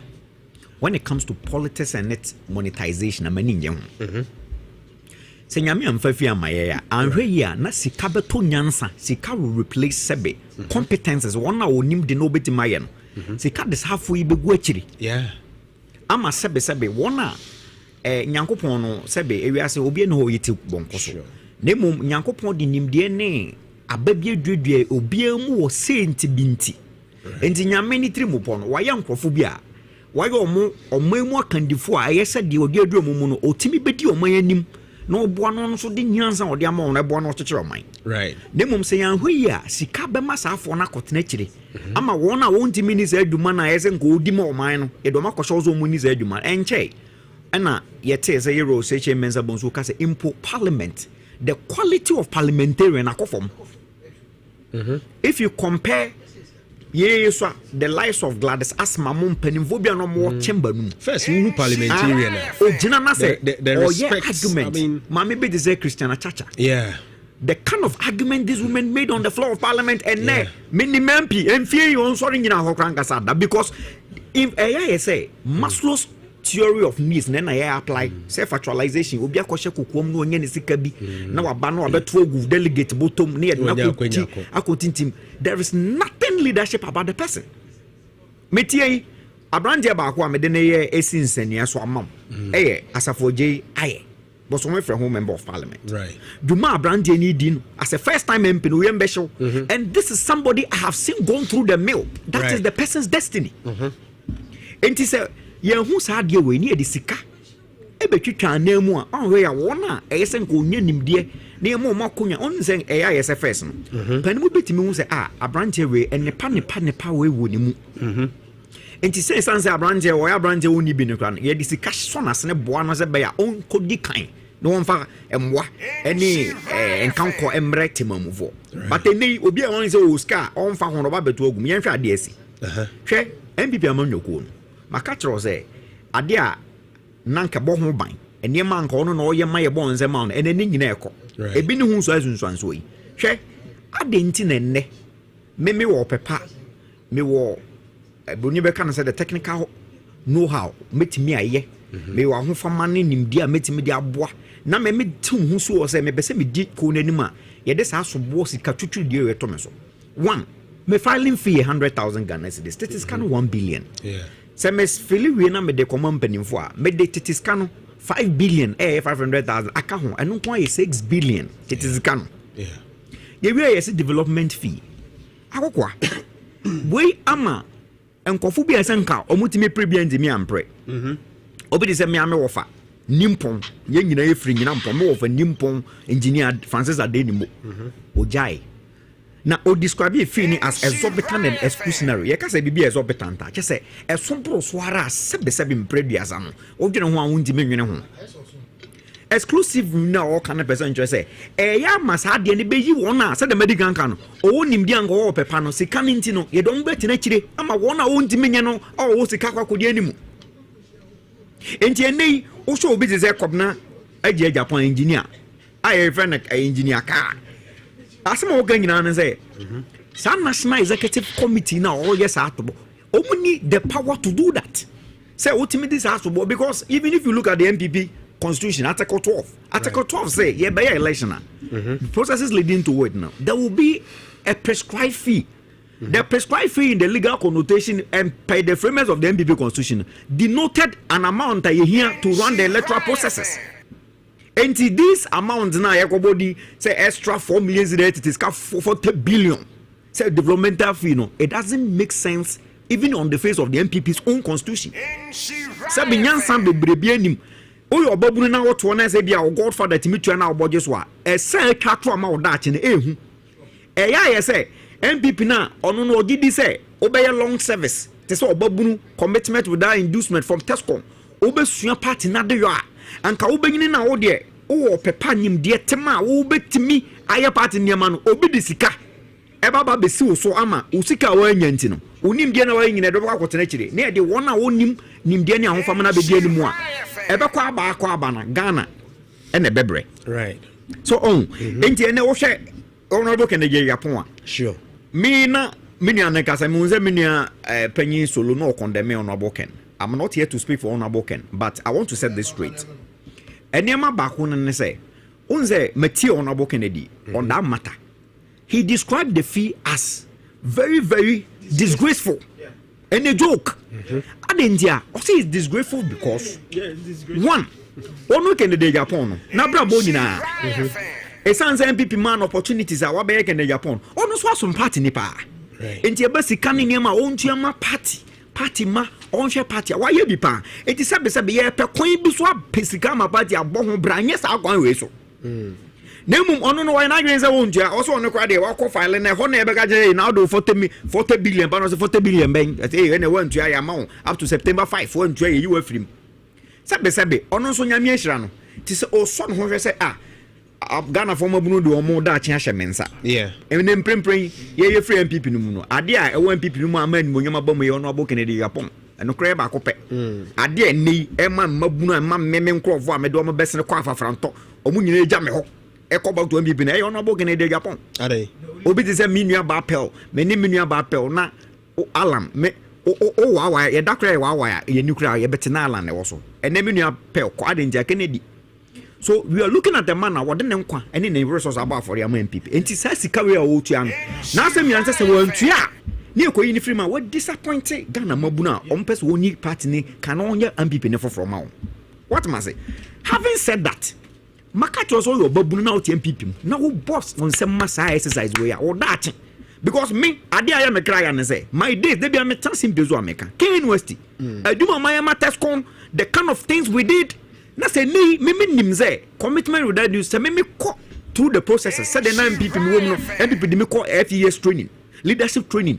when it comes to politics and its monetization. I'm an young. Say Yami and Fafia Maya and Raya na sika beto nyansa sika will replace sebe competences one or nim de no beti mayan. Sika this halfway be guachiri. Yeah. Ama sebe one nyankopon no sebe ewia se obi no yiti bonkoso. Nemo nyankopon di nimde ne ababie dwedwe obia mu wo senti binti enti nyame ni trimupo no waya nkrofo bia waya omu akandifo a yesa de odi aduamu mu no otimi bedi oman anim na oboa no so de nyansa odi ama no ebo no kyekere oman right nemo se yan hwi a sika be masafo na kotena kire ama wona wontimi ni za aduma na yese nko odi ma oman no edo makosho zo mu ni za aduma enche na yete ze yero se che menza bonso ka se impo parliament. The quality of parliamentarian akofom. If you compare yes, the lives of Gladys Asma mum penimphobia no more chamber. First, who parliamentarian? Jinana say the respect. Argument. I mean, Mami be say Christiana Chacha. Yeah. The kind of argument these women made on the floor of parliament and many MP and fear you on sorry in Hokrankasada because if I say Maslow's theory of needs then I apply self-actualization will be a question kukum no any sikabi now a banner about 12 delegate bottom near team. There is nothing leadership about the person. Metie Abrandia Bakwa medene essence and yes or mom. As a for J I was from home member of parliament. Right. Duma Abrandia need as a first time MP no special. And this is somebody I have seen going through the mill. That is the person's destiny. And he said, yeah, who's had your way near the sika? Ebetwitwa anemu a on we a wona eyesen ko nyanim de na mo makonya on sen AISFS no panimu betimi hu se abrante we nepa we woni mu enti say sanse abrante wo abrante woni bi ne kra ye de sika so na sene boa no se be ya on kodi kan no won fa emwa eni enkanko emre temamuvo but eni obi a won se o ska on fa hono ba beto agum yen hwa de asi hwe MPP amanyoko no maka tro se ade a nanka bo ho ban enema anka ono na oye maye bo nze ma no ene ni nyina eko ebi ni hu so asunsuanso yi hwe ade nti na nne me wo pepa me wo boni be kan say the technical know how metimi aye me wo ho fama ne nimdi a metimi di aboa na me tum hu so say me be se me di ko nanim a ye de sa so bo sika twetwe di e to me so one me filing fee 100,000 Ghana cedis this kind of 1 billion se mes fili we na me de common penimfo a me de titiska 5 billion 500,000 aka ho eno ko 6 billion titiska no ye we yes development fee akokwa we ama enkofu bi esenka omutimi prebia ndimi ampre obi de se me ame wofa nimpon ye nyina ye firi nyina mpon me wofa nimpon engineer Francis Adenimo ojai na o describe a feeling as exorbitant and exclusionary. You can say be exorbitant. Just say a sombro swara sebe mpreduasa no. O dwene ho awundi menwene ho. Exclusive na all kind of person just say ya masa de ne beyi wona say the medical kan no. O nimdi anko o pepa no sika nti no ye don beti na kire ama wona o ntimi nye no o sika kwakodi animu. Enti enei o so obi ze kobna aje Japan engineer. Aye friend engineer ka asema wo ganyina na say some national executive committee now all yes atobo omuni the power to do that say ultimately this has to be because even if you look at the MPP constitution article 12 say yeah by election the processes leading to it now there will be a prescribed fee the prescribed fee in the legal connotation and by the framers of the MPP constitution denoted an amount that you hear to run the electoral processes. And this amount now, everybody say extra 4 million it is 40 billion. Say developmental fee, no, it doesn't make sense even on the face of the MPP's own constitution. Say binyan san be brebianim. O your babu na what one say be our godfather to meet you now about just what. E say catro ama odachi na ehu. E ya say MPP na ono no gidi say obey long service. Te say obabu commitment without inducement from Tescom. Obesua party na de yo a anka obenyine na wo de wo pepa nim de tema wo betimi aye party niam no obi de sika e baba besi wo so ama wo sika wo anya nti no onim de na wo nyine do ba kwotena kire na de won a wonim nim de ne ahofam na be de animu a e be kwa aba na Ghana e na bebre right so enti ene wo hwe honorable Kennedy Yapon a sure me na mini aneka me unze mini panyin solo no condemn honorable Ken. I'm not here to speak for Honorable Ken, but I want to set this straight. Enema Bakun say, Unze Meti Honorable Kennedy on that matter. He described the fee as very, very disgraceful and a joke. And India, also is disgraceful because one, Honorable Kennedy Japan, Nabra Bonina. A son's MPP man opportunities are what back in the Japan. Almost was some party nipa. India Bessie canning him my own Tiama party ma onhwe party why ye bi pa enti sebe ye pe kwan bi so apesika ma party abɔ ho branye sa kwan we so nemum ono no why na gwen se wontua also ono kwa de wakɔ file na ho na e bega je na do 40 billion ba no 40 billion ben say ene wantua ya ma up to September 5 wantua ye yiwa firim sebe ono so nyame ahira no ti se o so no ho hwɛ se Ghana former Bruno do more that chance mensa. Yeah. And then prempring, ye free MPP no. Adia, MPP no man, when you mabom your no book in the Japon. And no crab cope. Adia ni, Emma Mabuna, and Mam Memem Crop, I made my best in the quafa franto, or Munia Jamel. Echo about to MPP, or no book in the Japon. Are they? Obi is a minia bapel, many minia bapel, na alam, me. Oh, wow, a doctor, wow, a nuclear, a betinalan also. And then minia pel, quad in Jack Kennedy. So we are looking at the man now. What the name? Any neighbors was about for the MPP. And he says he carry a otian. Now some answers say well, yeah. Near Koini Freeman, what disappointed Ghana Mabuna, Ompes Woni party can only MPP never from out. What must I say? Having said that, Makato was all your babuna out MPP. Now boss on some massa exercise way or that. Because me, I am a cry and say, my days they be a metansim bezo maker. Kane Westy. I do my matascom, the kind of things we did. Na say me nimze commitment with that you say me ko through the processes said the MPP me MPP me call FES training, leadership training,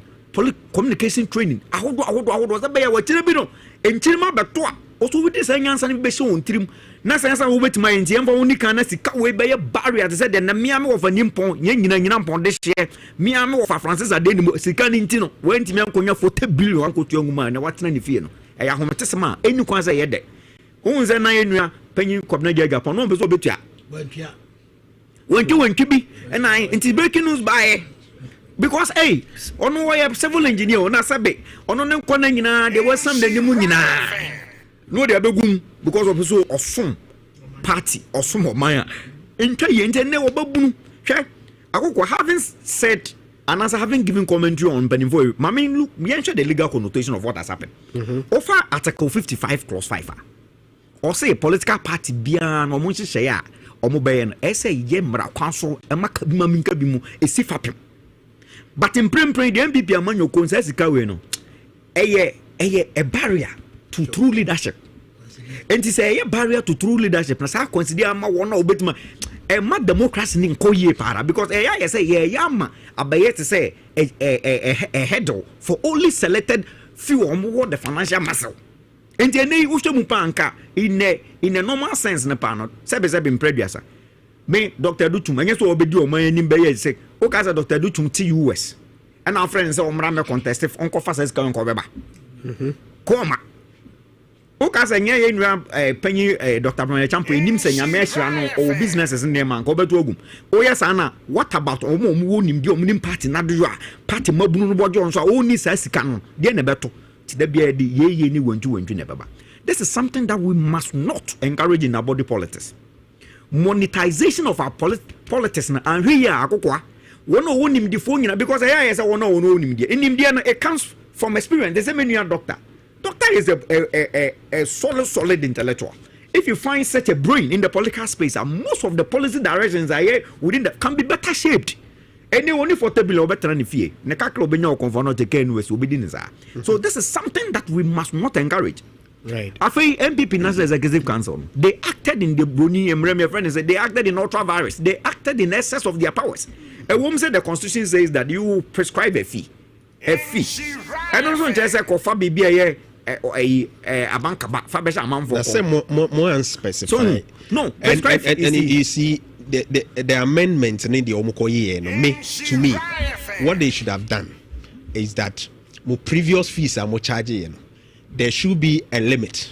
communication training. Ahodo say be ya wachire bi no enchirima beto a also with this anyansa ne be se on trim na say wo betima enti emfa woni kan na sika we be ya barrier say the na miame wo fa nimpon nyina mpon de hye miame wo fa Francis Adeni sika ne enti no wenti me ankonya 40 billion ankotu anguma na watena ne fie no e ya hometesema enu kwan say ye de unze na enua panyin kwabna Japan no beso betua wanki bi and I it breaking news by because hey ono we civil engineer na sabe ono ne nkona nyina there was some the nimu nyina no dey abegum because of so osom party osom omaya ntwa ye ntene wo babunu hwe akokwa having said and as having given commentary on Benivoi mama look we ensure the legal connotation of what has happened offer article 55 clause 5 or say political party bian or munchi share or mobayan essay yemra council and makabima minkabimu a sifapim. But in prem the MPP among your consensus no a barrier to true leadership. And to say a barrier to true leadership, na sa consider ma one obetima a mad democracy nin koye para because a say yama abaye to say a header for only selected few or more the financial muscle. And then they used to mupanka in a normal sense na panot. Sebe in previous. Me Dr. Dutum, and yes, will be do my name by say, okay, Dr. Dutum T US. And our friends are Omrame contest if Uncle Fast is going to Kobeba. Coma. Okay, and penny Dr. Brown Champion, him saying a measure or businesses in their man, Kobe to Ogum. Oh, yes, Anna, what about Omo Munim, the Omnim party, Nadua, party Mobun Jones, or only says canon, then a battle. This is something that we must not encourage in our body politics. Monetization of our politics and here one own him the phone because I say one own him in India it comes from experience. There's a many doctor. Doctor is a solid intellectual. If you find such a brain in the political space, and most of the policy directions are here within that can be better shaped. And only for table better than fear. So this is something that we must not encourage. Right. I think MPP National Executive Council, they acted in the Bruni and Remy friends said they acted in ultra virus. They acted in excess of their powers. A woman said the constitution says that you prescribe a fee. A fee. And also just a coffee baby a bank Fabesha amount for that's more unspecified. So, no, and you see the amendment in the Omokoye to me what they should have done is that more previous fees are more charging. There should be a limit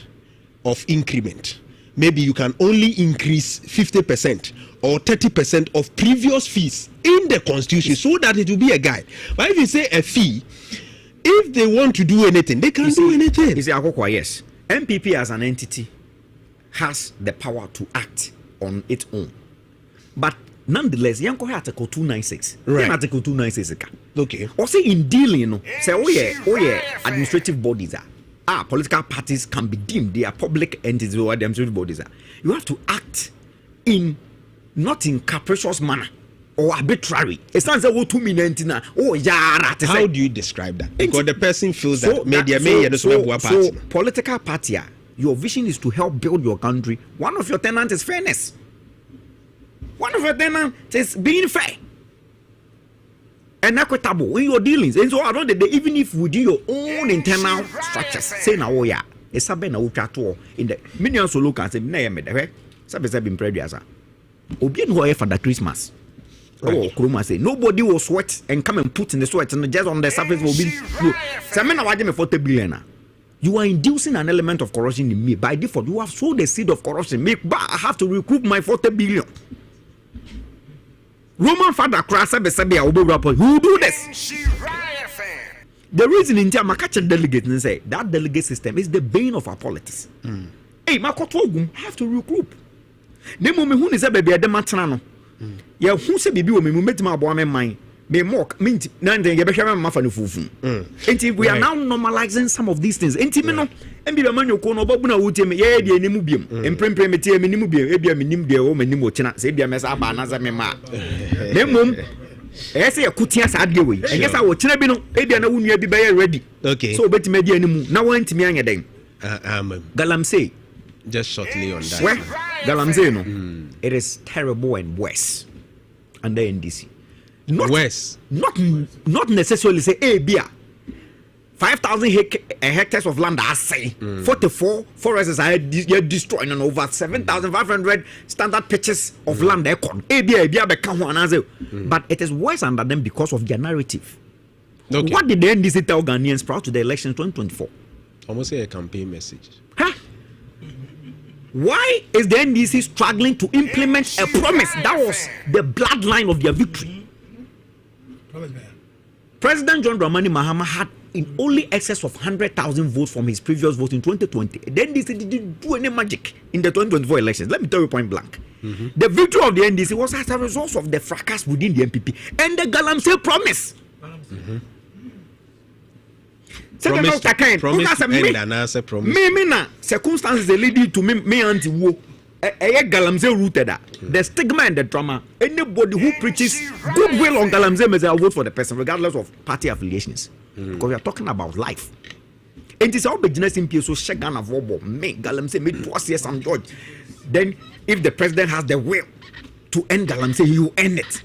of increment. Maybe you can only increase 50% or 30% of previous fees in the constitution so that it will be a guide. But if you say a fee, if they want to do anything, they can do anything. You see, yes, MPP as an entity has the power to act on its own. But nonetheless, Yanko Article 296. Right. Article 296. Okay. Or say in dealing, say, oh yeah, administrative bodies are. Political parties can be deemed they are public entities or administrative bodies are. You have to act in not in capricious manner or arbitrary. It's not that 2 million. How do you describe that? Because the person feels that so political party, your vision is to help build your country. One of your tenants is fairness. One of your tenants is being fair and equitable in your dealings. And so I don't know, even if within your own internal structures, say now, oh yeah, it's a been a in the millions of local say, nay, me, the been previous. Obi no hoye for the Christmas. Oh, Kuruma say nobody will sweat and come and put in the sweat and just on the surface will be no. Say me na waje me 40 billion. You are inducing an element of corruption in me. By default, you have sowed the seed of corruption. I have to recoup my 40 billion. Roman father Krasa Besabia Obo Rapper. Who do this? The reason in time I catch a delegate and say that delegate system is the bane of our politics. Hey, Makotogum have to recoup. The moment who is a baby at the matrano. Ya who say baby will met my boy mine. May mock mint none then fufu. And we are now normalizing some of these things. And Timino and be a man you call no Babuna Utim, yeah, the Nimubium, and Prempremity, Minimubium, Ebia Minim, the woman Nimotina, Sabia Messa Banaza Mema. Then, I say a Kutias Adgaway. And yes, I will Chinabino, Ebia no one be ready. Okay. So bet me now went to me again. Galamsey. Just shortly on that. Well, Galamsey, no. It is terrible and worse under NDC. Not worse. Not necessarily say beer. 5,000 hectares of land, I say. 44 forests are destroyed and over 7,500 standard pitches of land. But it is worse under them because of their narrative. Okay. What did the NDC tell Ghanaians prior to the election 2024? Almost say a campaign message. Huh? Why is the NDC struggling to implement a promise that was the bloodline of their victory? President John Dramani Mahama had in only excess of 100,000 votes from his previous vote in 2020. The NDC didn't do any magic in the 2024 elections. Let me tell you point blank. The victory of the NDC was as a result of the fracas within the MPP and the Galamsey promise. Circumstances leading to me anti-war. Galamsey rooted that. The stigma and the drama. Anybody who preaches goodwill on Galamsey may vote for the person, regardless of party affiliations. Because we are talking about life. And it's all business in peace. So Shagan of Wobo, me Galamsey, me twice years and George. Then, if the president has the will to end Galamsey, he will end it.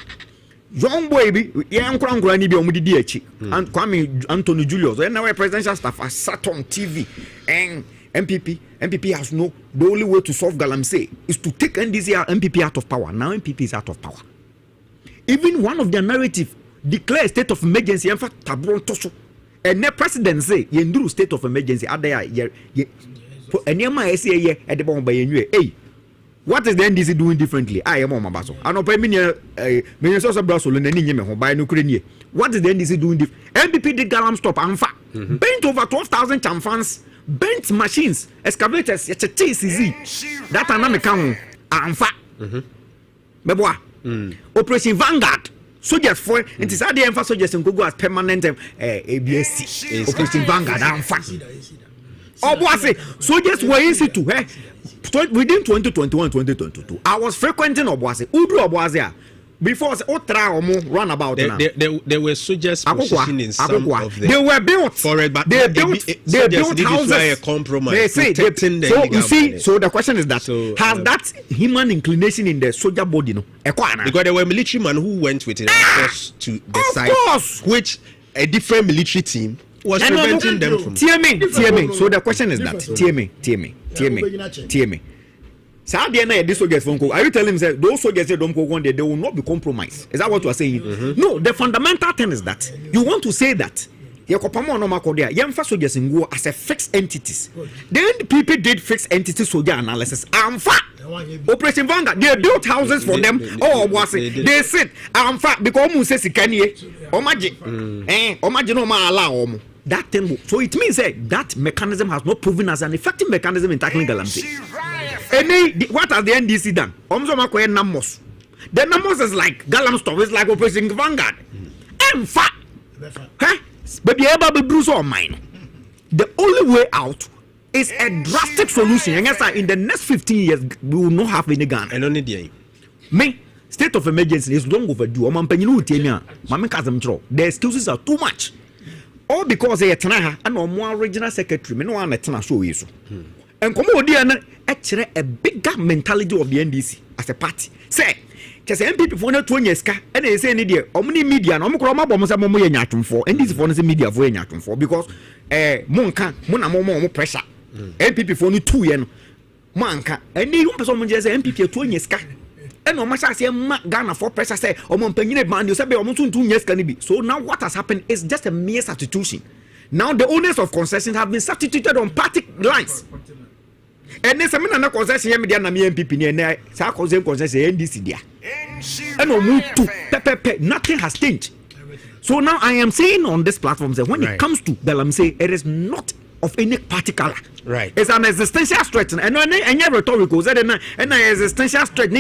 Young boy, young Granny be on the DH and Kwame Anthony Julius. And now presidential staff are sat on TV and MPP has no. The only way to solve Galamsey is to take NDC MPP out of power. Now MPP is out of power. Even one of their narrative declare a state of emergency. In fact, Tabron Toso and the president say yenduru state of emergency. Are there? And yama say ye at the bomb by you. Hey, what is the NDC doing differently? I am on my basso. I know Minister of Brussels and any by Ukraine. What is the NDC doing different? MPP did Galam stop and fact bent over 12,000 chamfans. Bent machines, excavators, it's a TCZ. That are not account. Amfa. Meboa. Operation Vanguard. Soldiers for it is at the emphasis soldiers in Google as permanent ABSC. Operation Vanguard. Amfa. Oboase. Soldiers were in situ. Within 2021-2022, I was frequenting Oboase. Udu Oboase. Before Otra or more run about there were soldiers positioned in some of them. They were built for it, but they built houses. A compromise. They say so you see. So the question is that has that human inclination in the soldier body, no? Because there were military men who went with it to the side, which a different military team was preventing them from. TMA. So the question is that TMA. Are you telling me that those soldiers don't go one day, they will not be compromised? Is that what you are saying? No, the fundamental thing is that you want to say that soldiers in war as a fixed entities. Then people did fixed entity soldier analysis. Operation Vanguard, they built houses for them. They said, because that thing. So it means that mechanism has not proven as an effective mechanism in tackling Galamsey. What has the NDC done? The numbers is like Galam stop, it's like Operation Vanguard. And the only way out is a drastic solution. And yes, in the next 15 years, we will not have any gun. And only me, state of emergency is long overdue. The excuses are too much. All because they are and more regional secretary, no one at show you. And come actually a bigger mentality of the NDC as a party. Say, just MPP for not 20 years, and they say, Omni media, no more for, and this for media for because Monka, pressure. MPP for 2 years, Manka, and you person just MPP 20 years. And no matter say Ghana for pressure say omo mpanyine man you say be omo tuntu yes can be. So now what has happened is just a mere substitution. Now the owners of concessions have been substituted on party lines. And then some na concession here media na me MPP ni na sa concession NDC dia. And nothing has changed. So now I am saying on this platform that when it comes to Galamsey, it is not of any particular. Right. It's an existential threat. And any rhetorical said an existential threat.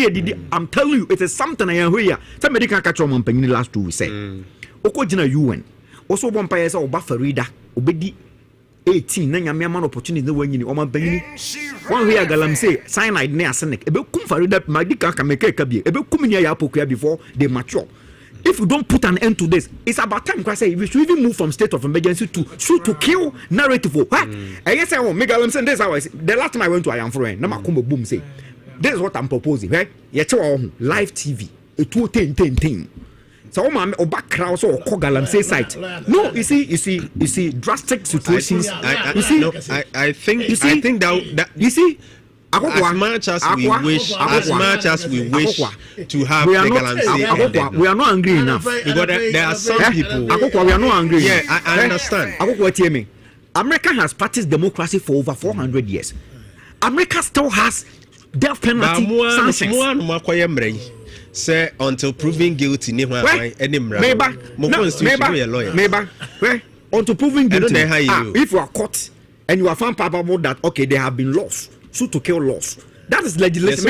I'm telling you, it is something I am here. Somebody can catch on penny last 2 weeks. Okojina UN. Also one payers or buffer reader, obedi 18, nanya me man opportunity when you oman penny. One way Galamsey, cyanide near Senek, a bit kumfarida, Magdika can make a cabi, a bit kumia yapokia before they mature. If you don't put an end to this, it's about time. I say we should even move from state of emergency to shoot to kill narrative. And yes, I want Megalam send this. The last time I went to Ayamfro, Namakumbo boom say, this is what I'm proposing. Right? Live TV, a 2-10 So my back crowd or Kogalam say site. No, you see drastic situations. I think that you see. As much as we wish to have the Galamsey, we are not angry enough. Because there are some people. We are not angry. Yeah, I understand. America has practiced democracy for over 400 years. America still has death penalty sanctions. Say until proven guilty, maybe until proven guilty. If you are caught and you are found probable that okay, they have been lost. Shoot to kill laws. That is legislation.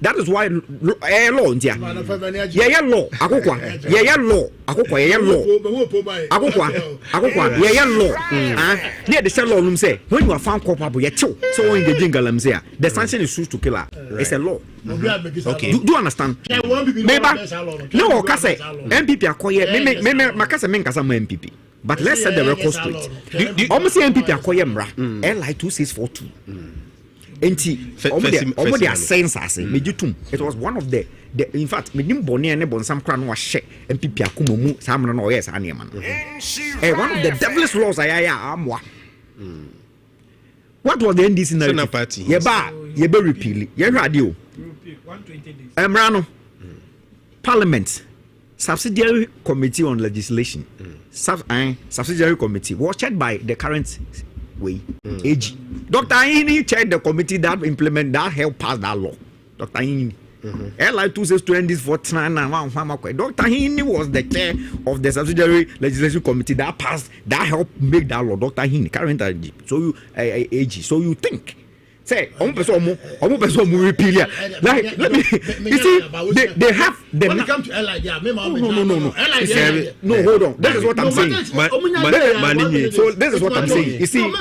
That is why law India. Yeah law. Near the law say when you are found culpable, you chill. So when you get Galamsey, the sanction is shoot to kill her. It's a law. Okay. Do you understand? Maybe no Kase MPP acquire Makasa Menkasa MPP. But let's set the record straight. Almost MPP acquire MRA LI 2642. It was one of the in fact, Boni and Bonsam Crown was share MPP Akumu, Salmon or yes, Animan. One of the devilish laws I am. What was the NDC in the party? Yeba repeal, radio. Emrano Parliament Subsidiary Committee on Legislation. Subsidiary Committee was chaired by the current way AG. Dr. Ini chaired the committee that implement that help pass that law. Dr. Ini. LI 262 this 49 and 1 Dr. Ini was the chair of the subsidiary legislation committee that passed that helped make that law. Dr. Ini, current AG. So you AG. So you think say almost repeal. Like let me you see they have the when it comes to LI no hold on. This is what I'm saying. So this is what I'm saying. You see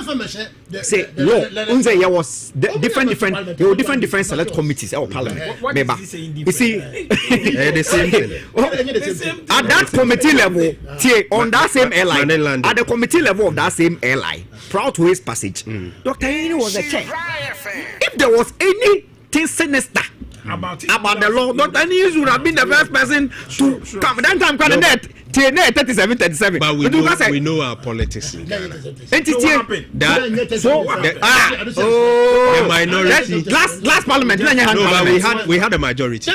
say law there was different there were different select committees or parliament. You see the same thing. At that committee level on that same LI at the committee level of that same LI proud to his passage Dr. Ini was the chair. If there was anything sinister about the law, Dr. Ini would have been the first person to come. That time, 37. But we know our politics in Ghana. The minority. Last parliament, but we had a majority.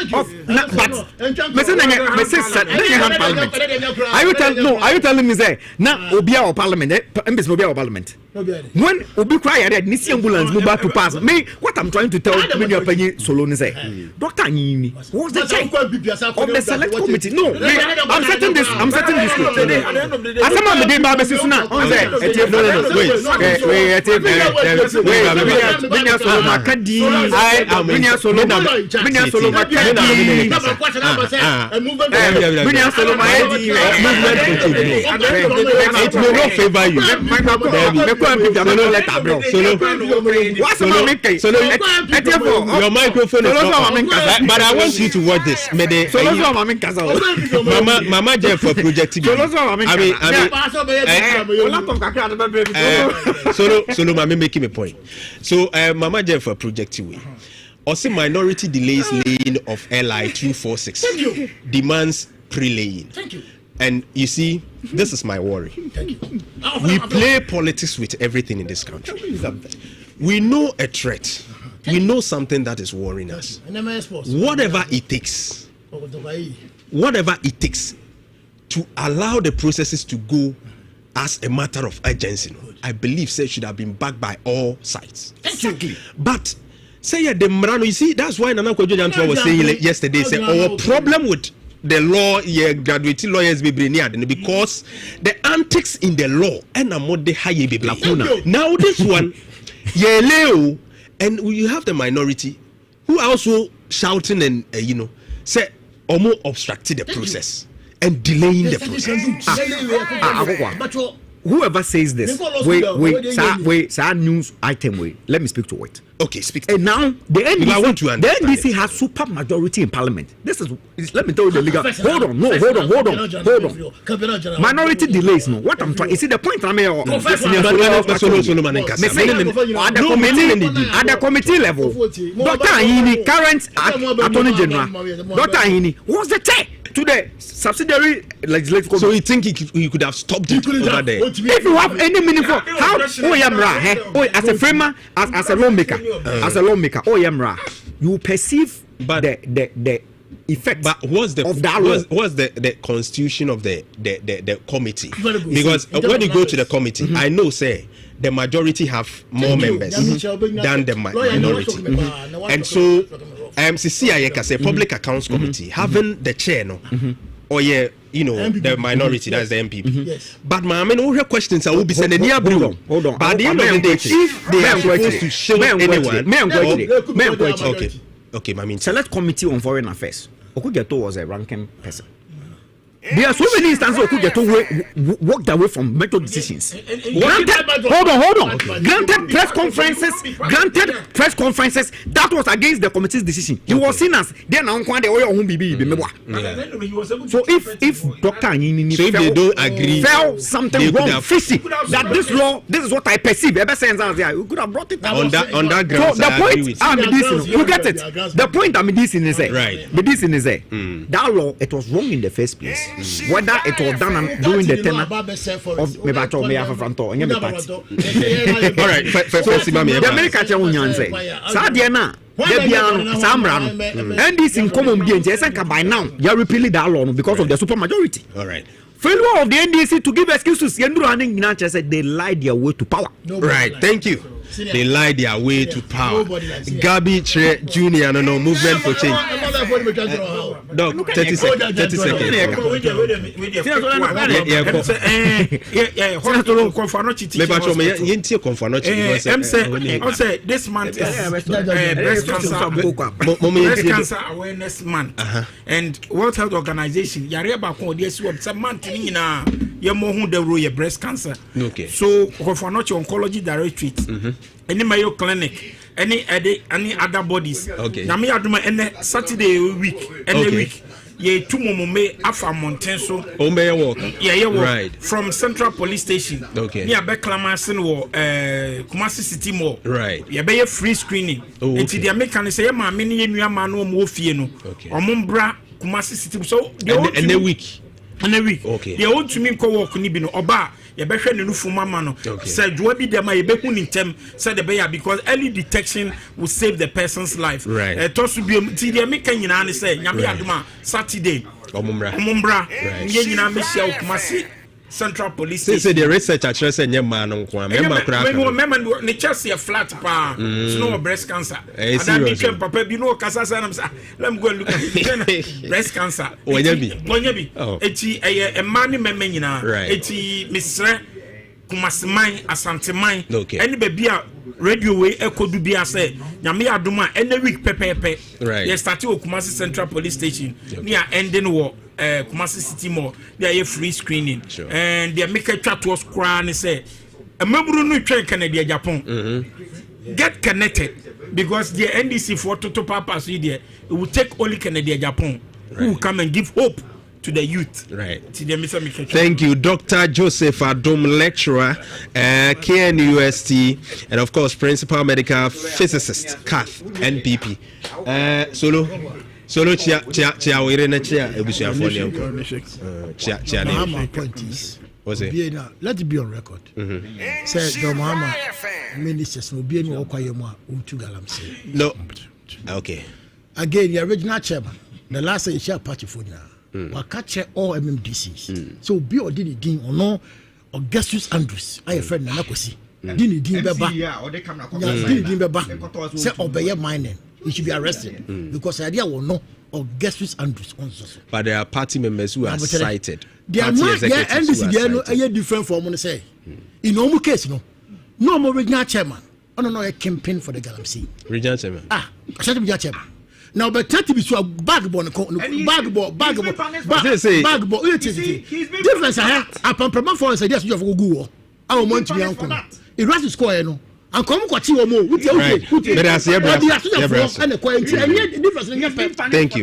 Are you telling me say now Obia or parliament? When Obi cry red, Nisi ambulance move back to pass. Me, what I'm trying to tell me, your opinion, Solon say, Dr. Nini was the chair of the select committee. No, I'm setting this. I'm setting this. As some of the day, Baba Susuna, it will not favor you. Your microphone is not. But I want you to watch this. Mama Jeff for Project TV. Solo, Mama making a point. So, Mama Jeff for Project TV. Also, minority delays laying of LI 246 demands pre-laying. Thank you. And you see, this is my worry. We play politics with everything in this country. we know a threat. We know something that is worrying us. Whatever it takes to allow the processes to go as a matter of urgency, I believe should have been backed by all sides. Exactly. But say the Mrano, you see, that's why Nana Kojo Jantuah was saying yesterday, say our problem with the law, graduate lawyers be brilliant because the antics in the law and among the high be lacuna. Now this one, Leo, and you have the minority who are also shouting and say almost obstructing the process and delaying the process. Whoever says this, wait, news item, let me speak to it. Okay, speak. And now the NDC has super majority in parliament. This is let me tell you the legal. Hold on. Minority delays. No, what I'm trying. You see the point I'm here. At the committee level, Dr. Ahini, current Attorney General, Dr. Ahini, what's the check to the subsidiary legislative committee? So you think he could have stopped it over there? If you have any meaningful, how as a framer, as a lawmaker. As a lawmaker, you perceive the effect. But what's the of that law? What's the constitution of the committee? Because when you go to the committee, I know say the majority have more members than the minority, and so MCC as a public accounts committee having the chair or the minority, that's the MPP. Yes. But my questions I will be sending near blue. Hold on. By the end of the day, if they are supposed to show anyone, okay, my select committee on foreign affairs. Okugeto was a ranking person. There are so many instances Okugeto walked away from major decisions. Hold on. Granted press conferences that was against the committee's decision. He was seen as then on Kwande Oyo Humbibi. So if Dr. Anyini they don't agree, felt something wrong, fishy, that this is what I perceive. You could have brought it on that ground. So the point you get it. The point I'm missing is that law, it was wrong in the first place. Whether it was done during the tenure of Mebato Meafranto and Yamipati. All right, the American Union say, Sadiana, Debian, Samran, and this in common gains, by now, you are repealing that law because of the supermajority. All right. Failure of the NDC to give excuses, Yendu said they lied their way to power. Right, thank you. They lied their way to power. Gabi Jr. No movement for change. Dog, 30 seconds. 30 seconds. This month is breast cancer awareness month, and World Health Organization breast cancer. Okay. So oncology directorate. Any Mayo Clinic, any other bodies. Okay. Nami aduma any Saturday week, week. Ye two momme afa Montenso. Walk. Yeah, walk. Right. From Central Police Station. Okay. Near Becklamasin or Kumasi City Mall. Right. Yeah, be a free screening. Oh, okay. And the American say, "Ma, many new man no more fieno." Okay. Or Mumbra Kumasi City. So and a week. And a week. Okay. They want to me ko walk ni bino oba. You better no fuma mano. Said you be there, my beku in tem said the bear because early detection will save the person's life. Right. To be the American United say, Yami Aduma Saturday. Omumbra. Yena Michelle Kumasi Central Police Station. Say the research actually say man on kwa. Remember the Chelsea a flat pa. No breast cancer. And then became papa you know kasa say let me go and look at it. Breast cancer. Bonyebi. Eti a man memmen nyina. Eti Mr. Kumasiman Asanteman. Any baby radio way ekodu bia say nyame adoma any week pepepe. They started with Kumasi Central Police Station. Near ending war Kumasi City Mall. They are free screening. Sure. And they make a chat was crying and say a member no train Canada Japan. Get connected because the NDC for total purpose it will take only Canada Japan who will come and give hope to the youth. Right. Thank you, Dr. Joseph Adom, lecturer, KNUST, and of course, principal medical physicist, CAF, NPP. Solo chia we rena chia ebusuafo ne nko chia I'm appointees What's it? Let it be on record. Say John Mahama ministers no be any okwayema to galamsey. No. Okay. Again, the original chairman, the last year share party for now. We catch all MMDCs. So be or did it din or no Augustus Andrews. I a friend Nanakosi. Dini din beba. Dini din beba. Say obey mining. He should be arrested because the idea will know Augustus Andrews also. But there are party members who are cited. They are not there, and this is different from what say. In normal case, no more regional chairman. I don't know a campaign for the Galamsey. Regional chairman. I said to be a chairman. Now, but 30 is a backbone, backbone. Difference I have upon promote for us. I just have to go. I want to be uncle. It runs to square, no. And come what you more with your thank you.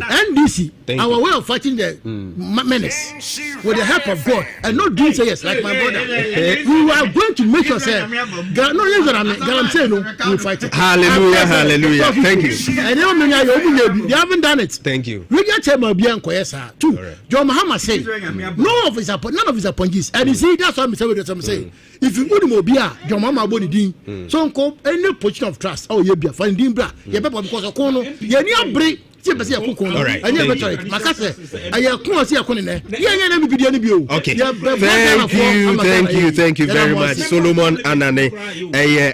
NDC, our way of fighting the menace with the help of God and not doing so yes, like my brother. We are going to make yourself. No, yes, I'm saying no, we fight it. Hallelujah, hallelujah. Thank you. I don't mean they haven't done it. Thank you. Regional Chairman Bianco, yes, sir. Two, John Mahama said, none of his appointees. And you see, that's what I'm saying. If you go to Mobia, John Mahama body din. So any position of trust. Oh, you be a finding bra. You better because of corner. You need break. All right. And you better. Makase. I come see a corner. Yeah. Okay. Thank you very much, Solomon Anane,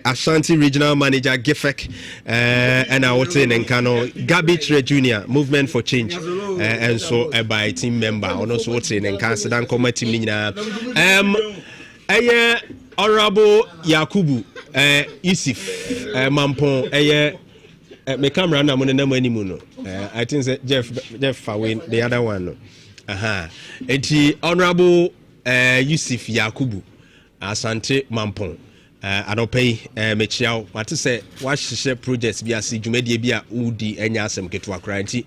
Ashanti Regional Manager Gifek, and I was in Nkano Garbage Junior Movement for Change, and so by team member. Also, what's in Nkansa Dan committee nina. Honorable Yakubu Isif Mampon my camera na mo na manimu no I think say Jeff Fawin the other one no enti Honorable Yusuf Yakubu Asante Mampon anopai mechiao what say what share projects bi ase dwumadie bi a udi enya asem keto akra nti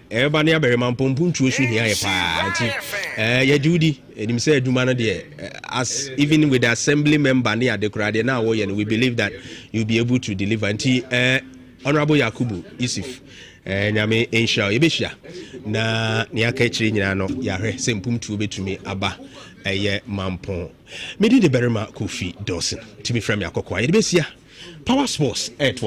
eba na Barima Mampon ntuo hwe hia ye pa nti ye judi enim say adwuma no de as even with the assembly member na adekra de na wo ye no we believe that you'll be able to deliver nti Honorable Yakubu Isif nyame inshallah yebehia na ne aka chiri nyina no yahwe sempum tu betumi aba eye Mampon medi de Barima Kofi Dawson timi from yakokwa yebesia Power Sports 8